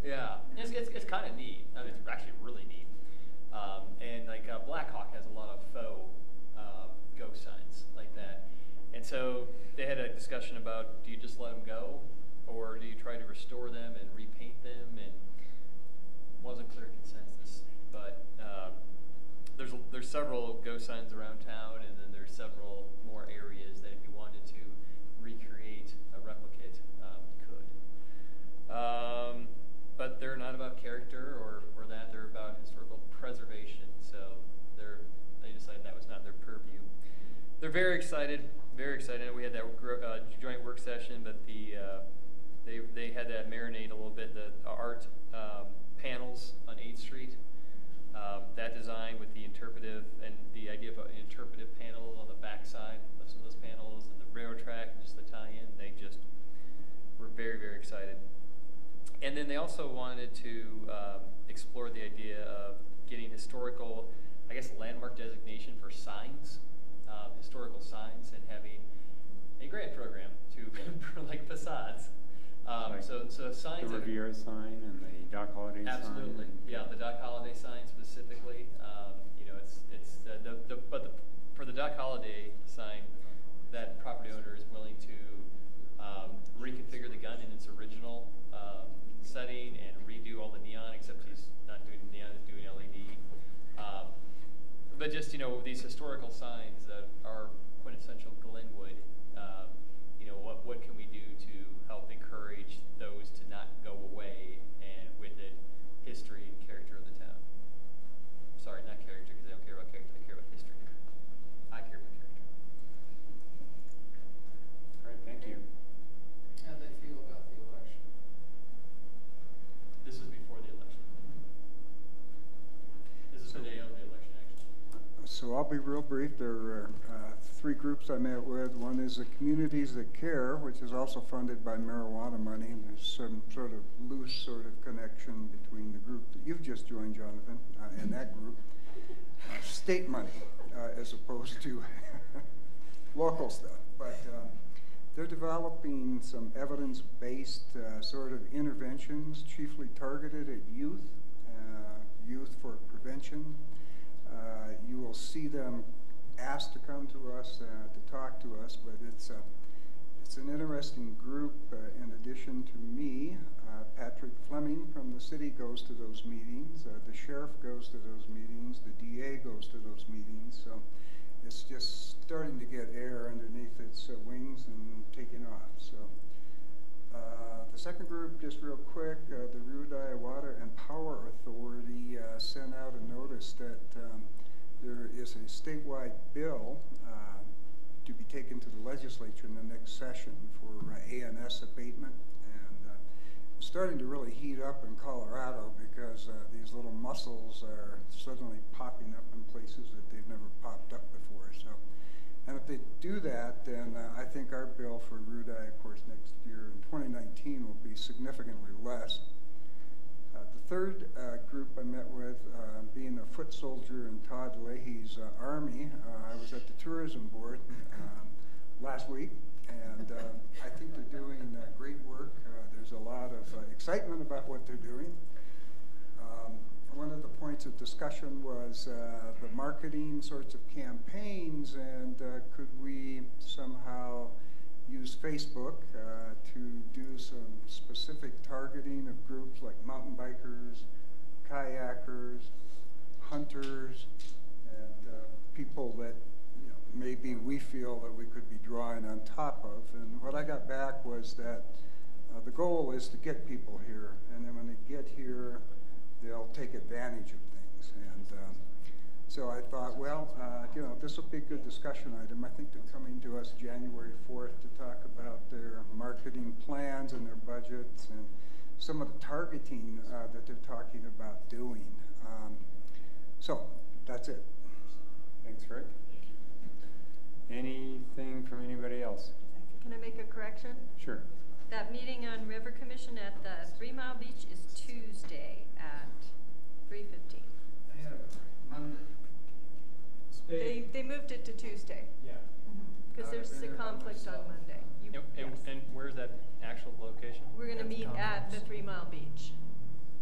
Yeah, it's kind of neat. I mean, it's actually really neat. And like Blackhawk has a lot of faux ghost signs like that. And so they had a discussion about, do you just let them go, or do you try to restore them and repaint them? And wasn't clear consensus. But there's several ghost signs around town, and then there's several more areas that if you wanted to recreate a replicate, you could. But they're not about character or that. They're about historical preservation. So they decided that was not their purview. They're very excited. Very excited. We had that joint work session, but they had that marinate a little bit. The art panels on 8th Street. That design with the interpretive and the idea of an interpretive panel on the backside of some of those panels, and the railroad track and just the tie-in, they just were very, very excited. And then they also wanted to explore the idea of getting historical, I guess, landmark designation for signs, historical signs, and having a grant program to for like facades. Like so signs. The Riviera sign and the Doc Holliday sign. Absolutely, yeah, the Doc Holliday sign specifically. You know, but for the Doc Holliday sign, that property owner is willing to reconfigure the gun in its original setting and redo all the neon, except he's not doing neon, he's doing LED. But just, you know, these historical signs that are quintessential Glenwood, you know, what can we do to help encourage those to not go away, and with it, history and character of the town. Sorry, not character, because I don't care about character, I care about history. I care about character. All right, thank you. How do they feel about the election? This is before the election. This is the day of the election, actually. So I'll be real brief. There are 3 groups I met with. One is the Communities That Care, which is also funded by marijuana money. And there's some sort of loose sort of connection between the group that you've just joined, Jonathan, and that group. State money as opposed to local stuff. But they're developing some evidence-based sort of interventions, chiefly targeted at youth, youth for prevention. You will see them asked to come to us to talk to us, but it's an interesting group. In addition to me, Patrick Fleming from the city goes to those meetings. The sheriff goes to those meetings. The DA goes to those meetings. So it's just starting to get air underneath its wings and taking off. So the second group, just real quick, the Rudaya Water and Power Authority sent out a notice that there is a statewide bill to be taken to the legislature in the next session for ANS abatement. And it's starting to really heat up in Colorado because these little mussels are suddenly popping up in places that they've never popped up before. So, and if they do that, then I think our bill for Rudaya, of course, next year in 2019 will be significantly less. The third group I met with, being a foot soldier in Todd Leahy's army, I was at the tourism board last week, and I think they're doing great work. There's a lot of excitement about what they're doing. One of the points of discussion was the marketing sorts of campaigns, and could we somehow use Facebook to do some specific targeting of groups like mountain bikers, kayakers, hunters, and people that maybe we feel that we could be drawing on top of. And what I got back was that the goal is to get people here, and then when they get here, they'll take advantage of things. And so I thought, well, this will be a good discussion item. I think they're coming to us January 4th to talk about their marketing plans and their budgets and some of the targeting that they're talking about doing. So that's it. Thanks, Rick. Anything from anybody else? Can I make a correction? Sure. That meeting on River Commission at the 3 Mile Beach is Tuesday at 3:15. I had a Monday. They moved it to Tuesday. Yeah. Because there's a conflict on Monday. And where's that actual location? We're going to At the meet at the 3 Mile Beach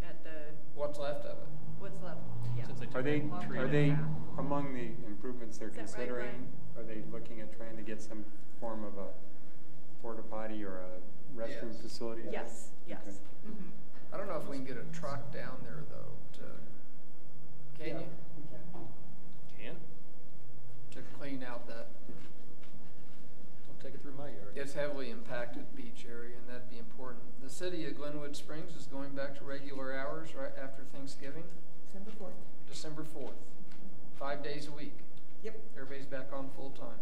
at the, What's left of it? what's left, yeah. Since Are they Yeah. among the improvements they're Is that right, considering? Are they looking at trying to get some form of a porta potty or a restroom Yes. facility? Yes, yes. Okay. Mhm. I don't know if we can get a truck down there though can you? Can? To clean out that. Don't take it through my yard. It's heavily impacted beach area, and that'd be important. The city of Glenwood Springs is going back to regular hours right after Thanksgiving, December 4th. December 4th, 5 days a week. Yep. Everybody's back on full time.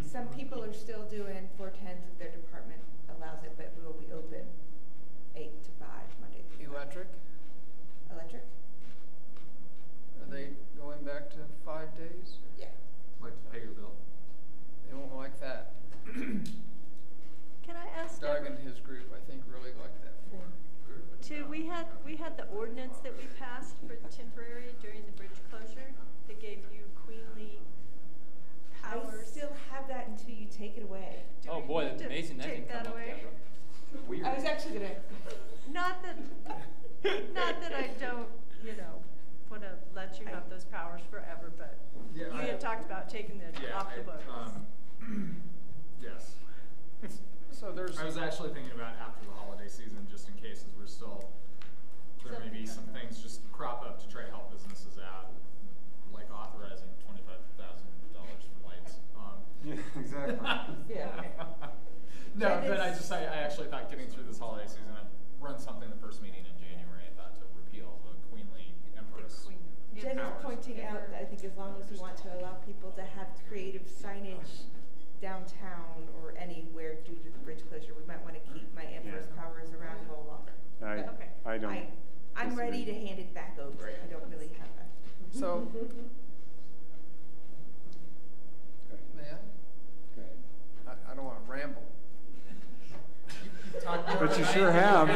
Some people are still doing 4/10 if their department allows it, but we will be open 8 to 5 Monday through Friday. Electric, Electric? are they going back to 5 days? Yeah. Like to pay your bill. They won't like that. Can I ask Doug Deborah, and his group, I think, really like that. too, we had the ordinance that we passed for temporary during the bridge closure that gave you queenly powers. I still have that until you take it away. Do Oh we boy, need that's to amazing that take can come that up, away? Deborah. Weird. I was actually gonna. Not that I don't, want to let you have those powers forever, but Yeah, you had talked about taking it off the books. Yes. So there's. I was actually thinking about after the holiday season, just in case, as we're still, there may be some things just crop up to try to help businesses out, like authorizing $25,000 for lights. Yeah, exactly. Yeah. No, But but it's- I actually thought getting through this holiday season, I'd run something the first meeting in January. I thought to repeal the queenly empress. Jen is pointing out that I think as long as we want to allow people to have creative signage downtown or anywhere due to the bridge closure, we might want to keep my empress powers around a little longer. Okay. I don't. I'm ready to hand it back over. I don't really have that. So. May I? Go ahead. I don't want to ramble. But you sure have.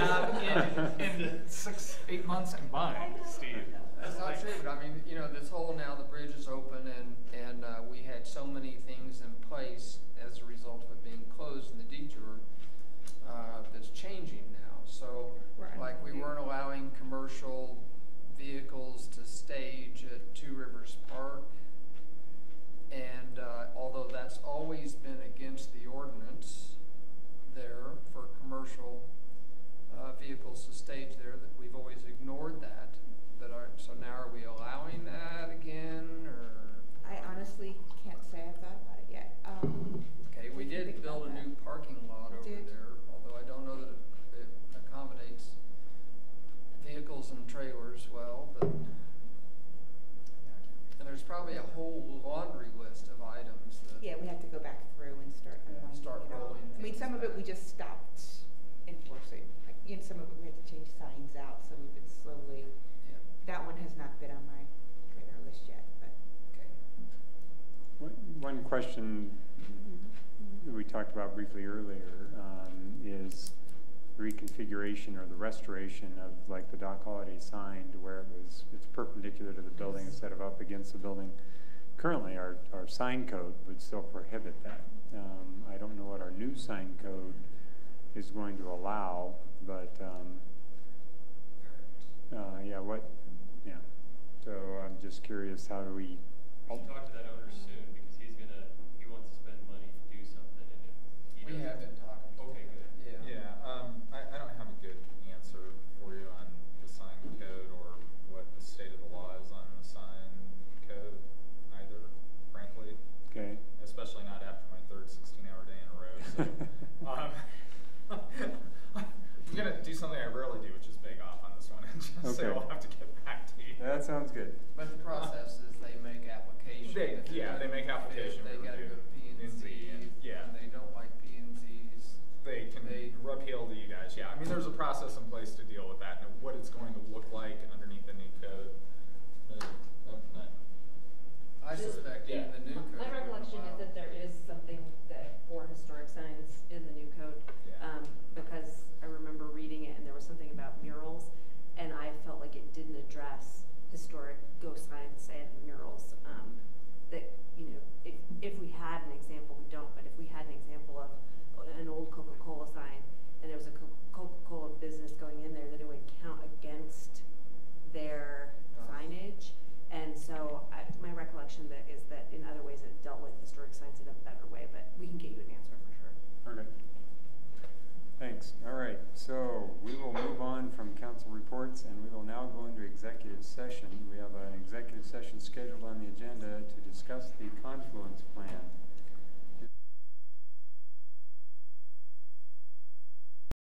In 6-8 months combined, Steve. That's not true, but I mean, this whole now the bridge is open and we had so many things in place as a result of it being closed in the detour that's changing now. So, like we weren't allowing commercial vehicles to stage at Two Rivers Park, and although that's always been against the ordinance there for commercial vehicles to stage there, that we've always ignored that. So now are we allowing that again, or? I honestly can't say I've thought about it yet. Okay, we did build a new parking lot over there, although I don't know that it accommodates vehicles and trailers well, but. And there's probably a whole laundry list of items that. Yeah, we have to go back through and start rolling. I mean, some of it we just stopped enforcing. Like, some of it we had to change signs out. Some of it slowly. Yeah. That one has not been on my radar list yet, but. Okay. One question that we talked about briefly earlier is reconfiguration or the restoration of like the Doc Holiday sign to where it's perpendicular to the building instead of up against the building. Currently, our sign code would still prohibit that. I don't know what our new sign code is going to allow, but yeah. So I'm just curious, how do we? We should talk to that owner soon because he wants to spend money to do something, and if he We have been talking. Okay, good. Yeah, I don't have a good answer for you on the sign code or what the state of the law is on the sign code either, frankly. Okay. Especially not after my third 16-hour day in a row. So, I'm gonna do something I rarely do, which is beg off on this one, and just say I'll have to get back to you. That sounds good. But the process is they make application. They make application. They gotta go to P&Z, yeah. and they don't like P&Z's. They can appeal to you guys. Yeah, I mean, there's a process in place to deal with that, and what it's going to look like underneath the new code. I suspect even the new code. My recollection is that there is something that for historic signs in the new code, because I remember reading it and there was something about murals, and I felt like it didn't address historic ghost signs and murals. That, you know, if we had an example, we don't, but if we had an example of an old Coca-Cola sign and there was a Coca-Cola business going in there, that it would count against their signage. And so my recollection is that in other ways it dealt with historic signs in a better way, but we can get you an answer for sure. Okay. Thanks. All right. So we will move on from council reports, and we will now go into executive session. We have an executive session scheduled on the agenda to discuss the Confluence Plan.